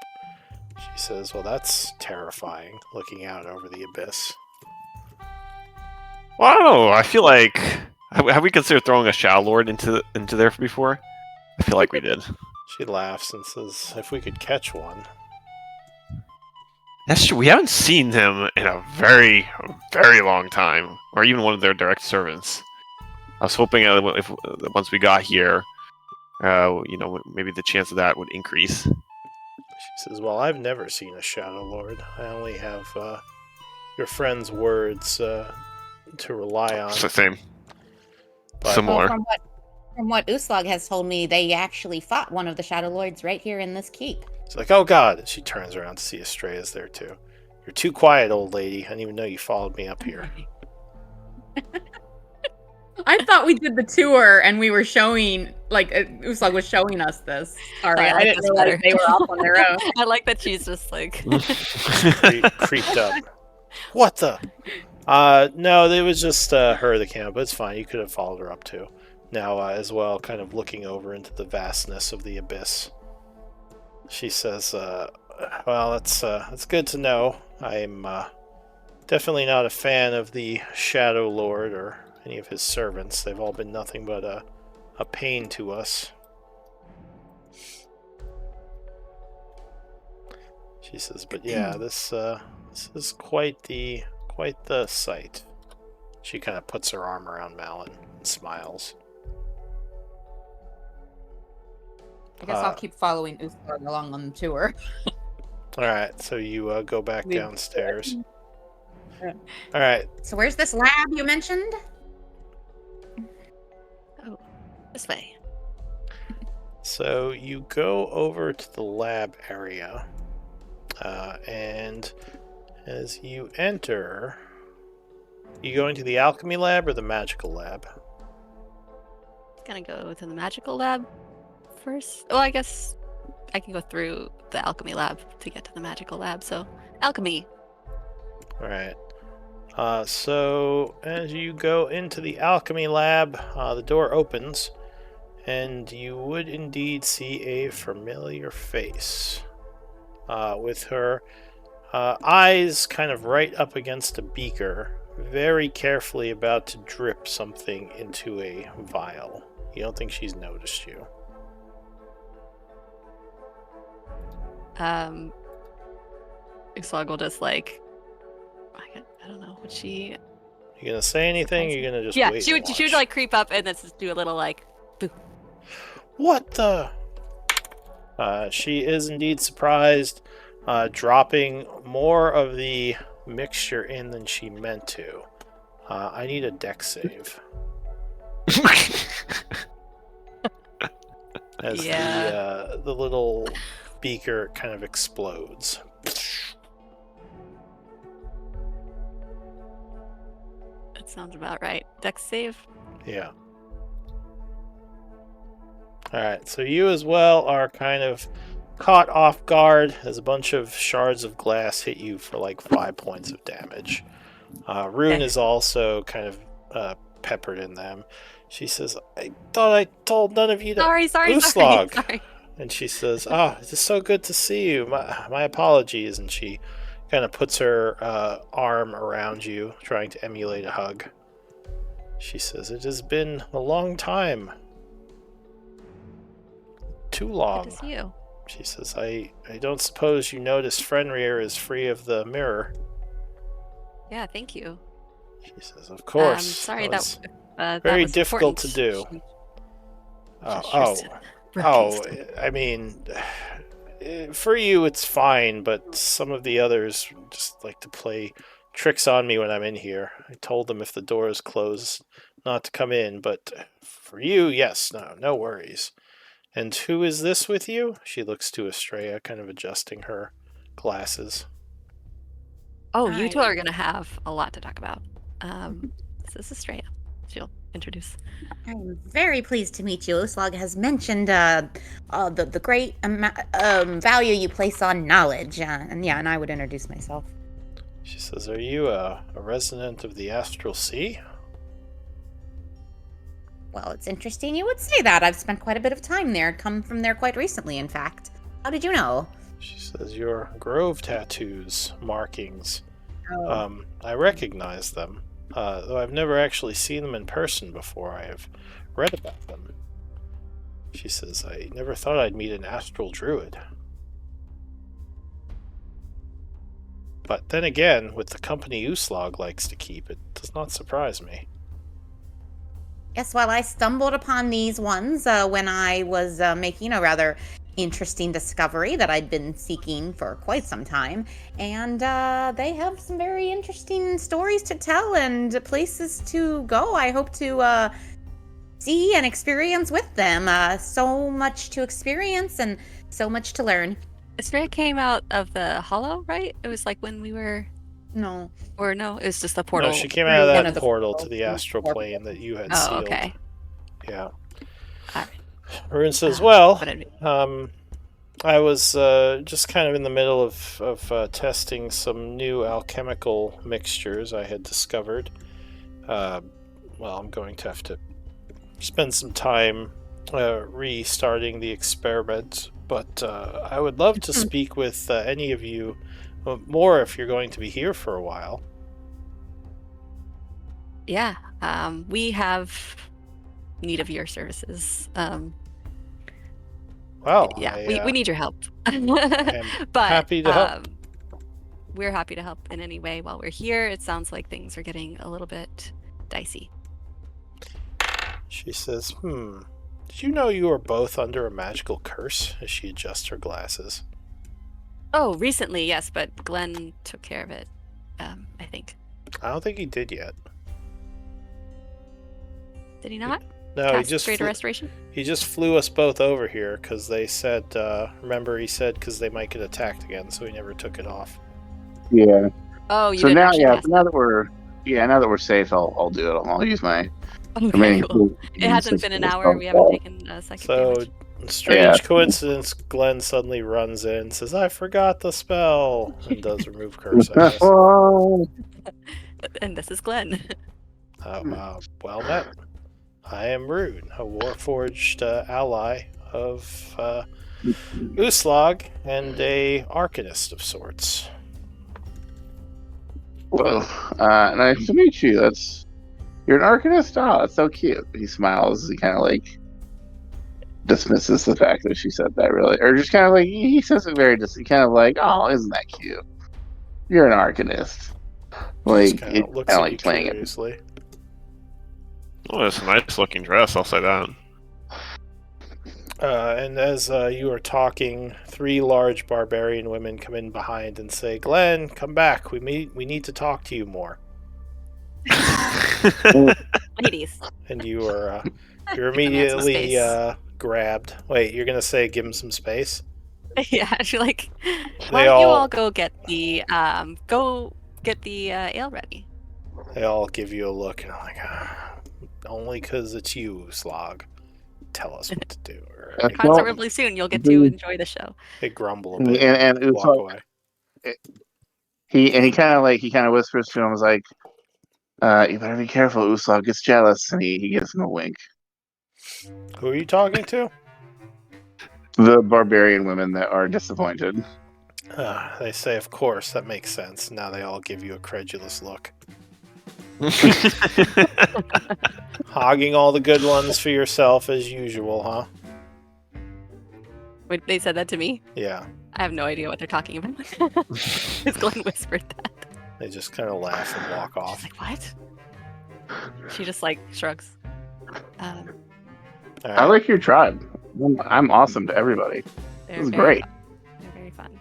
She says, "Well, that's terrifying, looking out over the abyss." Well, I don't know. I feel like have we considered throwing a Shadowlord into there before? I feel like we did. She laughs and says, "If we could catch one." That's true. We haven't seen him in a very, very long time, or even one of their direct servants. I was hoping if once we got here, maybe the chance of that would increase. She says, "Well, I've never seen a Shadowlord. I only have your friend's words to rely on." It's the same. But, Similar. Well, from what Uslag has told me, they actually fought one of the Shadowlords right here in this keep. It's like, "Oh God!" She turns around to see Estrella's there too. "You're too quiet, old lady. I didn't even know you followed me up here." I thought we did the tour and we were showing, like, Uslag was showing us this. Sorry, I didn't realize they were off on their own. I like that she's just like creeped up. What the? No, it was just her that came up. It's fine. You could have followed her up too. Now, as well, kind of looking over into the vastness of the abyss. She says, "Well, that's good to know. I'm definitely not a fan of the Shadowlord or any of his servants. They've all been nothing but a pain to us." She says, "But yeah, this is quite the sight." She kind of puts her arm around Malin and smiles. I guess I'll keep following Uslag along on the tour. Alright, so you go back downstairs. Alright. So where's this lab you mentioned? oh, this way. So you go over to the lab area, and as you enter, you go into the alchemy lab or the magical lab? Gonna go to the magical lab first. Well, I guess I can go through the alchemy lab to get to the magical lab. So, alchemy. All right. So as you go into the alchemy lab, the door opens, and you would indeed see a familiar face, with her eyes kind of right up against a beaker, very carefully about to drip something into a vial. You don't think she's noticed you. Uslag will just like, I don't know, would she? You gonna say anything? Or you gonna just Yeah, wait she and would. She would watch? like creep up and then just do a little like, boo. What the? She is indeed surprised, dropping more of the mixture in than she meant to. I need a dex save. As the little beaker kind of explodes. That sounds about right. Dex save. Yeah. Alright, so you as well are kind of caught off guard as a bunch of shards of glass hit you for like 5 points of damage. Rune is also kind of peppered in them. She says, I thought I told none of you to Sorry. And she says, it's so good to see you. My apologies. And she kind of puts her arm around you, trying to emulate a hug. She says, it has been a long time. Too long. Good to see you. She says, I don't suppose you noticed Fenrir is free of the mirror. Yeah, thank you. She says, of course. Sorry, that was that very was difficult important. to do. I mean, for you it's fine, but some of the others just like to play tricks on me when I'm in here. I told them if the door is closed not to come in, but for you, yes, no worries. And who is this with you? She looks to Estrella, kind of adjusting her glasses. Oh, you two are going to have a lot to talk about. This is Estrella. She'll introduce. I'm very pleased to meet you. Uslag has mentioned the great value you place on knowledge. And I would introduce myself. She says, are you a resident of the Astral Sea? Well, it's interesting you would say that. I've spent quite a bit of time there. Come from there quite recently, in fact. How did you know? She says, your grove tattoos, markings. Oh. I recognize them. Though I've never actually seen them in person before. I have read about them. She says, I never thought I'd meet an astral druid. But then again, with the company Uslag likes to keep, it does not surprise me. Yes, well, I stumbled upon these ones when I was making a rather interesting discovery that I'd been seeking for quite some time. And they have some very interesting stories to tell and places to go. I hope to see and experience with them. So much to experience and so much to learn. Estrella came out of the hollow, right? It was like when we were... No. Or no, it was just the portal. No, she came out of that portal to the astral plane that you had sealed. Okay. Yeah. All right. Rune says, well, I was just kind of in the middle of testing some new alchemical mixtures I had discovered. Well, I'm going to have to spend some time restarting the experiment, but I would love to speak with any of you more if you're going to be here for a while. Yeah, we have need of your services. Well, yeah, we need your help. But happy to help. We're happy to help in any way while we're here. It sounds like things are getting a little bit dicey. She says, did you know you were both under a magical curse? As she adjusts her glasses. Oh, recently, yes, but Glenn took care of it, I think. I don't think he did yet. Did he not? No, he just restoration? He just flew us both over here because they said, remember he said because they might get attacked again, so he never took it off. Yeah. Oh, you so didn't now, actually ask now that we're safe, I'll do it. I'll use my remaining. Cool. It hasn't been an hour. We haven't taken a second. So, damage. Strange coincidence, Glenn suddenly runs in and says, I forgot the spell, and does remove curse, I guess. And this is Glenn. Well met. I am Rune, a warforged ally of Uslag and a arcanist of sorts. Well, nice to meet you. You're an arcanist? Oh, that's so cute. He smiles. He kind of like dismisses the fact that she said that, really, or just kind of like he says it very just kind of like, oh, isn't that cute? You're an arcanist. Like kind of looks like playing curiously. it. Oh, it's a nice looking dress, I'll say that. And as you are talking, 3 large barbarian women come in behind and say, Glenn, come back. We need to talk to you more. Ladies. And you're immediately grabbed. Wait, you're gonna say give him some space? Yeah, she's like, why don't you all go get the ale ready? They all give you a look and I'm like, only because it's you, Slog. tell us what to do. Concert really soon. You'll get to enjoy the show. They grumble a bit and walk away. He kind of whispers to him, like, "You better be careful. Uslag gets jealous," and he gives him a wink. Who are you talking to? The barbarian women that are disappointed. They say, of course, that makes sense. Now they all give you a credulous look. Hogging all the good ones for yourself as usual, huh? Wait, they said that to me? Yeah. I have no idea what they're talking about. Because Glenn whispered that. They just kind of laugh and walk off. She's like, what? She just like shrugs. Right. I like your tribe. I'm awesome to everybody. This is great. They're very fun.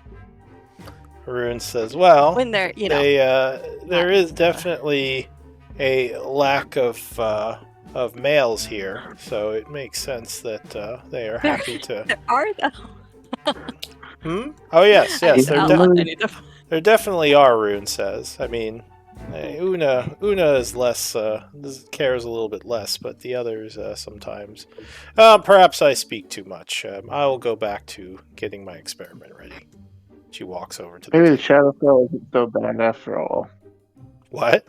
Harun says, well, when they're, there is definitely a lack of males here, so it makes sense that they are happy to. There are though. Oh yes, there definitely are. Rune says. I mean, Una is less cares a little bit less, but the others sometimes. Perhaps I speak too much. I will go back to getting my experiment ready. She walks over to Maybe the Shadowfell isn't so bad after all. What?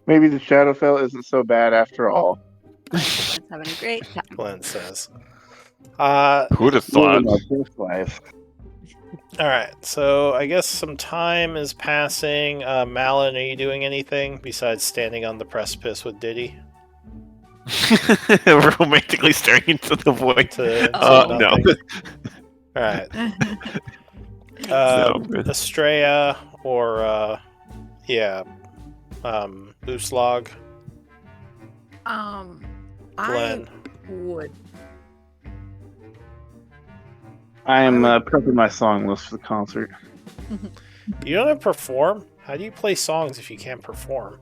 Maybe the Shadowfell isn't so bad after all. Glenn's having a great time. Glenn says. Who'd have thought? Alright, so I guess some time is passing. Malin, are you doing anything besides standing on the precipice with Diddy? Romantically staring into the void. No. Alright. Estrella or Uslag. Glenn. I would. I'm prepping my song list for the concert. You don't have to perform? How do you play songs if you can't perform?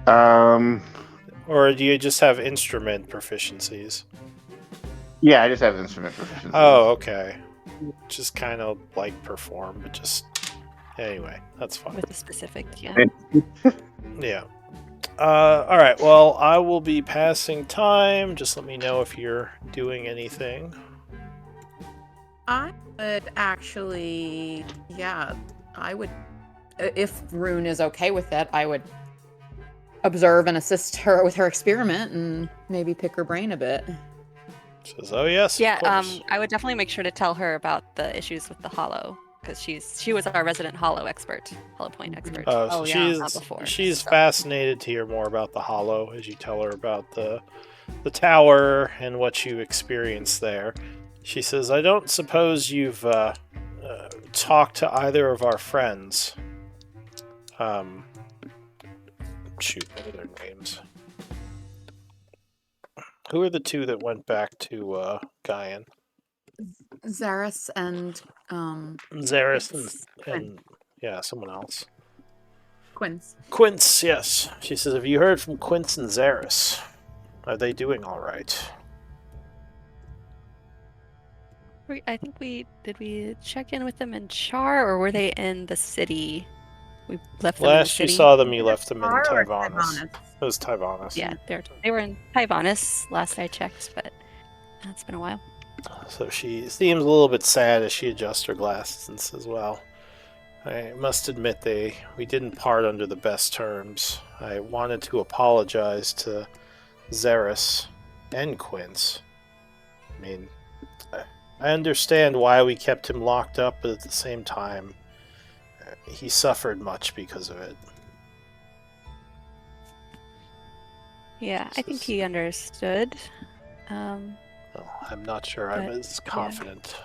Or do you just have instrument proficiencies? Yeah, I just have instrument proficiencies. Oh, okay. Just kind of like perform, but just... Anyway, that's fine. With a specific, yeah. Yeah. Alright, well, I will be passing time. Just let me know if you're doing anything. I would actually, I would, if Rune is okay with it, I would observe and assist her with her experiment and maybe pick her brain a bit. Says, oh yes, yeah. I would definitely make sure to tell her about the issues with the Hollow, because she was our resident Hollow expert, Hollow Point expert. She's fascinated to hear more about the Hollow as you tell her about the tower and what you experienced there. She says, I don't suppose you've talked to either of our friends. Shoot, what are their names? Who are the two that went back to Gaian? Zaris and someone else. Quince, yes. She says, have you heard from Quince and Zaris? Are they doing all right? I think we check in with them in Char, or were they in the city? We left them in the city. Last you saw them, you left them in Tyvanis. It was Tyvanis. Yeah, they were in Tyvanis last I checked, but it's been a while. So she seems a little bit sad as she adjusts her glasses and says, well, I must admit we didn't part under the best terms. I wanted to apologize to Zaris and Quince. I mean, I understand why we kept him locked up, but at the same time, he suffered much because of it. Yeah, I think he understood. I'm not sure I'm as confident.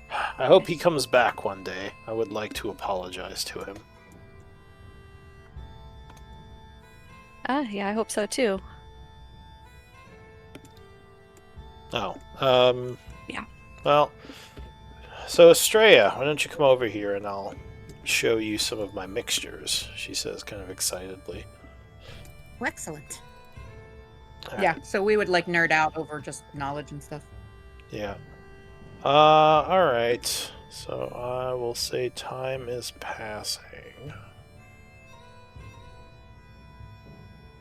Yeah. I hope he comes back one day. I would like to apologize to him. Yeah, I hope so too. Oh, yeah. Well, so Estrella, why don't you come over here and I'll show you some of my mixtures, she says kind of excitedly. Oh, excellent. Yeah, so we would like nerd out over just knowledge and stuff. Yeah. Alright. So I will say time is passing.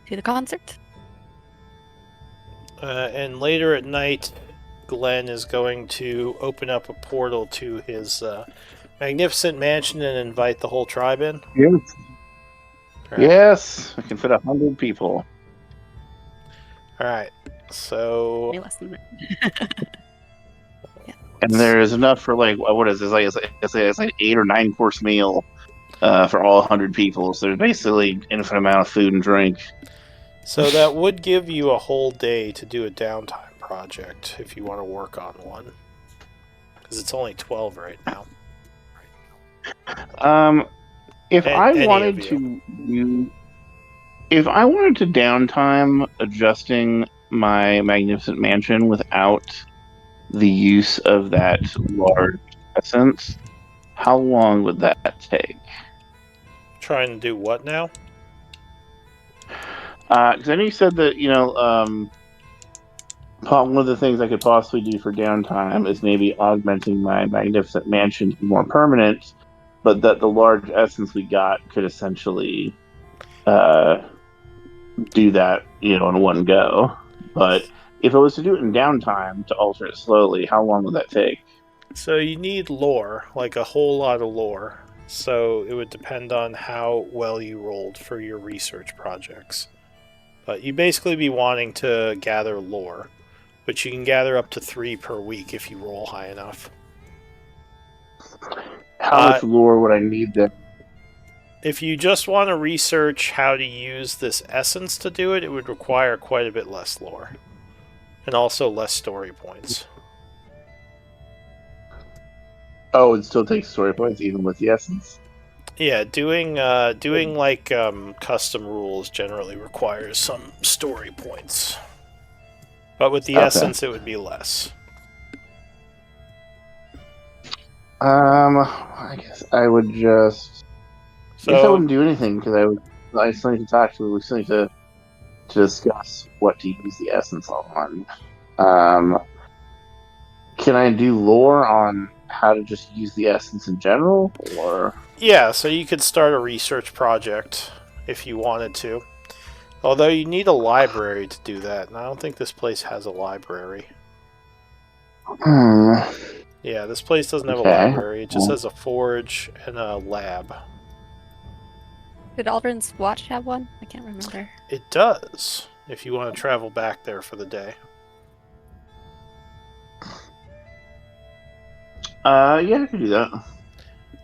to the concert. And later at night, Glenn is going to open up a portal to his magnificent mansion and invite the whole tribe in. Yes. Right. Yes, I can fit 100 people. All right. So. Any less than that. And there is enough for like what is this? It's like 8 or 9 course meal for all 100 people. So there's basically infinite amount of food and drink. So that would give you a whole day to do a downtime project if you want to work on one, because it's only 12 right now. If I wanted to downtime adjusting my magnificent mansion without the use of that large essence, how long would that take? Trying to do what now? Because I know you said that, one of the things I could possibly do for downtime is maybe augmenting my magnificent mansion to be more permanent, but that the large essence we got could essentially do that, in one go. But if I was to do it in downtime to alter it slowly, how long would that take? So you need lore, like a whole lot of lore. So it would depend on how well you rolled for your research projects. But you basically be wanting to gather lore, but you can gather up to 3 per week if you roll high enough. How much lore would I need then? If you just want to research how to use this essence to do it, it would require quite a bit less lore. And also less story points. Oh, it still takes story points even with the essence? Yeah, doing custom rules generally requires some story points. But with the essence, it would be less. I guess I would just... I guess I wouldn't do anything, because I still need to talk to... We still need to discuss what to use the essence on. Can I do lore on how to just use the essence in general, or... Yeah, so you could start a research project if you wanted to. Although you need a library to do that, and I don't think this place has a library. Yeah, this place doesn't have a library. It just has a forge and a lab. Did Aldrin's Watch have one? I can't remember. It does, if you want to travel back there for the day. Yeah, I can do that.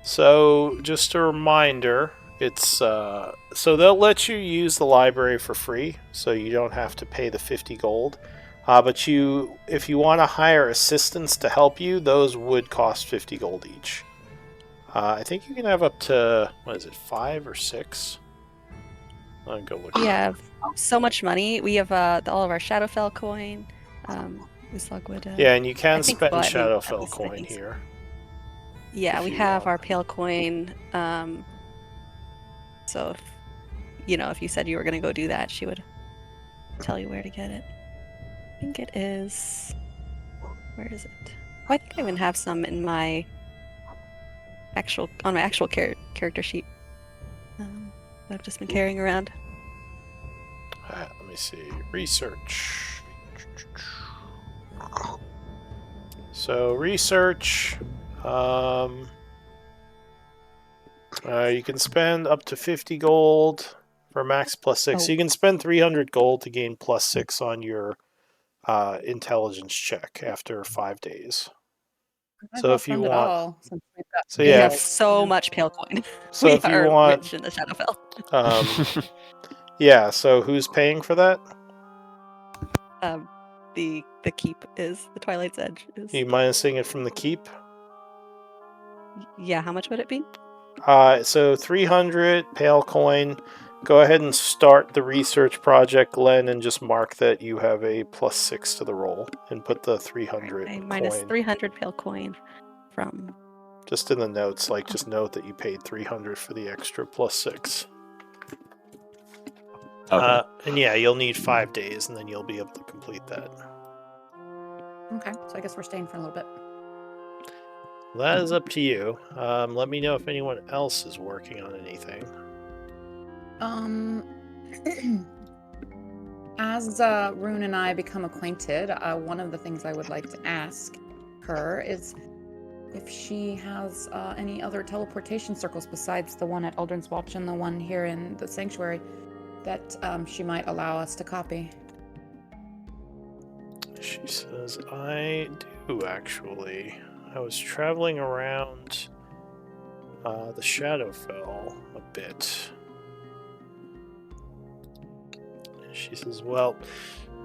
So, just a reminder, it's so they'll let you use the library for free, so you don't have to pay the 50 gold. But if you want to hire assistants to help you, those would cost 50 gold each. I think you can have up to, 5 or 6? I'll go look. We have so much money. We have all of our Shadowfell coin. Yeah, and you can spend Shadowfell coin here. Yeah, we have our Pale coin. So, if you said you were going to go do that, she would tell you where to get it. I think it is... Where is it? Oh, I think I even have some in my actual character sheet. That I've just been carrying around. Alright, let me see. Research. So, research... you can spend up to 50 gold for max plus 6. So you can spend 300 gold to gain plus 6 on your intelligence check after 5 days. So if you want... we have so much Pale coin. So if you want... rich in the Shadowfell. Yeah, so who's paying for that? The keep is... The Twilight's Edge is... Are you minusing it from the keep? Yeah, how much would it be? So 300 Pale coin. Go ahead and start the research project, Glenn, and just mark that you have a plus 6 to the roll, and put the 300 coin. Minus 300 Pale coin from... Just in the notes, just note that you paid 300 for the extra plus 6. Okay. And yeah, you'll need 5 days, and then you'll be able to complete that. Okay, so I guess we're staying for a little bit. That is up to you. Let me know if anyone else is working on anything. As Rune and I become acquainted, one of the things I would like to ask her is if she has any other teleportation circles besides the one at Aldrin's Watch and the one here in the Sanctuary that she might allow us to copy. She says, I do, actually. I was traveling around the Shadowfell a bit. She says, well,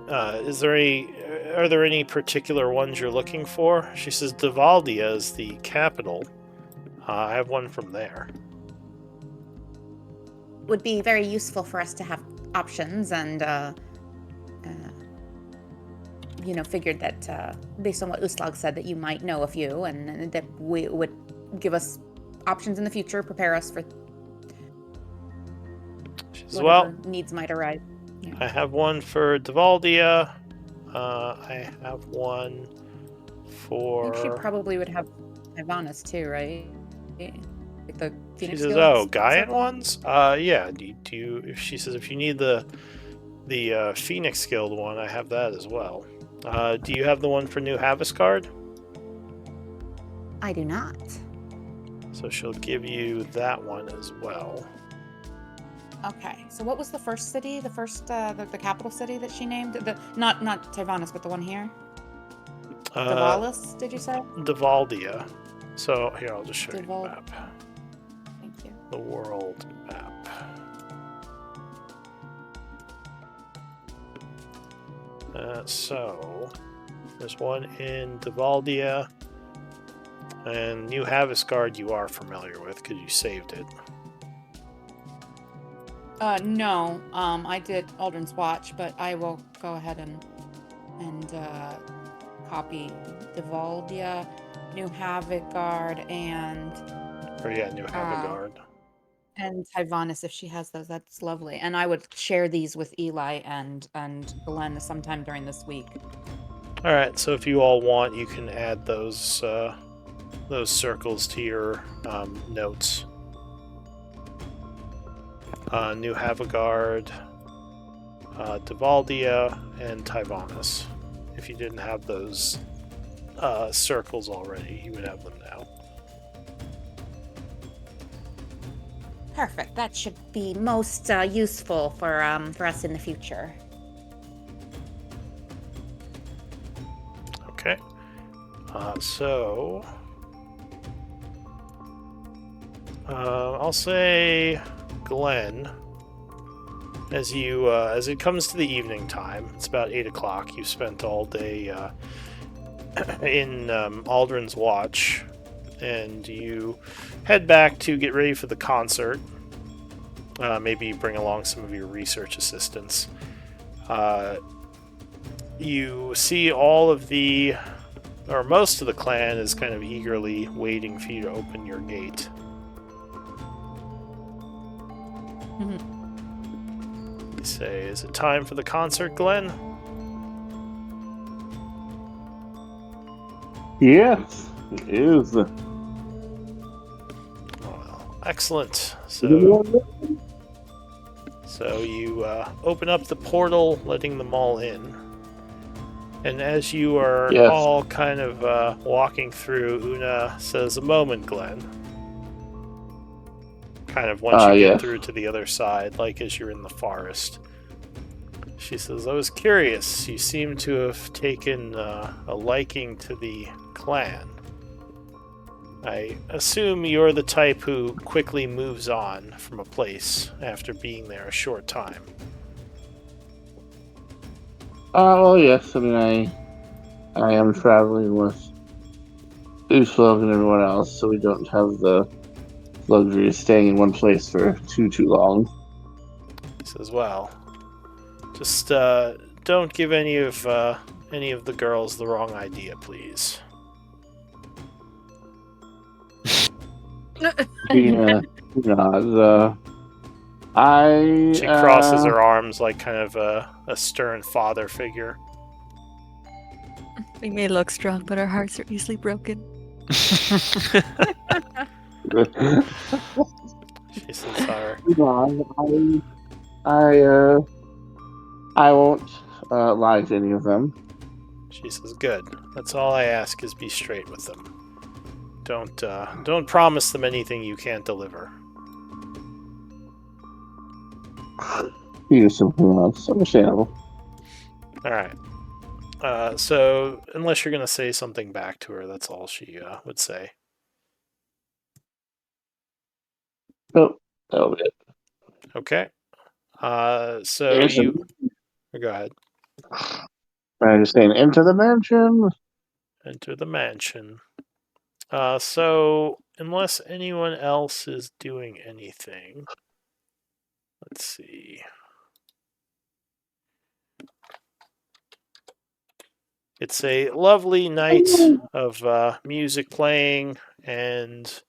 are there any particular ones you're looking for? She says, Devaldia is the capital. I have one from there. Would be very useful for us to have options, and figured that based on what Uslag said, that you might know a few, and that we would give us options in the future, prepare us for whatever needs might arise. Yeah. I have one for Devaldia. I have one for... I think she probably would have Ivanis too, right? Like the Phoenix She says, Guilds Gaian circle? ones? Yeah. Do you? She says, if you need the Phoenix Guild one, I have that as well. Do you have the one for New Haviscard? I do not. So she'll give you that one as well. Okay. So what was the first city? The first, the capital city that she named? Not Tyvanis, but the one here. Devalis, did you say? Devaldia. So here, I'll just show you the map. Thank you. The world map. So there's one in Devaldia, and New Haviscard you are familiar with because you saved it. No. I did Aldrin's Watch, but I will go ahead and copy Devaldia, New Haviscard, and New Haviscard. And Tyvanis, if she has those, that's lovely. And I would share these with Eli and Glenn sometime during this week. All right. So if you all want, you can add those circles to your notes. New Haviscard, Devaldia, and Tyvanis. If you didn't have those circles already, you would have them now. Perfect. That should be most useful for us in the future. Okay. So I'll say, Glenn, as it comes to the evening time, it's about 8 o'clock. You've spent all day in Aldrin's Watch, and you head back to get ready for the concert. Maybe bring along some of your research assistants. You see all of most of the clan is kind of eagerly waiting for you to open your gate. Mm-hmm. You say, is it time for the concert, Glenn? Yes, it is. Well, excellent. So you open up the portal, letting them all in. And as you are all kind of walking through, Una says, a moment, Glenn. Kind of once you get through to the other side, like as you're in the forest. She says, I was curious. You seem to have taken a liking to the clan. I assume you're the type who quickly moves on from a place after being there a short time. Well, yes. I mean, I am traveling with Uslov and everyone else, so we don't have the luxury of staying in one place for too long. He says, well, just don't give any of the girls the wrong idea, please. She crosses her arms like kind of a stern father figure. We may look strong, but our hearts are easily broken. She says, sorry. I won't lie to any of them. She says, "Good. That's all I ask is be straight with them. Don't promise them anything you can't deliver." You simply enough. Understandable. All right. So unless you're gonna say something back to her, that's all she would say. Oh, that'll be it. Okay. So you go ahead. I'm just saying, into the mansion. Enter the mansion. So unless anyone else is doing anything, let's see. It's a lovely night of music playing and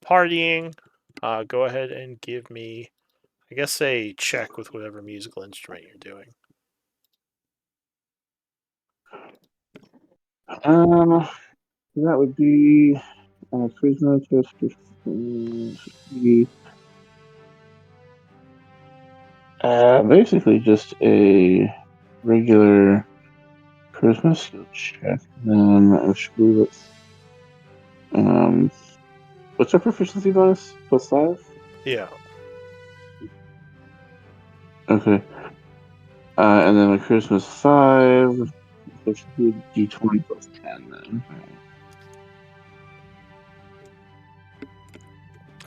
partying. Go ahead and give me, I guess, a check with whatever musical instrument you're doing. That would be charisma basically just a regular charisma skill check. Then exclude it. What's our proficiency bonus? +5? Yeah. Okay. And then a charisma's 5. That should be a d20 +10 then.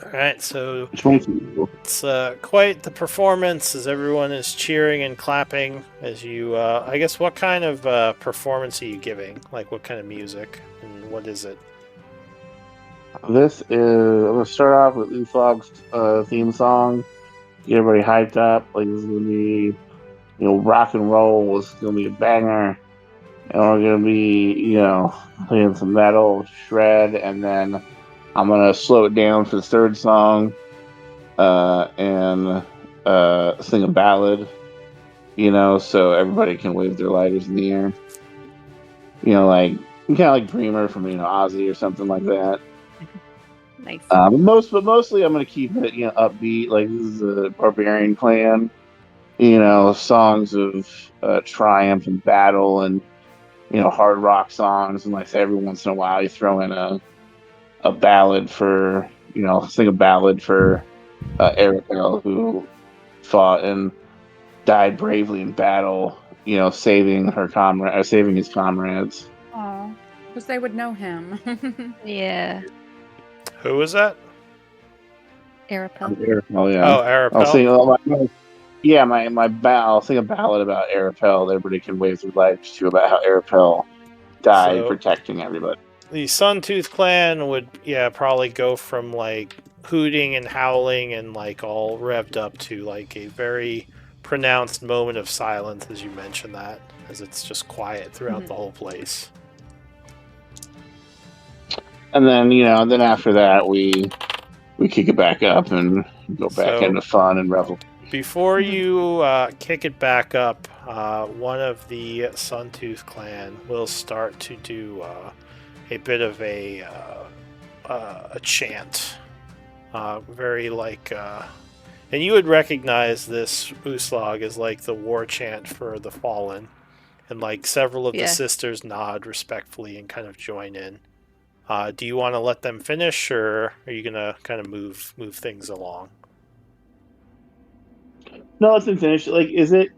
All right, so it's quite the performance as everyone is cheering and clapping as you, I guess, what kind of performance are you giving? Like, what kind of music, and what is it? This is, I'm going to start off with Ufog's theme song. Get everybody hyped up. Like, this is going to be, rock and roll. It's going to be a banger. And we're going to be, playing some metal, shred, and then I'm going to slow it down for the third song and sing a ballad, so everybody can wave their lighters in the air. Like, kind of like Dreamer from, Ozzy or something like that. Nice. But mostly I'm going to keep it, upbeat. Like, this is a barbarian clan, songs of triumph and battle and, hard rock songs. And like I say, every once in a while you throw in a ballad for, sing a ballad for Arabelle, who fought and died bravely in battle, saving his comrades. Oh, because they would know him. Yeah. Who was that? Arabelle. Oh yeah. Oh, Arabelle. I'll sing. I'll sing a ballad about Arabelle. Everybody can wave their lights to about how Arabelle died protecting everybody. The Suntooth clan would, probably go from like hooting and howling and like all revved up to like a very pronounced moment of silence as you mentioned that, as it's just quiet throughout the whole place. And then then after that we kick it back up and go back into fun and revel. Before you kick it back up, one of the Suntooth clan will start to do a bit of a chant, very like, and you would recognize this Uslag as like the war chant for the fallen, and like several of the sisters nod respectfully and kind of join in. Do you want to let them finish, or are you gonna kind of move things along? No, let them finish. Like, is it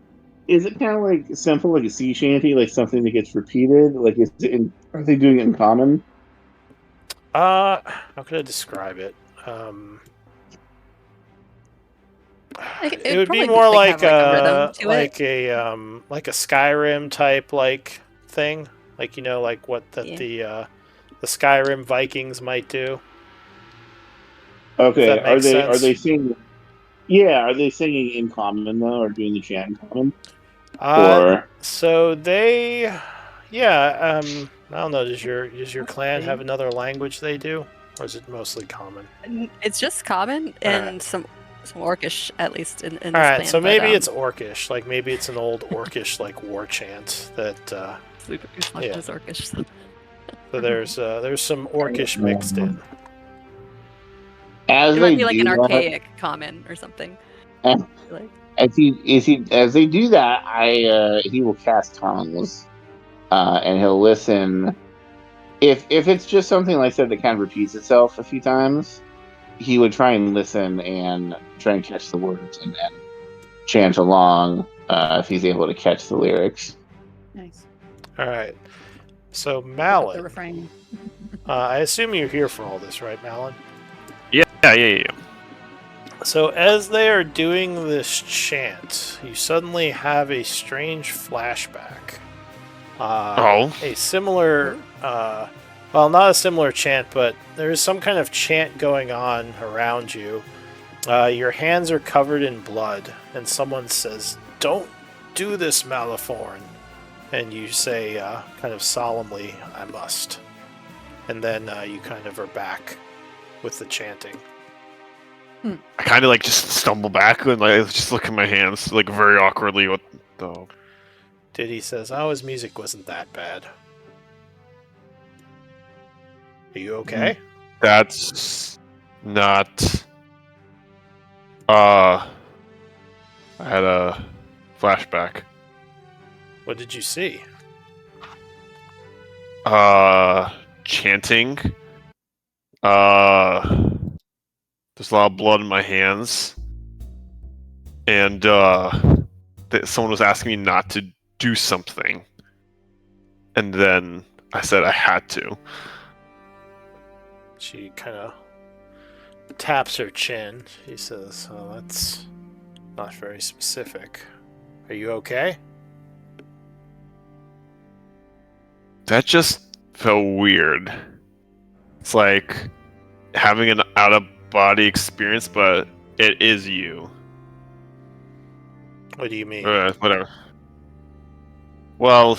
kind of like simple, like a sea shanty, like something that gets repeated? Like, are they doing it in common? How could I describe it? It would be more like a Skyrim type like thing, like like what the Skyrim Vikings might do. Okay, are they singing? Yeah, are they singing in common though, or doing the chant in common? So they, I don't know. Does your clan have another language they do, or is it mostly common? It's just common and some Orcish, at least in this All right, clan, so maybe it's Orcish. Like maybe it's an old Orcish like war chant that. Is Orcish. So there's some Orcish mixed in. As it might be like an archaic common or something. as they do that, he will cast tongues, and he'll listen. If it's just something like that that kind of repeats itself a few times, he would try and listen and try and catch the words and then chant along if he's able to catch the lyrics. Nice. All right. So The Malin, refrain. I assume you're here for all this, right, Malin? Yeah. So as they are doing this chant, you suddenly have a strange flashback. A similar, well, not a similar chant, but there is some kind of chant going on around you. Your hands are covered in blood, and someone says, "Don't do this, Maliforn." And you say, kind of solemnly, "I must." And then you kind of are back with the chanting. I kind of like just stumble back and like just look at my hands like very awkwardly. What the? Diddy says, "Oh, his music wasn't that bad. Are you okay?" That's not. I had a flashback. What did you see? Chanting. There's a lot of blood in my hands, and someone was asking me not to do something, and then I said I had to. She kind of taps her chin. She says, "Oh, that's not very specific. Are you okay?" That just felt weird. It's like having an out-of-body experience, but it is you. What do you mean? Whatever. Well,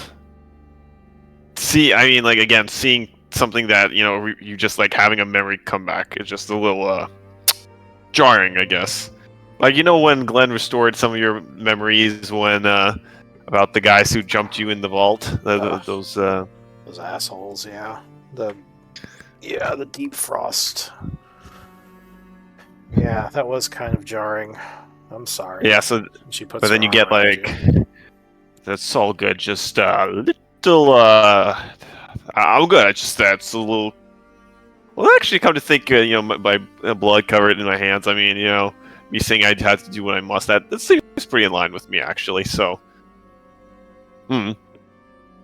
I mean, like, again, seeing something that, you just, like, having a memory come back is just a little, jarring, I guess. Like, when Glenn restored some of your memories when, about the guys who jumped you in the vault? Those assholes, yeah. The deep frost. Yeah, that was kind of jarring. I'm sorry. Yeah, so, she puts but then her you get, arm around like, you. That's all good, just a little, I'm good, that's a little, well, actually, come to think, my blood covered in my hands, I mean, me saying I'd have to do what I must, that seems pretty in line with me, actually, so,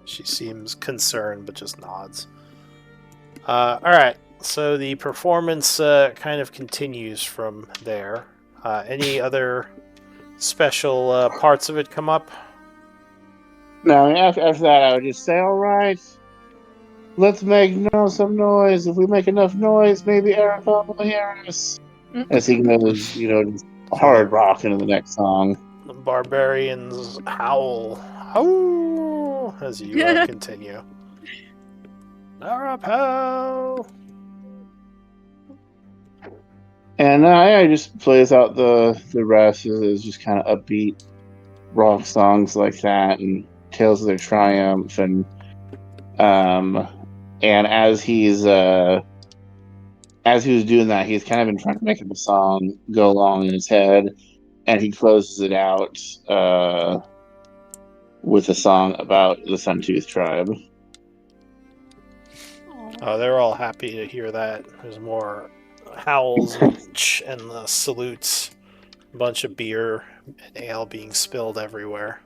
She seems concerned, but just nods. Alright, so the performance kind of continues from there. Any other special parts of it come up? No, after that, I would just say, all right, let's make some noise. If we make enough noise, maybe Erica will hear us. As he goes, just hard rock into the next song. The barbarians howl. Howl! As you continue. Arapow! And I just plays out the rest is just kind of upbeat rock songs like that and tales of their triumph and as he was doing that, he's kind of been trying to make the song go along in his head, and he closes it out with a song about the Suntooth tribe. Oh, they're all happy to hear that. There's more howls and the salutes. A bunch of beer and ale being spilled everywhere.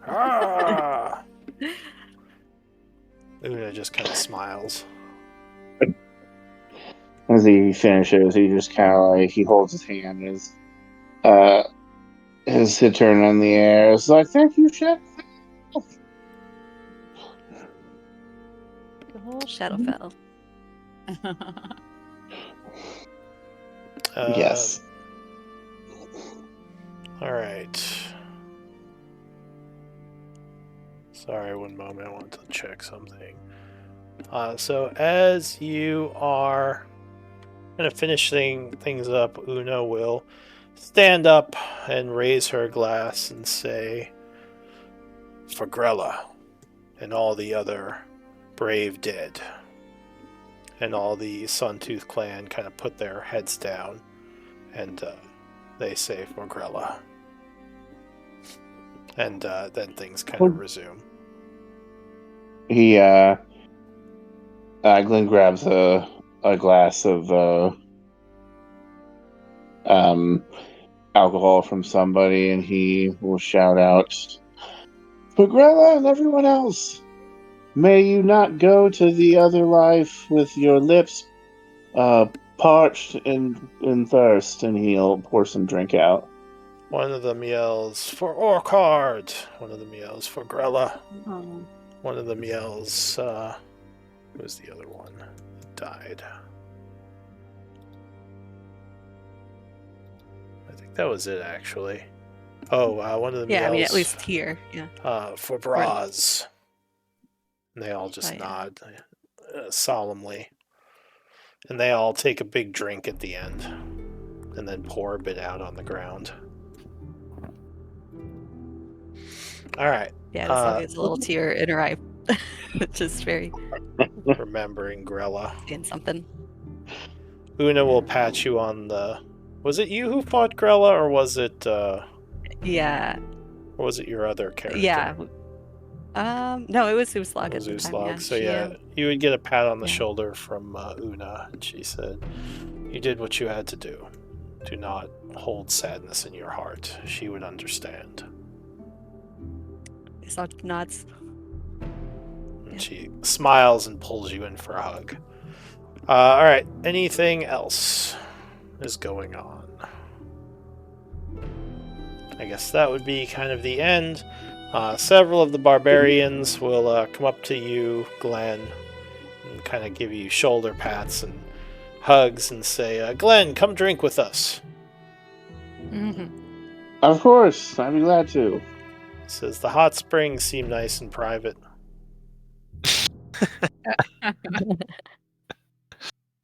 Ah! Una just kind of smiles. As he finishes, he just kind of he holds his hand as his head turned on the air. It's like, thank you, Shep. The whole Shadowfell. Yes. All right. Sorry, one moment. I want to check something. So as you are kind of finishing things up, Una will stand up and raise her glass and say, "For Grella and all the other brave dead." And all the Suntooth clan kind of put their heads down and they say, "For Grella." And then things kind of resume. Glenn grabs a glass of alcohol from somebody, and he will shout out, "For Grella and everyone else, may you not go to the other life with your lips parched in thirst," and he'll pour some drink out. One of them yells, "For Orchard!" One of them yells, "For Grella!" Oh. One of them yells, who was the other one that died? I think that was it, actually. Oh, one of them yells... Yeah, I mean, at least here, yeah. For Braz. And they all just nod solemnly. And they all take a big drink at the end. And then pour a bit out on the ground. Alright. Yeah, this all gets a little tear in her eye. Just very... remembering Grella. Saying something. Una will pat you on the... Was it you who fought Grella, or was it... Yeah. Or was it your other character? Yeah. No, it was Uslag. It was at the time, Uslag. So yeah, you would get a pat on the shoulder from Una, and she said, "You did what you had to do. Do not hold sadness in your heart. She would understand." Uslag nods. And she smiles and pulls you in for a hug. All right. Anything else is going on? I guess that would be kind of the end. Several of the barbarians will come up to you, Glenn, and kind of give you shoulder pats and hugs and say, "Glenn, come drink with us." Mm-hmm. Of course, I'd be glad to. Says the hot springs seem nice and private.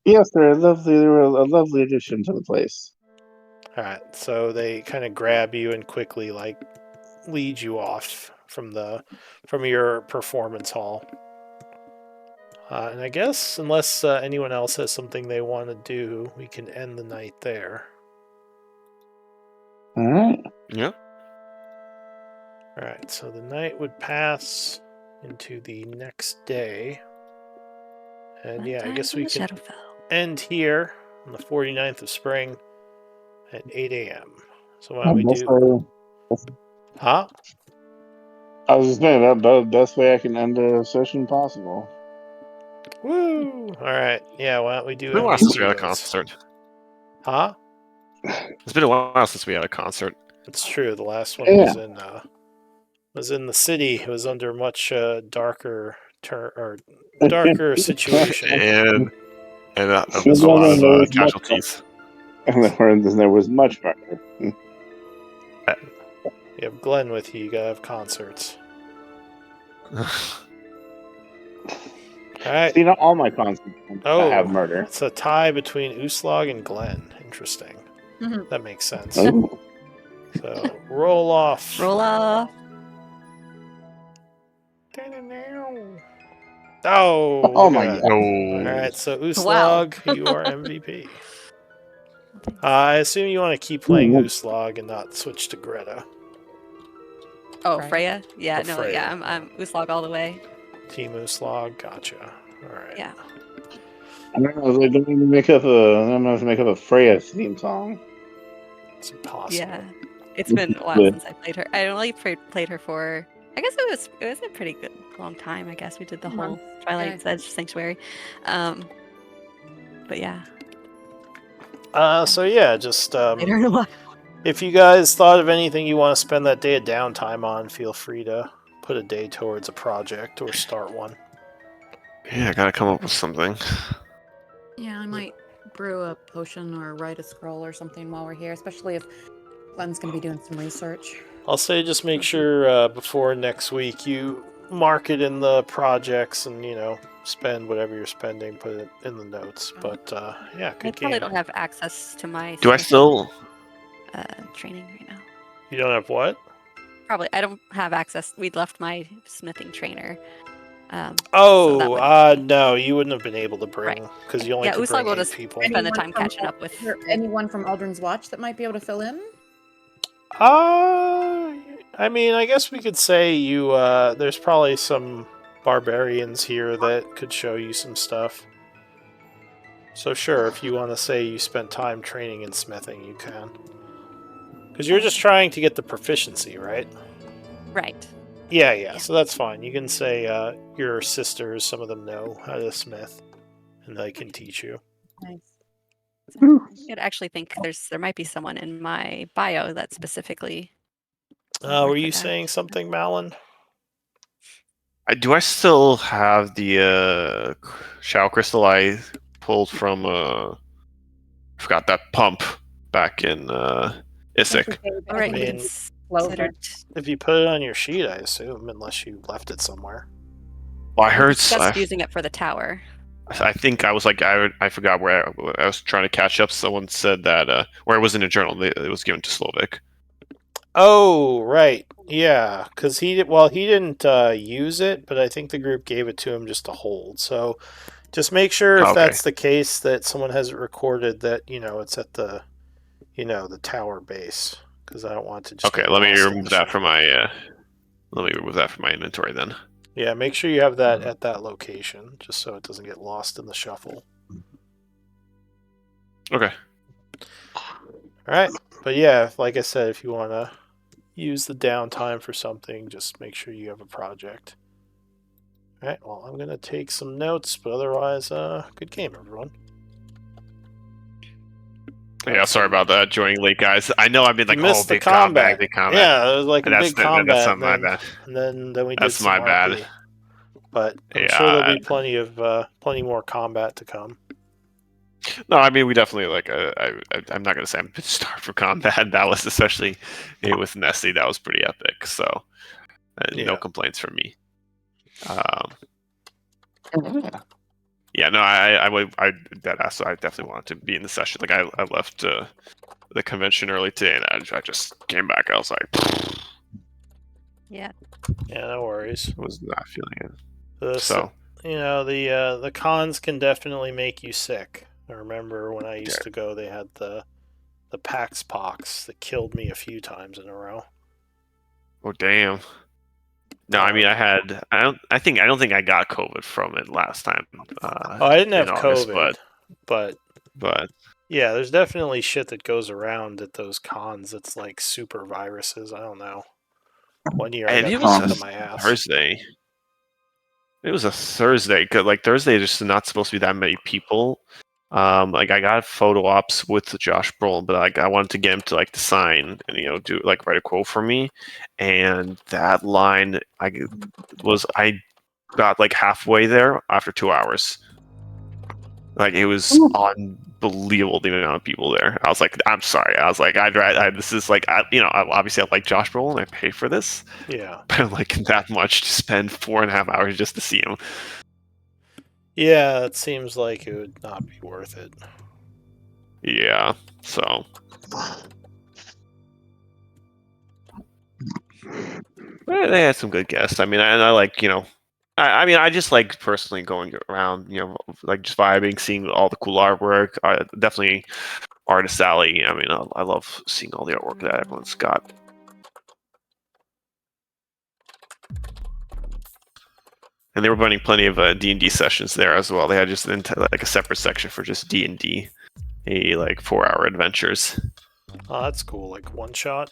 Yes, they're lovely. They were a lovely addition to the place. All right, so they kind of grab you and quickly lead you off from your performance hall. And I guess unless anyone else has something they want to do, we can end the night there. All right. Yeah. All right, so the night would pass into the next day. And I guess we can end here on the 49th of spring at 8 a.m. So why don't we do... Huh? I was just saying, that's the best way I can end a session possible. Woo! Alright, yeah, why don't we do It's been a while since we had a concert. Huh? It's been a while since we had a concert. It's true, the last one was in the city. It was under much darker situation. And there's a lot of casualties. And there was much darker. You have Glenn with you gotta have concerts. Alright. See, not all my concerts have murder. It's a tie between Uslag and Glenn. Interesting. Mm-hmm. That makes sense. Oh. So, roll off. Roll off. Oh my god. Alright, so Uslag, you are MVP. I assume you want to keep playing Uslag and not switch to Greta. Oh, Freya? Yeah, Freya. I'm Uslag all the way. Team Uslag, gotcha. Alright. Yeah. I don't know if they're going to make up a Freya theme song. It's impossible. Yeah. It's been a while since I played her. I only played her for, I guess it was a pretty good long time. I guess we did the whole Twilight Edge Sanctuary. But yeah. So yeah, just if you guys thought of anything you want to spend that day of downtime on, feel free to put a day towards a project or start one. Yeah, I gotta come up with something. Yeah, I might brew a potion or write a scroll or something while we're here, especially if Glenn's going to be doing some research. I'll say just make sure before next week you mark it in the projects and, spend whatever you're spending, put it in the notes. But, yeah, good game. I probably don't have access to my... Do I still... training right now. You don't have what? Probably. I don't have access. We'd left my smithing trainer. No, you wouldn't have been able to bring, because you only could bring 8 people. Spend the time catching up with... Anyone from Aldrin's Watch that might be able to fill in? I mean, I guess we could say you. There's probably some barbarians here that could show you some stuff. So sure, if you want to say you spent time training in smithing, you can. Because you're just trying to get the proficiency, right? Right. Yeah. So that's fine. You can say your sisters, some of them know how to smith, and they can teach you. Nice. I actually think there might be someone in my bio that specifically. Were you saying something, Malin? Do I still have the shadow crystal I pulled from forgot that pump back in Isaac? All right, I mean, if you put it on your sheet, I assume, unless you left it somewhere. Well, I heard discussed using it for the tower. I think I was like I forgot where I was trying to catch up. Someone said that where it was in a journal, it was given to Slovak. Oh, right. Yeah, because he didn't use it, but I think the group gave it to him just to hold. So just make sure if that's the case that someone has it recorded that, it's at the, the tower base. Because I don't want to just... Okay, let me remove that from my... let me remove that from my inventory then. Yeah, make sure you have that at that location, just so it doesn't get lost in the shuffle. Okay. Alright, but yeah, like I said, if you want to use the downtime for something, just make sure you have a project. Alright, well, I'm going to take some notes, but otherwise, good game, everyone. Yeah, sorry about that, joining late, guys. I know I've been like, missed the combat. Big combat. Yeah, it was like a big combat. That's not my bad. And then we did some RP. Bad. But I'm sure there'll be plenty more combat to come. No, I mean, we definitely, like, I'm not going to say I'm starved for combat. That was, especially with Nessie, that was pretty epic. So, no complaints from me. Yeah, no, I definitely wanted to be in the session. Like, I left the convention early today, and I just came back. I was like, yeah, no worries. I was not feeling it. The cons can definitely make you sick. I remember when I used to go, they had the Pax Pox that killed me a few times in a row. Oh damn. No, I mean I don't think I got COVID from it last time. I didn't have August, COVID, but yeah, there's definitely shit that goes around at those cons. It's like super viruses. I don't know. One year I got it on my ass. Thursday. It was a Thursday. Like Thursday, there's not supposed to be that many people. Like I got photo ops with Josh Brolin, but like I wanted to get him to like to sign and do like write a quote for me, and that line I got like halfway there after 2 hours. Like it was unbelievable the amount of people there. I was like, I'm sorry. I was like, this is like, obviously I like Josh Brolin. I pay for this. Yeah. But like that much to spend 4.5 hours just to see him. Yeah, it seems like it would not be worth it. Yeah, so. They had some good guests. I mean, and I like, I just like personally going around, like just vibing, seeing all the cool artwork. Definitely Artist Alley. I mean, I love seeing all the artwork that everyone's got. And they were running plenty of D&D sessions there as well. They had just like a separate section for just D&D, like 4-hour adventures. Oh, that's cool. Like one shot.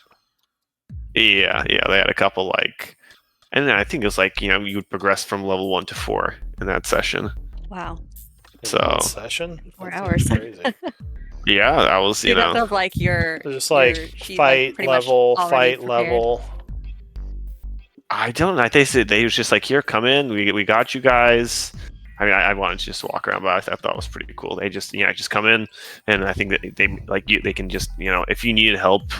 Yeah. They had a couple like, and I think it was like you would progress from level 1 to 4 in that session. Wow. So session 4 hours. Crazy. Yeah, that was That's like your just like fight level. I don't know. They was just like, here, come in. We got you guys. I mean, I wanted to just walk around, but I thought it was pretty cool. They just just come in, and I think that they can just if you need help,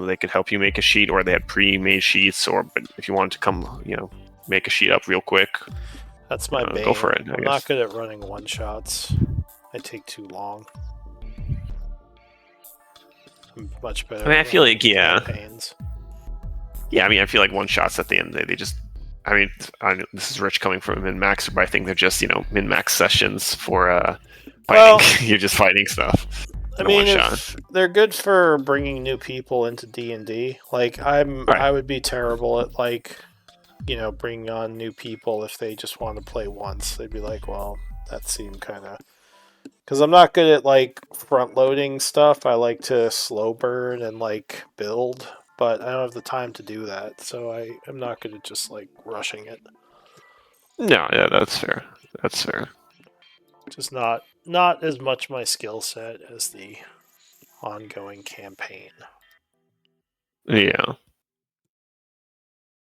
they could help you make a sheet, or they had pre-made sheets, or if you wanted to come make a sheet up real quick. That's my bane. Go for it. I'm not good at running one shots. I take too long. I'm much better. I mean, I feel like campaigns. Yeah, I mean, I feel like one shots at the end. They just, I mean, this is Rich coming from min-max, but I think they're just min-max sessions for fighting. You're just fighting stuff. I mean, if they're good for bringing new people into D&D. Like, I would be terrible at, like, bringing on new people if they just want to play once. They'd be like, well, that seemed kind of... Because I'm not good at, like, front-loading stuff. I like to slow burn and, like, build. But I don't have the time to do that. So I'm not good at just, like, rushing it. No, yeah, that's fair. That's fair. Just not as much my skill set as the ongoing campaign. Yeah.